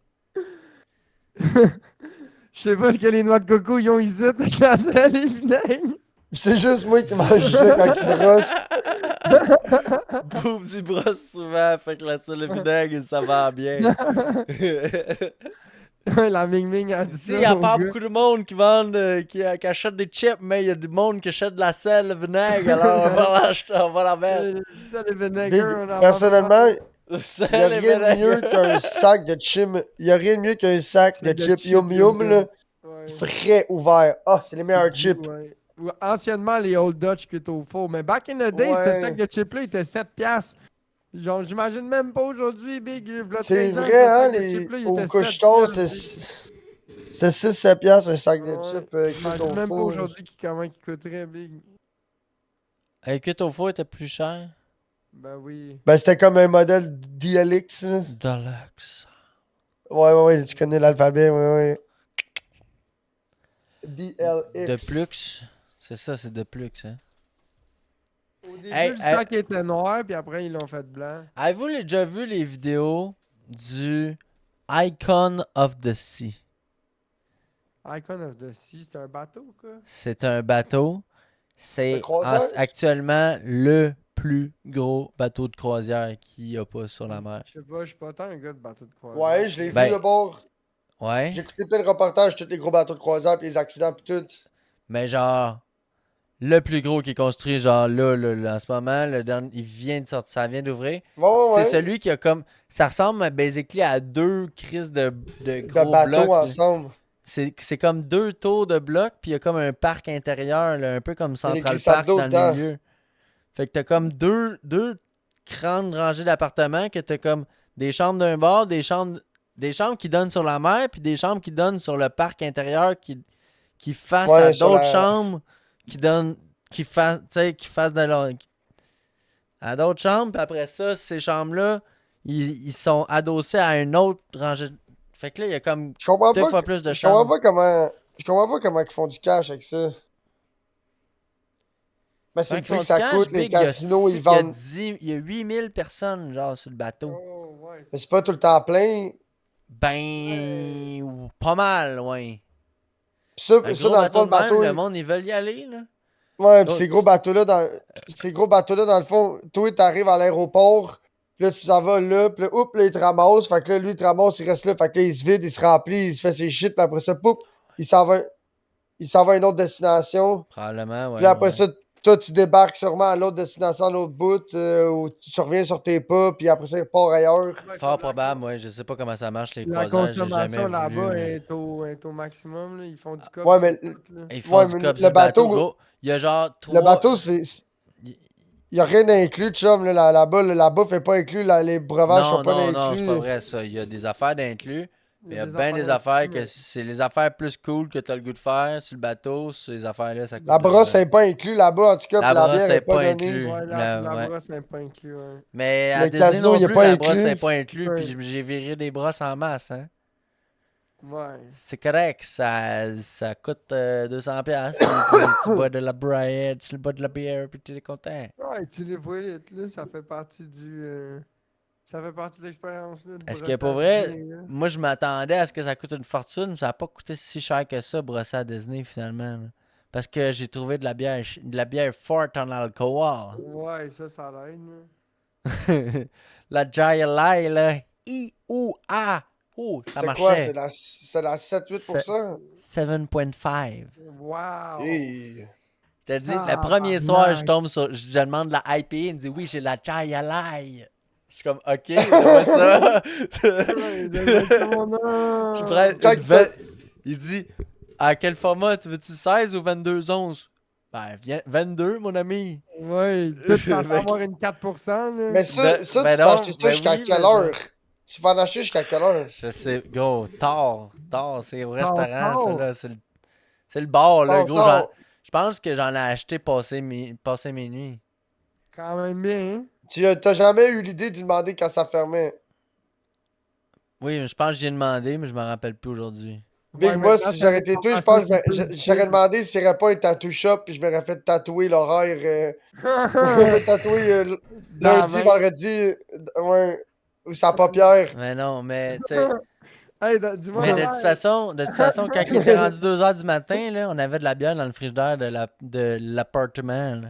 Je sais pas ce que les noix de coco ils ont ici avec la salle et vinaigre. C'est juste moi qui mange ça quand il brosse. Boobs, il brosse souvent, fait que la seule vinaigre, ça va bien. La Ming Ming a dit Ici, ça. il n'y a au pas gars. beaucoup de monde qui vendent, qui achète des chips, mais il y a du monde qui achète de la sel, le vinaigre, alors on va l'acheter, on va la mettre. Salle et vinaigre, Big, on en vend personnellement, Sel il y a et rien de mieux vinaigre. qu'un sac de chips. Il y a rien de mieux qu'un sac de chips Yum Yum, là. Ouais. Frais ouvert. Ah, c'est les meilleurs chips. Ouais. Ou anciennement, les Old Dutch qui étaient au four. Mais back in the day, Ouais. ce sac de chips-là était 7$. Genre, j'imagine même pas aujourd'hui, Big. V'là C'est 13 ans, vrai, ce hein, sac de les... chips-là, il au était couche-tard, 7$, Big. c'était 6-7 piastres un sac de Ouais. chips cuit J'imagine au même pas four. aujourd'hui comment il coûterait, Big. Un cuit au four était plus cher. Ben oui. Ben, c'était comme un modèle DLX, là. Deluxe. Ouais, tu connais l'alphabet, ouais. DLX. De plus. C'est ça, c'est de plus, hein. Au début, Hey, le sac était noir, puis après, ils l'ont fait blanc. Avez-vous déjà vu les vidéos du Icon of the Sea? Icon of the Sea, c'était un bateau, quoi. C'est un bateau. C'est De croisière? actuellement le plus gros bateau de croisière qu'il n'y a pas sur la mer. Je sais pas, je suis pas tant un gars de bateau de croisière. Ouais, je l'ai Ben, vu de bord. Ouais. J'ai écouté plein de reportages, tous les gros bateaux de croisière, puis les accidents, puis tout. Mais genre, le plus gros qui est construit, genre là, en ce moment, le dernier, il vient de sortir, ça vient d'ouvrir. Ouais. C'est celui qui a comme. Ça ressemble basically à 2 crises de gros De bateaux blocs. ensemble. C'est comme 2 tours de blocs, puis il y a comme un parc intérieur, là, un peu comme les Central glissades Park d'eau dans dedans. le milieu. Fait que t'as comme deux grandes rangées d'appartements, que t'as comme des chambres d'un bord, des chambres qui donnent sur la mer, puis des chambres qui donnent sur le parc intérieur, qui fassent Ouais, à sur d'autres la- chambres, qui fassent de la... À d'autres chambres, puis après ça, ces chambres-là, ils sont adossés à une autre rangée. Fait que là, il y a comme Je comprends deux pas. fois plus de Je comprends chambres. pas comment. Je comprends pas comment ils font du cash avec ça. Mais c'est Quand le ils prix font que du ça cash, coûte, les Big, il y a, casinos, ils il y a vendent. 8000 personnes, genre, sur le bateau. Oh, ouais. Mais c'est pas tout le temps plein. Ben, pas mal, ouais. Pis ça, Un ça gros dans le bateau fond, de le même, bateau. le monde, ils veulent y aller, là. Ouais, pis Oh, ces gros bateaux-là, dans le fond, toi, t'arrives à l'aéroport, pis là, tu t'en vas là, pis là, oups, là, il te ramasse, fait que là, lui, il te ramasse, il reste là, fait que là, il se vide, il se remplit, il se fait ses shit, pis après ça, poup, il s'en va à une autre destination, Probablement, pis là, ouais, après ouais. ça, toi, tu débarques sûrement à l'autre destination, à l'autre bout, où tu reviens sur tes pas, pis après ça, il repart ailleurs. Ouais, Fort comme probable, ouais. Je sais pas comment ça marche, les la croisières, j'ai jamais consommation voulu. là-bas est au maximum, là. Ils font du cop Ouais, sur mais, tout, là. Ils font ouais, du mais cop sur le le bateau, bateau, gros. Il y a genre le 3. bateau, y a rien d'inclus, chum, là, là-bas, la bouffe est pas inclus, les breuvages sont Non, pas non, non, c'est pas inclus. vrai, ça. Il y a des affaires d'inclus. Il Mais y il y a a des bien affaires des inclus, affaires que mais c'est les affaires plus cool que t'as le goût de faire sur le bateau. Ces affaires-là, ça coûte La de brosse l'argent. n'est pas inclus là-bas, en tout cas, La puis la brosse bière est n'est pas pas donnée. inclus. ouais, la Ouais. brosse n'est pas inclus, ouais. Mais à Le Disney casino, non il est plus, pas la brosse n'est inclus. pas inclus. Ouais. Puis j'ai viré des brosses en masse, hein. Ouais. C'est correct, ça coûte 200$. Puis tu bois de la bread, tu bois de la bière, puis tu es content. Ouais, tu les vois, là, ça fait partie ça fait partie de l'expérience, là, de Est-ce brosser que pour à vrai, Disney, là. moi je m'attendais à ce que ça coûte une fortune, ça n'a pas coûté si cher que ça, brosser à Disney finalement, là. Parce que j'ai trouvé de la bière forte en alcool. Ouais, ça l'aide, là. La Jaya Lai, là. I-O-A. Oh, ça C'est quoi? marchait. C'est la 7-8%? 7.5. Wow! Hey. T'as dit, le premier soir, Tabarnak. je demande la IPA, il me dit oui, j'ai la Jaya Lai. Je suis comme, ok, donne-moi ça. Ouais, donne-moi mon nom. Je prends Quand une Il dit, à quel format, tu veux-tu 16 ou 22 onces? Ben, viens, 22, mon ami. Ouais, toi, tu t'attends à avoir une 4%, là. Mais ça, tu Ben peux non, acheter ça ben jusqu'à oui, quelle mais heure? Tu peux en acheter jusqu'à quelle heure? je sais, gros, tard, c'est au Tard, restaurant, ça, tard. là, c'est le bar, là, Tard, gros, tard. je pense que j'en ai acheté passé minuit. Quand même bien, hein? T'as jamais eu l'idée de lui demander quand ça fermait? Oui, mais je pense que j'ai demandé, mais je me rappelle plus aujourd'hui. Big, Ouais, moi, maintenant, si t'as j'aurais été toi, je pense que l'information sur j'aurais demandé s'il n'y aurait pas un tattoo shop, puis je m'aurais fait tatouer l'horaire. Je m'aurais fait tatouer Dans la lundi, main. vendredi, ouais, ou sa paupière. Mais non, mais, tu sais, Hey, dis-moi mais l'horaire. de toute façon, quand il était rendu 2h du matin, là, on avait de la bière dans le frigidaire de l'appartement, là.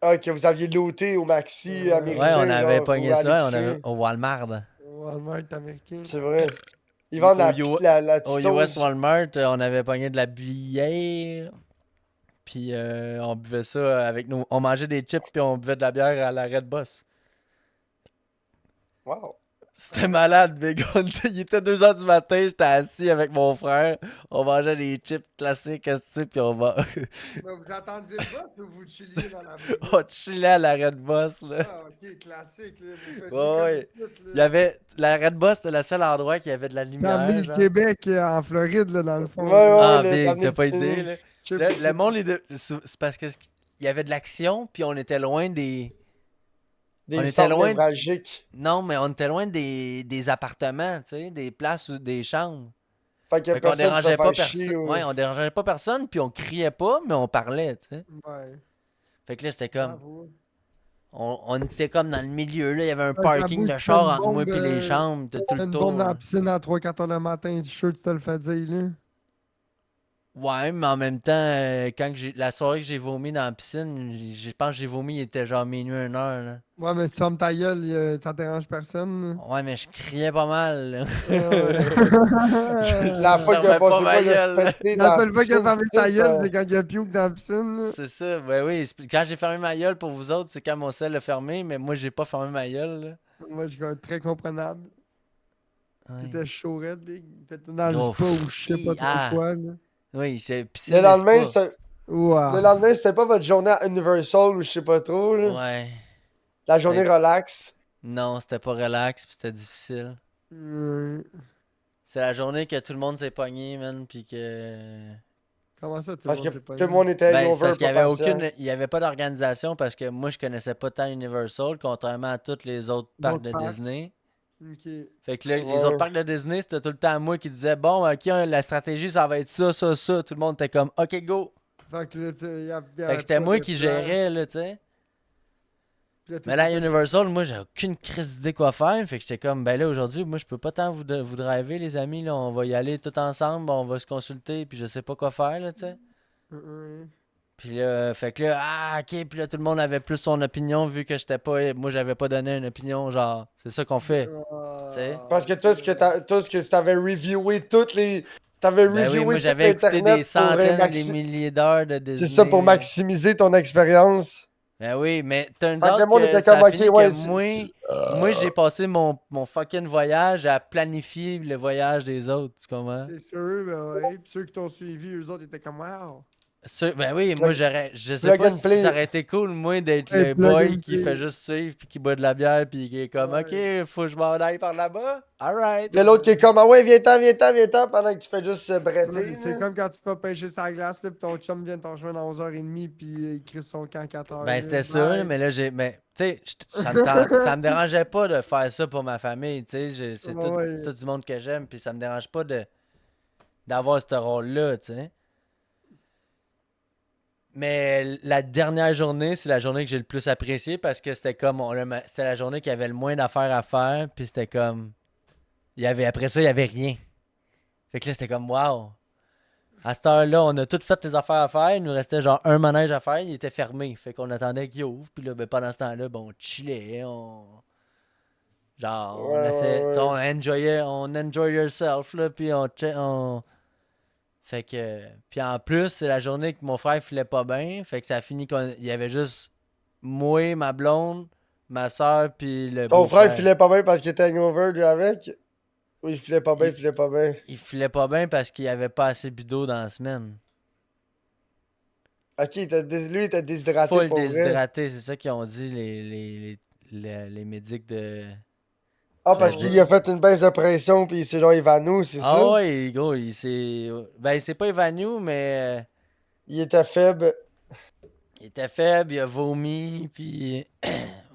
Ah, que vous aviez looté au Maxi Ouais, on américain, avait genre, ou pogné à ça, on avait l'épicerie. au Walmart. Walmart américain. C'est vrai. Ils vendent la Au US Tito's. Walmart, on avait pogné de la bière. Puis on buvait ça avec nous. On mangeait des chips puis on buvait de la bière à la Red Boss. Wow. C'était malade, Big. Il était 2h du matin, j'étais assis avec mon frère. On mangeait des chips classiques, puis on va. Mais vous attendiez le boss ou vous chilliez dans la bouffe? On chillait à la Red Boss, là. Ah, ok, classique, là. Vous faisiez Ouais. comme tout, là. Il y avait. La Red Boss, c'était le seul endroit qui avait de la T'as lumière. amené le genre. Québec en Floride, là, dans le fond. Ouais, ouais. Ah, le- Big, l'amener t'as pas de idée, fini. là. Je sais Le monde, c'est parce que il y avait de l'action, puis on était loin des. On Des était centres loin. névralgiques. Non, mais on était loin des appartements, tu sais, des places ou des chambres. Fait que Fait qu'on personne qui dérangeait va pas faire chier. personne. Ou... Ouais, on dérangeait pas personne, puis on criait pas, mais on parlait, tu sais. Ouais, Fait que là, c'était comme. bravo. On était comme dans le milieu, là. Il y avait un Ouais, parking j'avoue, de c'est char une entre moi bombe, et les chambres, de tout T'as le une bombe tour. dans la Là. piscine à 3-4 heures le matin, je suis sûr que tu te le fais dire, là. Ouais, mais en même temps, quand la soirée que j'ai vomi dans la piscine, je pense que j'ai vomi, il était genre minuit, 1h, là. Ouais, mais si tu fermes ta gueule, ça dérange personne. Ouais, mais je criais pas mal, là. La Je fois qu'il a fermais pas passé ma pas le gueule, là. specté dans La la seule fois qu'il a piscine, fermé sa gueule, ça- c'est quand il a puke dans la piscine. Là. C'est ça, ben oui. Quand j'ai fermé ma gueule pour vous autres, c'est quand mon sel a fermé, mais moi, j'ai pas fermé ma gueule, là. Moi, je suis très comprenable. Ouais. T'étais chaud, red, big. T'étais dans le Oh, spa ou je sais pas ah. trop quoi, là. Oui, j'ai piscine Le et lendemain, spa. le Ouah. lendemain, c'était pas votre journée à Universal ou je sais pas trop, là. Ouais. La journée relax. Non, c'était pas relax, pis c'était difficile. Ouais. C'est la journée que tout le monde s'est pogné, man, pis que... Comment ça, tout le Parce que monde s'est tout pas le monde était Ben, c'est hangover parce qu'il y pas avait patient. il y avait pas d'organisation parce que moi je connaissais pas tant Universal contrairement à tous les autres parcs D'autres de parcs. Disney. Ok. Fait que là, les Ouais. autres parcs de Disney, c'était tout le temps moi qui disais bon, ok, la stratégie ça va être ça, ça, ça. Tout le monde était comme ok, go. Fait que là, y Fait avait que c'était pas moi de qui plan. gérais, là, tu sais. Puis là, Mais là, à t'essayais de- Universal, moi, j'ai aucune crise d'idée quoi faire. Fait que j'étais comme, ben là, aujourd'hui, moi, je peux pas tant vous driver, les amis. Là, on va y aller tout ensemble, on va se consulter, puis je sais pas quoi faire, là, tu sais. Ouais. Puis là, fait que là, ah, ok, puis là, tout le monde avait plus son opinion vu que j'étais pas. Moi, j'avais pas donné une opinion, genre, c'est ça qu'on fait, tu sais. Parce que tout ce que t'avais reviewé toutes les. T'avais Ben oui, moi, reviewé tout j'avais écouté l'internet des pour centaines, des milliers d'heures de C'est ça, pour Disney. maximiser ton expérience. Ben oui, mais turns Fait que le out monde que était ça comme, a ok, fini ouais, que moi j'ai passé mon fucking voyage à planifier le voyage des autres, tu comprends? C'est sûr, ben ouais. Puis ceux qui t'ont suivi, eux autres étaient comme wow. Ben oui, moi je sais Plug pas and si play. ça aurait été cool, moi, d'être Hey, le plug boy and qui play. fait juste suivre puis qui boit de la bière puis qui est comme, Ouais. ok, faut que je m'en aille par là-bas, alright. Il y a l'autre qui est comme, ah ouais, viens-t'en, viens-t'en, viens-t'en, pendant que tu fais juste se bretter. C'est là. comme quand tu vas pêcher sa glace, là, pis ton chum vient t'en rejoindre à 11h30, puis il crie son camp à 4h. Ben c'était ça, là, mais là mais tu sais, ça me dérangeait pas de faire ça pour ma famille, tu sais, c'est Ouais. tout du monde que j'aime puis ça me dérange pas d'avoir ce rôle-là, tu sais. Mais la dernière journée, c'est la journée que j'ai le plus appréciée parce que c'était comme c'était la journée qui avait le moins d'affaires à faire, puis c'était comme après ça, il y avait rien. Fait que là c'était comme wow. À cette heure-là, on a toutes fait les affaires à faire, il nous restait genre un manège à faire, il était fermé. Fait qu'on attendait qu'il ouvre, puis là ben, pendant ce temps-là, ben, on chillait, genre on Ouais, essayait, ouais, ouais. on enjoy yourself là, puis on fait que. Puis en plus, c'est la journée que mon frère filait pas bien. Fait que ça a fini qu'il y avait juste moi, ma blonde, ma soeur, puis le Ton frère, il beau-frère. filait pas bien parce qu'il était hangover, lui, avec. Ou il filait pas bien, il filait pas bien. Il filait pas bien parce qu'il y avait pas assez bu d'eau dans la semaine. Ok, lui, il était déshydraté Full pour vrai. déshydraté, c'est ça qu'ils ont dit les médics de. Ah, parce qu'il a fait une baisse de pression, puis c'est genre évanoui, c'est Ah ça? ouais, gros, il s'est. Ben, il s'est pas évanoui, mais. Il était faible. Il était faible, il a vomi, puis.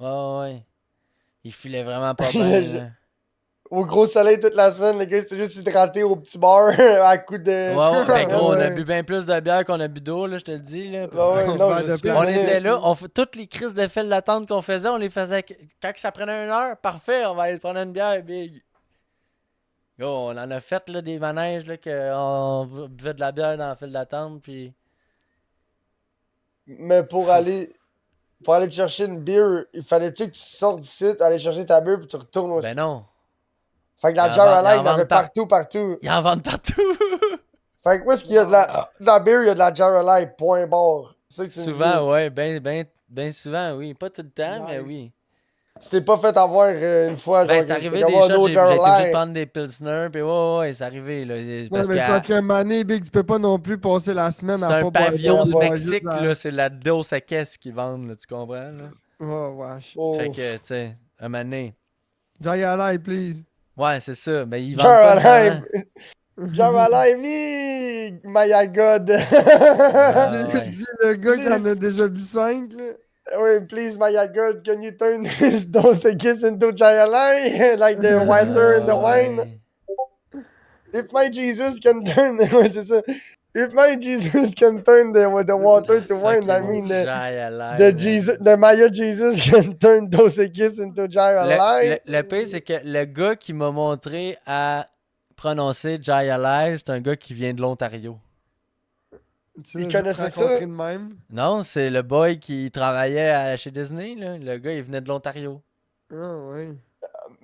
Ouais, ouais. Il filait vraiment pas bien, là. Au gros soleil toute la semaine, les gars, c'était juste hydraté au petit bar à coup de. Ouais, ouais, ben gros, on a Ouais. bu bien plus de bière qu'on a bu d'eau, là, je te le dis, là. Ah ouais, non, Verre je de sais. On plastique. était là, toutes les crises de file d'attente qu'on faisait, on les faisait. Quand ça prenait 1 heure, parfait, on va aller prendre une bière, big. Gros, on en a fait, là, des manèges, là, qu'on buvait de la bière dans la file d'attente, puis. Mais pour aller te chercher une bière, il fallait-tu que tu sortes du site, aller chercher ta bière, puis tu retournes au Ben site. non. Fait que la Ils en jar à vendent- ils en live, il y en avait vendent par- partout, partout. Ils en vendent partout. Fait que où est-ce qu'il y a de la bière, il y a de la jar à live, point barre. C'est ça que tu me dis. Souvent, ouais, ben souvent, oui. Pas tout le temps, mais Nice. oui. Tu t'es pas fait avoir une fois, Ben, genre, c'est que arrivé t'es des comme, oh, shots, no j'ai jar été obligé de live. prendre des Pilsner, puis ouais, c'est arrivé, là. Ouais, Parce mais que c'est parce qu'à un moment donné, Big, tu peux pas non plus passer la semaine c'est à un pas boire pavillon d'eau, du boire Mexique, juste la- là, c'est la Dos Equis qu'ils vendent, là, tu comprends, là? Oh, wesh. Oh. Fait que, tu sais, un moment donné. Jay Alive, please. Ouais, c'est ça, mais ils vendent Jar pas alive. nécessairement. Jar alive, me, my God. Ah, ouais. Dis le gars qui en a déjà bu 5, là. Oui, please, my God, can you turn this Dos Equis into jar alive? Like the water in the Ah, wine? ouais. If my Jesus can turn, ouais, c'est ça. If my Jesus can turn the water to wine, I Fucking mean Jai Alive, the man. Jesus, the Maya Jesus can turn Dos Equis into jar alive. Le pire, c'est que le gars qui m'a montré à prononcer Jai Alive, c'est un gars qui vient de l'Ontario. Tu Il l'as juste connaissait ça? rencontré de même. Non, c'est le boy qui travaillait chez Disney, là. Le gars, il venait de l'Ontario. Ah, ouais.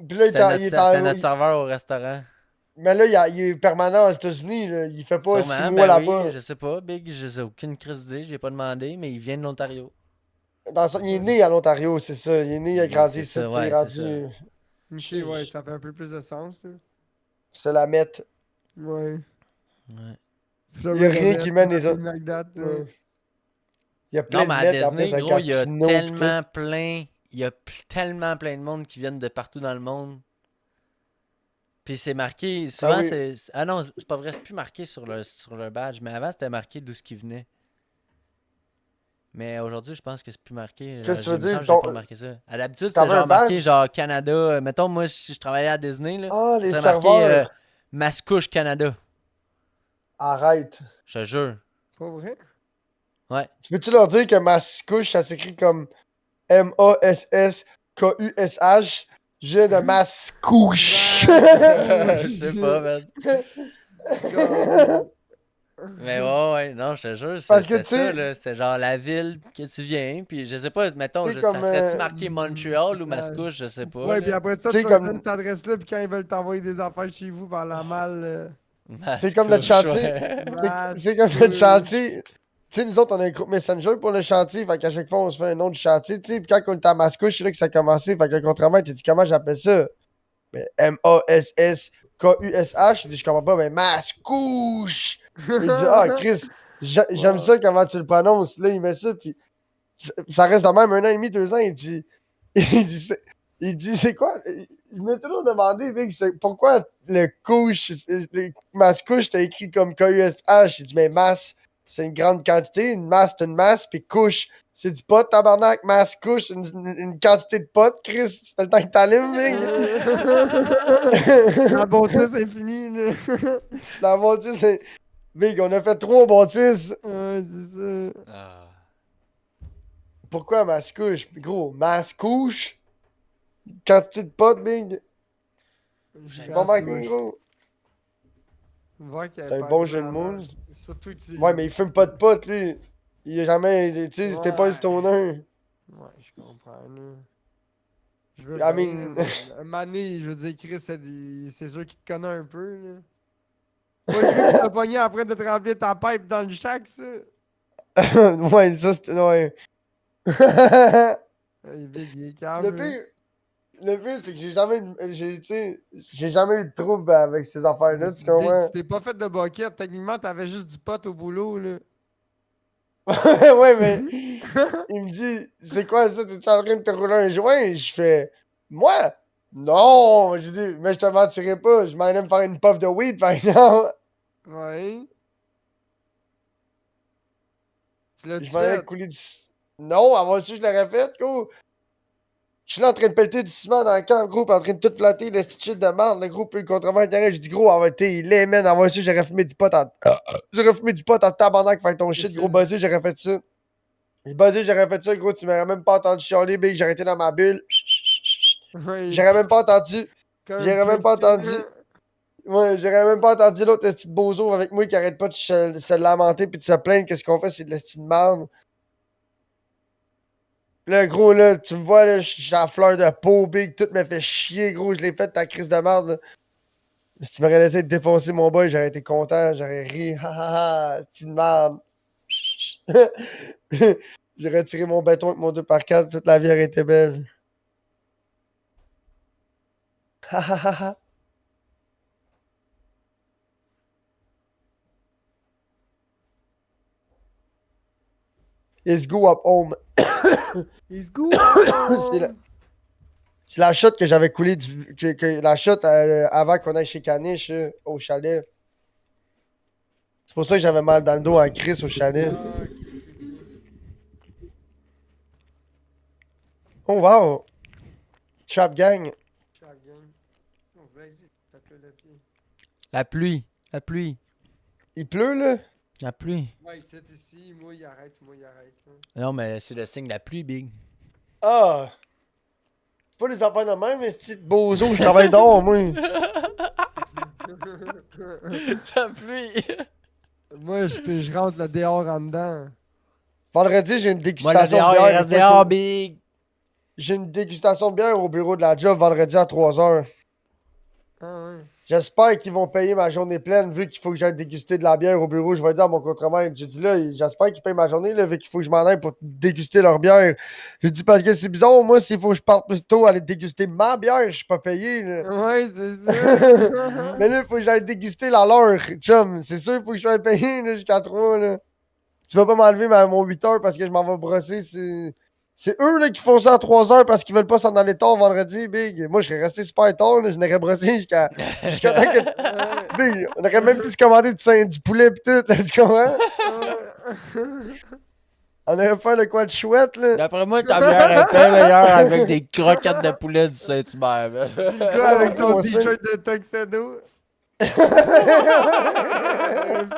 Puis là, C'était notre serveur au restaurant. mais là, il est permanent aux États-Unis, là. Il fait pas 6 Sûrement, mois ben oui, là-bas. je sais pas, Big, je sais aucune crise d'idée, j'ai pas demandé, mais il vient de l'Ontario. Il est né à l'Ontario, c'est ça. Il est né, il a grandi C'est ici, ça, puis il ouais, est c'est rendu. Ok, ouais, ça fait un peu plus de sens, là. C'est la mette. Ouais. Ouais. Il y a rien qui mène les autres. Like that, là. Ouais. Il y a plein Non, de mais à mètres en Disney, plus avec gros, il y a Gatineau, pis tout. tellement plein, il y a tellement plein de monde qui viennent de partout dans le monde. Puis c'est marqué, souvent oui. c'est... Ah non, c'est pas vrai, c'est plus marqué sur le badge, mais avant c'était marqué d'où ce qui venait. Mais aujourd'hui, je pense que c'est plus marqué. Qu'est-ce que tu Il veux me dire? semble que j'ai pas remarqué ça. À l'habitude, c'est T'avais un genre marqué badge? genre Canada. Mettons, moi, si je travaillais à Disney, là, Ah, ça les serait marqué serveurs! Mascouche Canada. Arrête. Je te jure. Pas vrai? Ouais. Tu peux-tu leur dire que Mascouche, ça s'écrit comme Maskush? Je viens de Mascouche. Je sais pas, man. Comme- Mais ouais, non, je te jure, Parce que c'était tu ça, sais, là. C'était genre la ville que tu viens, puis je sais pas, mettons, tu sais, ça comme. serait-tu marqué Montréal ou Ouais. Mascouche, je sais pas, Ouais, puis là. après ça, Tu tu sais, leur comme. donnes cette adresse-là, puis quand ils veulent t'envoyer des affaires chez vous par la malle. C'est comme notre Mascouche, chantier. ouais. C'est comme notre chantier. Tu sais, nous autres, on a un groupe Messenger pour le chantier. Fait qu'à chaque fois, on se fait un nom du chantier. Tu sais, puis quand on était à Mascouche, c'est là que ça a commencé. Fait que le contremaître, il dit comment j'appelle ça? Mais Maskush. Il dit je comprends pas, mais Mascouche. Il dit ah, Chris, j'aime ça comment tu le prononces. Là, il met ça, puis ça reste de même 1 an et demi, 2 ans. Il dit, il dit, c'est quoi? Il m'a toujours demandé, Vic, pourquoi le couche, Mascouche, t'as écrit comme Kush. Il dit, mais masse, c'est une grande quantité. Une masse, c'est une masse. Puis couche, c'est du pot, tabarnak. Masse, couche, une quantité de pot. Chris, c'est le temps que t'allumes, Vic. La bâtisse est finie, là. La moitié, c'est. Vic, on a fait 3 bâtisses. Ouais, c'est ça. Ah. Pourquoi Mascouche? Gros, Mascouche, quantité de pot, Big. Bon, mec, gros. Voir qu'il y C'est avait un pas bon de jeu de lavage. mots. Surtout que tu. Ouais, mais il fume pas de pot, lui. Il a jamais. Tu sais, c'était pas un Ouais. stoner. Ouais, je comprends, là. Je veux I bien, mean- mais un moment donné, je veux dire, Chris, c'est sûr qu'il te connaît un peu, là. Pas lui qui t'a pogné après de te remplir ta pipe dans le shack, ça. Ouais, ça, c'était. Ouais. Il est big, il est calme, le là. pire. Le pire, c'est que j'ai jamais. Tu sais, j'ai jamais eu de trouble avec ces affaires-là, tu Big, comprends? tu t'es pas fait de bucket. Techniquement, t'avais juste du pot au boulot, là. Ouais, mais. Il me dit, c'est quoi ça? T'es en train de te rouler un joint? Je fais, moi? Non! Je dis, mais je te mentirais pas. Je m'en allais me faire une puff de weed, par exemple. Ouais. Tu l'as Je m'en allais fait. couler du. Non, avant ça, je l'aurais fait, gros. Je suis là en train de pelleter du ciment dans le camp, gros, pis en train de tout flatter, le petit shit de merde, le gros, puis le contrevent intérieur. Je dis, gros, il est, man, avant ça, j'aurais fumé du pot en. J'aurais fumé du pot en tabarnak, faire ton shit, gros, buzzé, j'aurais fait ça. Buzzé, j'aurais fait ça, gros, tu m'aurais même pas entendu chialer, big, j'aurais été dans ma bulle. Ouais. J'aurais même pas entendu. Comme un J'aurais petit même pas Mexicain. entendu. Ouais, j'aurais même pas entendu l'autre petit bozo avec moi qui arrête pas de se lamenter pis de se plaindre que ce qu'on fait, c'est de la petite merde. Là, gros, là, tu me vois, là, j'ai la fleur de peau, big, tout me fait chier, gros, je l'ai fait ta crise de merde, là. Si tu m'aurais laissé te défoncer mon boy, j'aurais été content, j'aurais ri, ha ha ha, petite merde. J'aurais tiré mon béton avec mon 2x4, toute la vie aurait été belle. Ha ha ha ha. Let's go up home. He's good. C'est la- C'est la shot que j'avais coulée la shot avant qu'on aille chez Caniche au chalet. C'est pour ça que j'avais mal dans le dos à Chris au chalet. Oh wow! Trap gang. Vas-y, tape le pied. La pluie. La pluie. Il pleut là? La pluie. Ouais, c'est ici, moi il arrête, hein. Non, mais c'est le signe de la pluie, big. Ah! C'est pas les affaires de même, mais c'est petit bozo, je travaille dehors, moi. La pluie. Moi, je rentre le dehors en dedans. Vendredi, j'ai une Moi, le dégustation dehors, de il bière. reste dehors, big. J'ai une dégustation de bière au bureau de la job vendredi à 3h. Ah ouais. J'espère qu'ils vont payer ma journée pleine vu qu'il faut que j'aille déguster de la bière au bureau. Je vais dire à mon contremaître. J'ai dit là, j'espère qu'ils payent ma journée là, vu qu'il faut que je m'en aille pour déguster leur bière. J'ai dit parce que c'est bizarre, moi, s'il faut que je parte plus tôt aller déguster ma bière, je suis pas payé. Là. Ouais, c'est ça. Mais là, il faut que j'aille déguster la leur, chum. C'est sûr, il faut que je sois payé là, jusqu'à 3. Là. Tu vas pas m'enlever mon 8 heures parce que je m'en vais brosser. C'est eux là, qui font ça à 3h parce qu'ils veulent pas s'en aller tard vendredi, Big. Moi, je serais resté super tard, là, je n'aurais brossé jusqu'à temps que. Big, on aurait même pu se commander du poulet pis tout, là, tu comprends? On aurait fait de quoi de chouette, là. D'après moi, ta bière est bien meilleure avec des croquettes de poulet du Saint-Hubert. man. Le gars avec on son se t-shirt de tuxedo.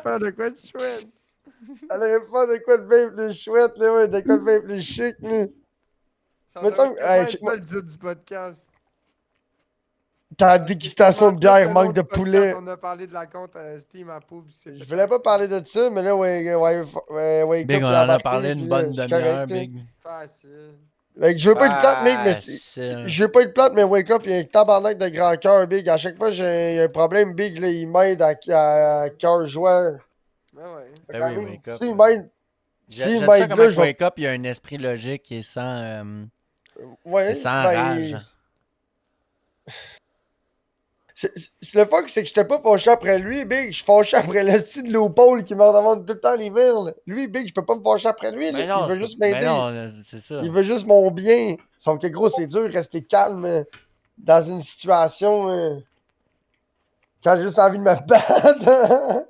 Faire de quoi de chouette. On aurait fait de quoi de bien plus chouette, là, ouais, de quoi de bien plus chic, là. Ça Mais doit semble- être hey, comment check-moi. le titre du podcast. Ta dégustation de bière, manque de Podcast, poulet. On a parlé de la compte Steam à Poub. Je voulais pas parler de ça, mais là, Wake Big, Up, on il a en a embarqué, parlé puis une là, bonne c'est demi-heure, correct, là. Big. Facile. Fait que je veux pas être plate, mec, mais Facile. je veux pas être plate, mais Wake Up, il y a un tabarnak de grand cœur, Big. À chaque fois que j'ai un problème, Big, là, il m'aide à cœur joie. Ah ouais. Fait Ben que, oui, Wake Up. s'il m'aide, J'aime s'il ça m'aide comment là, je vais. Wake Up, il y a un esprit logique et Ouais, sans ben, rage. Le fuck, c'est que j'étais pas fâché après lui, Big. Je suis fâché après le style de Léopold qui m'en demande tout le temps l'hiver, là. Lui, Big, je peux pas me fâcher après lui, là. Mais non, Il veut juste mais m'aider. non, c'est ça. Il veut juste mon bien. Sauf que gros, c'est dur de rester calme dans une situation quand j'ai juste envie de me battre.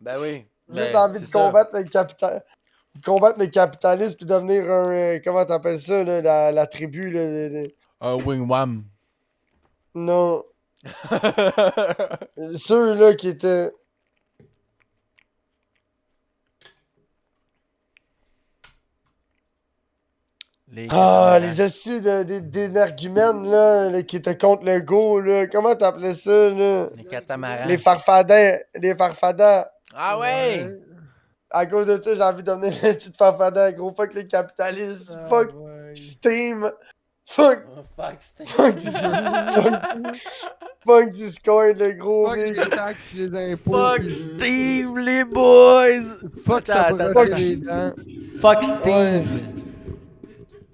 Ben oui. J'ai juste Ben, envie c'est de ça. combattre le capitalisme puis devenir un. Comment t'appelles ça, là, la tribu, là. Un wing-wam. Non. Ceux-là qui étaient. Les Ah, catamarans. les assis d'énergumènes, là, qui étaient contre le go, là. Comment t'appelais ça, là? Les catamarans. Les farfadins. Les farfadans. Ah ouais! À cause de ça, j'ai envie de devenir un petit farfadan. Gros, fuck les capitalistes. Ah Fuck ouais. Steam. Fuck. Oh, fuck, c'était... Fuck Discord, le gros Fuck big. les taxes, les impôts. Fuck puis- Steve, les boys! Fuck ça Attends, brosse attends. les dents. Fuck Steve!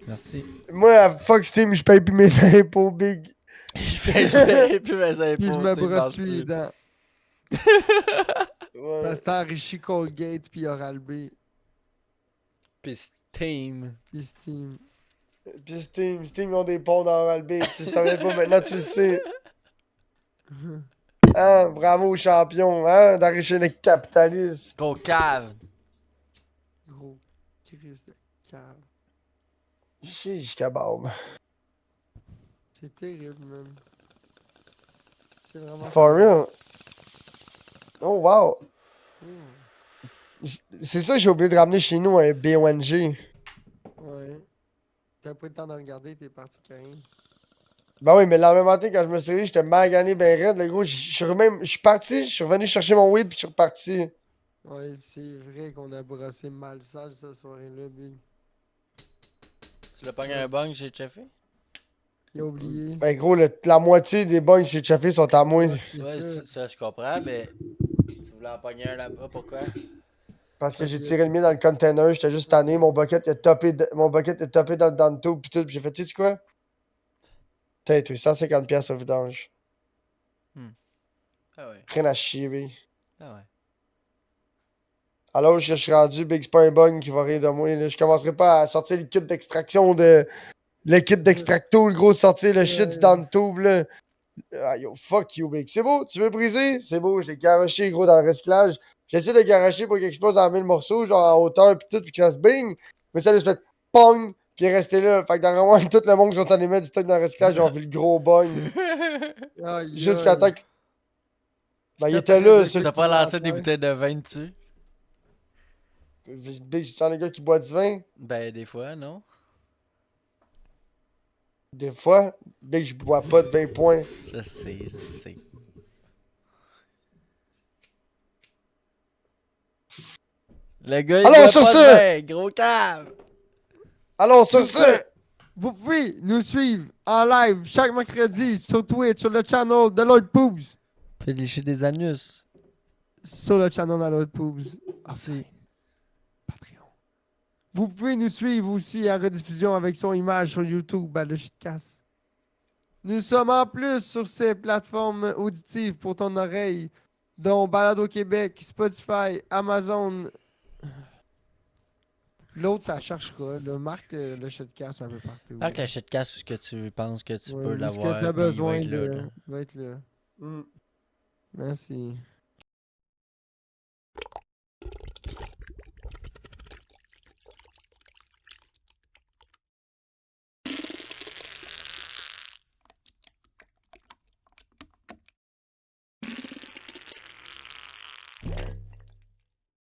Merci. Moi, à fuck Steam, je paye plus mes impôts, big. Je paierai plus mes impôts. Puis je me Steve, brosse lâche plus les dents. Ouais. Parce que t'as enrichi Colgate puis Oral-B. Puis Steam. Puis Steam. Puis Steam, ils ont des ponts dans Oral-B. Tu le savais pas, maintenant tu le sais. Hein, bravo champion, hein, d'enrichir les capitalistes. Gros cave. Gros. Chris de cave. Chiche, kebab. C'est terrible, man. C'est vraiment. For real. Oh, wow. Hmm. C'est ça que j'ai oublié de ramener chez nous, un BONG. Ouais. T'as pas eu le temps de regarder, t'es parti Karine. Ben oui, mais le lendemain matin, quand je me suis réveillé, j'étais magané ben raide. Le gros, je suis parti, je suis revenu chercher mon weed, puis je suis reparti. Ouais, c'est vrai qu'on a brossé mal sale cette soirée-là, Big. Tu l'as pogné un bang chez Cheffy? Il a oublié. Ben gros, la moitié des bugs chez Chaffé sont à moi. C'est Ouais, ça. ça je comprends, mais tu voulais en pogner un là-bas, pourquoi? Parce que j'ai tiré le mien dans le container, j'étais juste tanné, mon bucket il a topé, mon bucket est topé dans le tube, pis tout, pis j'ai fait, tu sais quoi? Peut-être, 150$ au vidange. Ah ouais, Rien à chier, big. ah ouais. Alors, je suis rendu, big, c'est pas un bug qui va rire de moi, là. Je commencerai pas à sortir le kit d'extraction de. Le kit d'extracto, le gros, sortir le shit dans le tube, là. Ah, yo, fuck you, big. C'est beau, tu veux briser? C'est beau, je l'ai garoché, gros, dans le recyclage. J'essaie de garocher pour qu'il explose dans 1000 morceaux, genre en hauteur, pis tout, pis qu'il fasse bing. Mais ça, juste fait pong, pis il est resté là. Fait que dans vraiment, tout le monde qui sont allés mettre du stock dans le recyclage, ils ont vu le gros bong. Aïe, Jusqu'à aïe. temps que. Ben, il Je était te là, rappelle sur T'as le. pas lancé des bouteilles de vin dessus? Big, tu sens les gars qui boivent du vin? Ben, des fois, non? Des fois, big, je bois pas de 20 points. Je sais, je sais. Le gars, il Alors, boit sur pas ce- de vin, gros cave! Alors, sur Sur ce. Vous pouvez nous suivre en live chaque mercredi sur Twitch, sur le channel de Lord Poobs. Fais lécher des anus. Sur le channel de Lord Poobs. Merci. Patreon. Vous pouvez nous suivre aussi à rediffusion avec son image sur YouTube, ben, le shitcast. Nous sommes en plus sur ces plateformes auditives pour ton oreille, dont Balado Québec, Spotify, Amazon, L'autre, ça cherchera. Là. Marque le shotcast un peu partout. Marque la shitcast ou ce que tu penses que tu Ouais, peux ou ce l'avoir. que t'as puis il va besoin être là, de. là. Va être là. Hmm. Merci.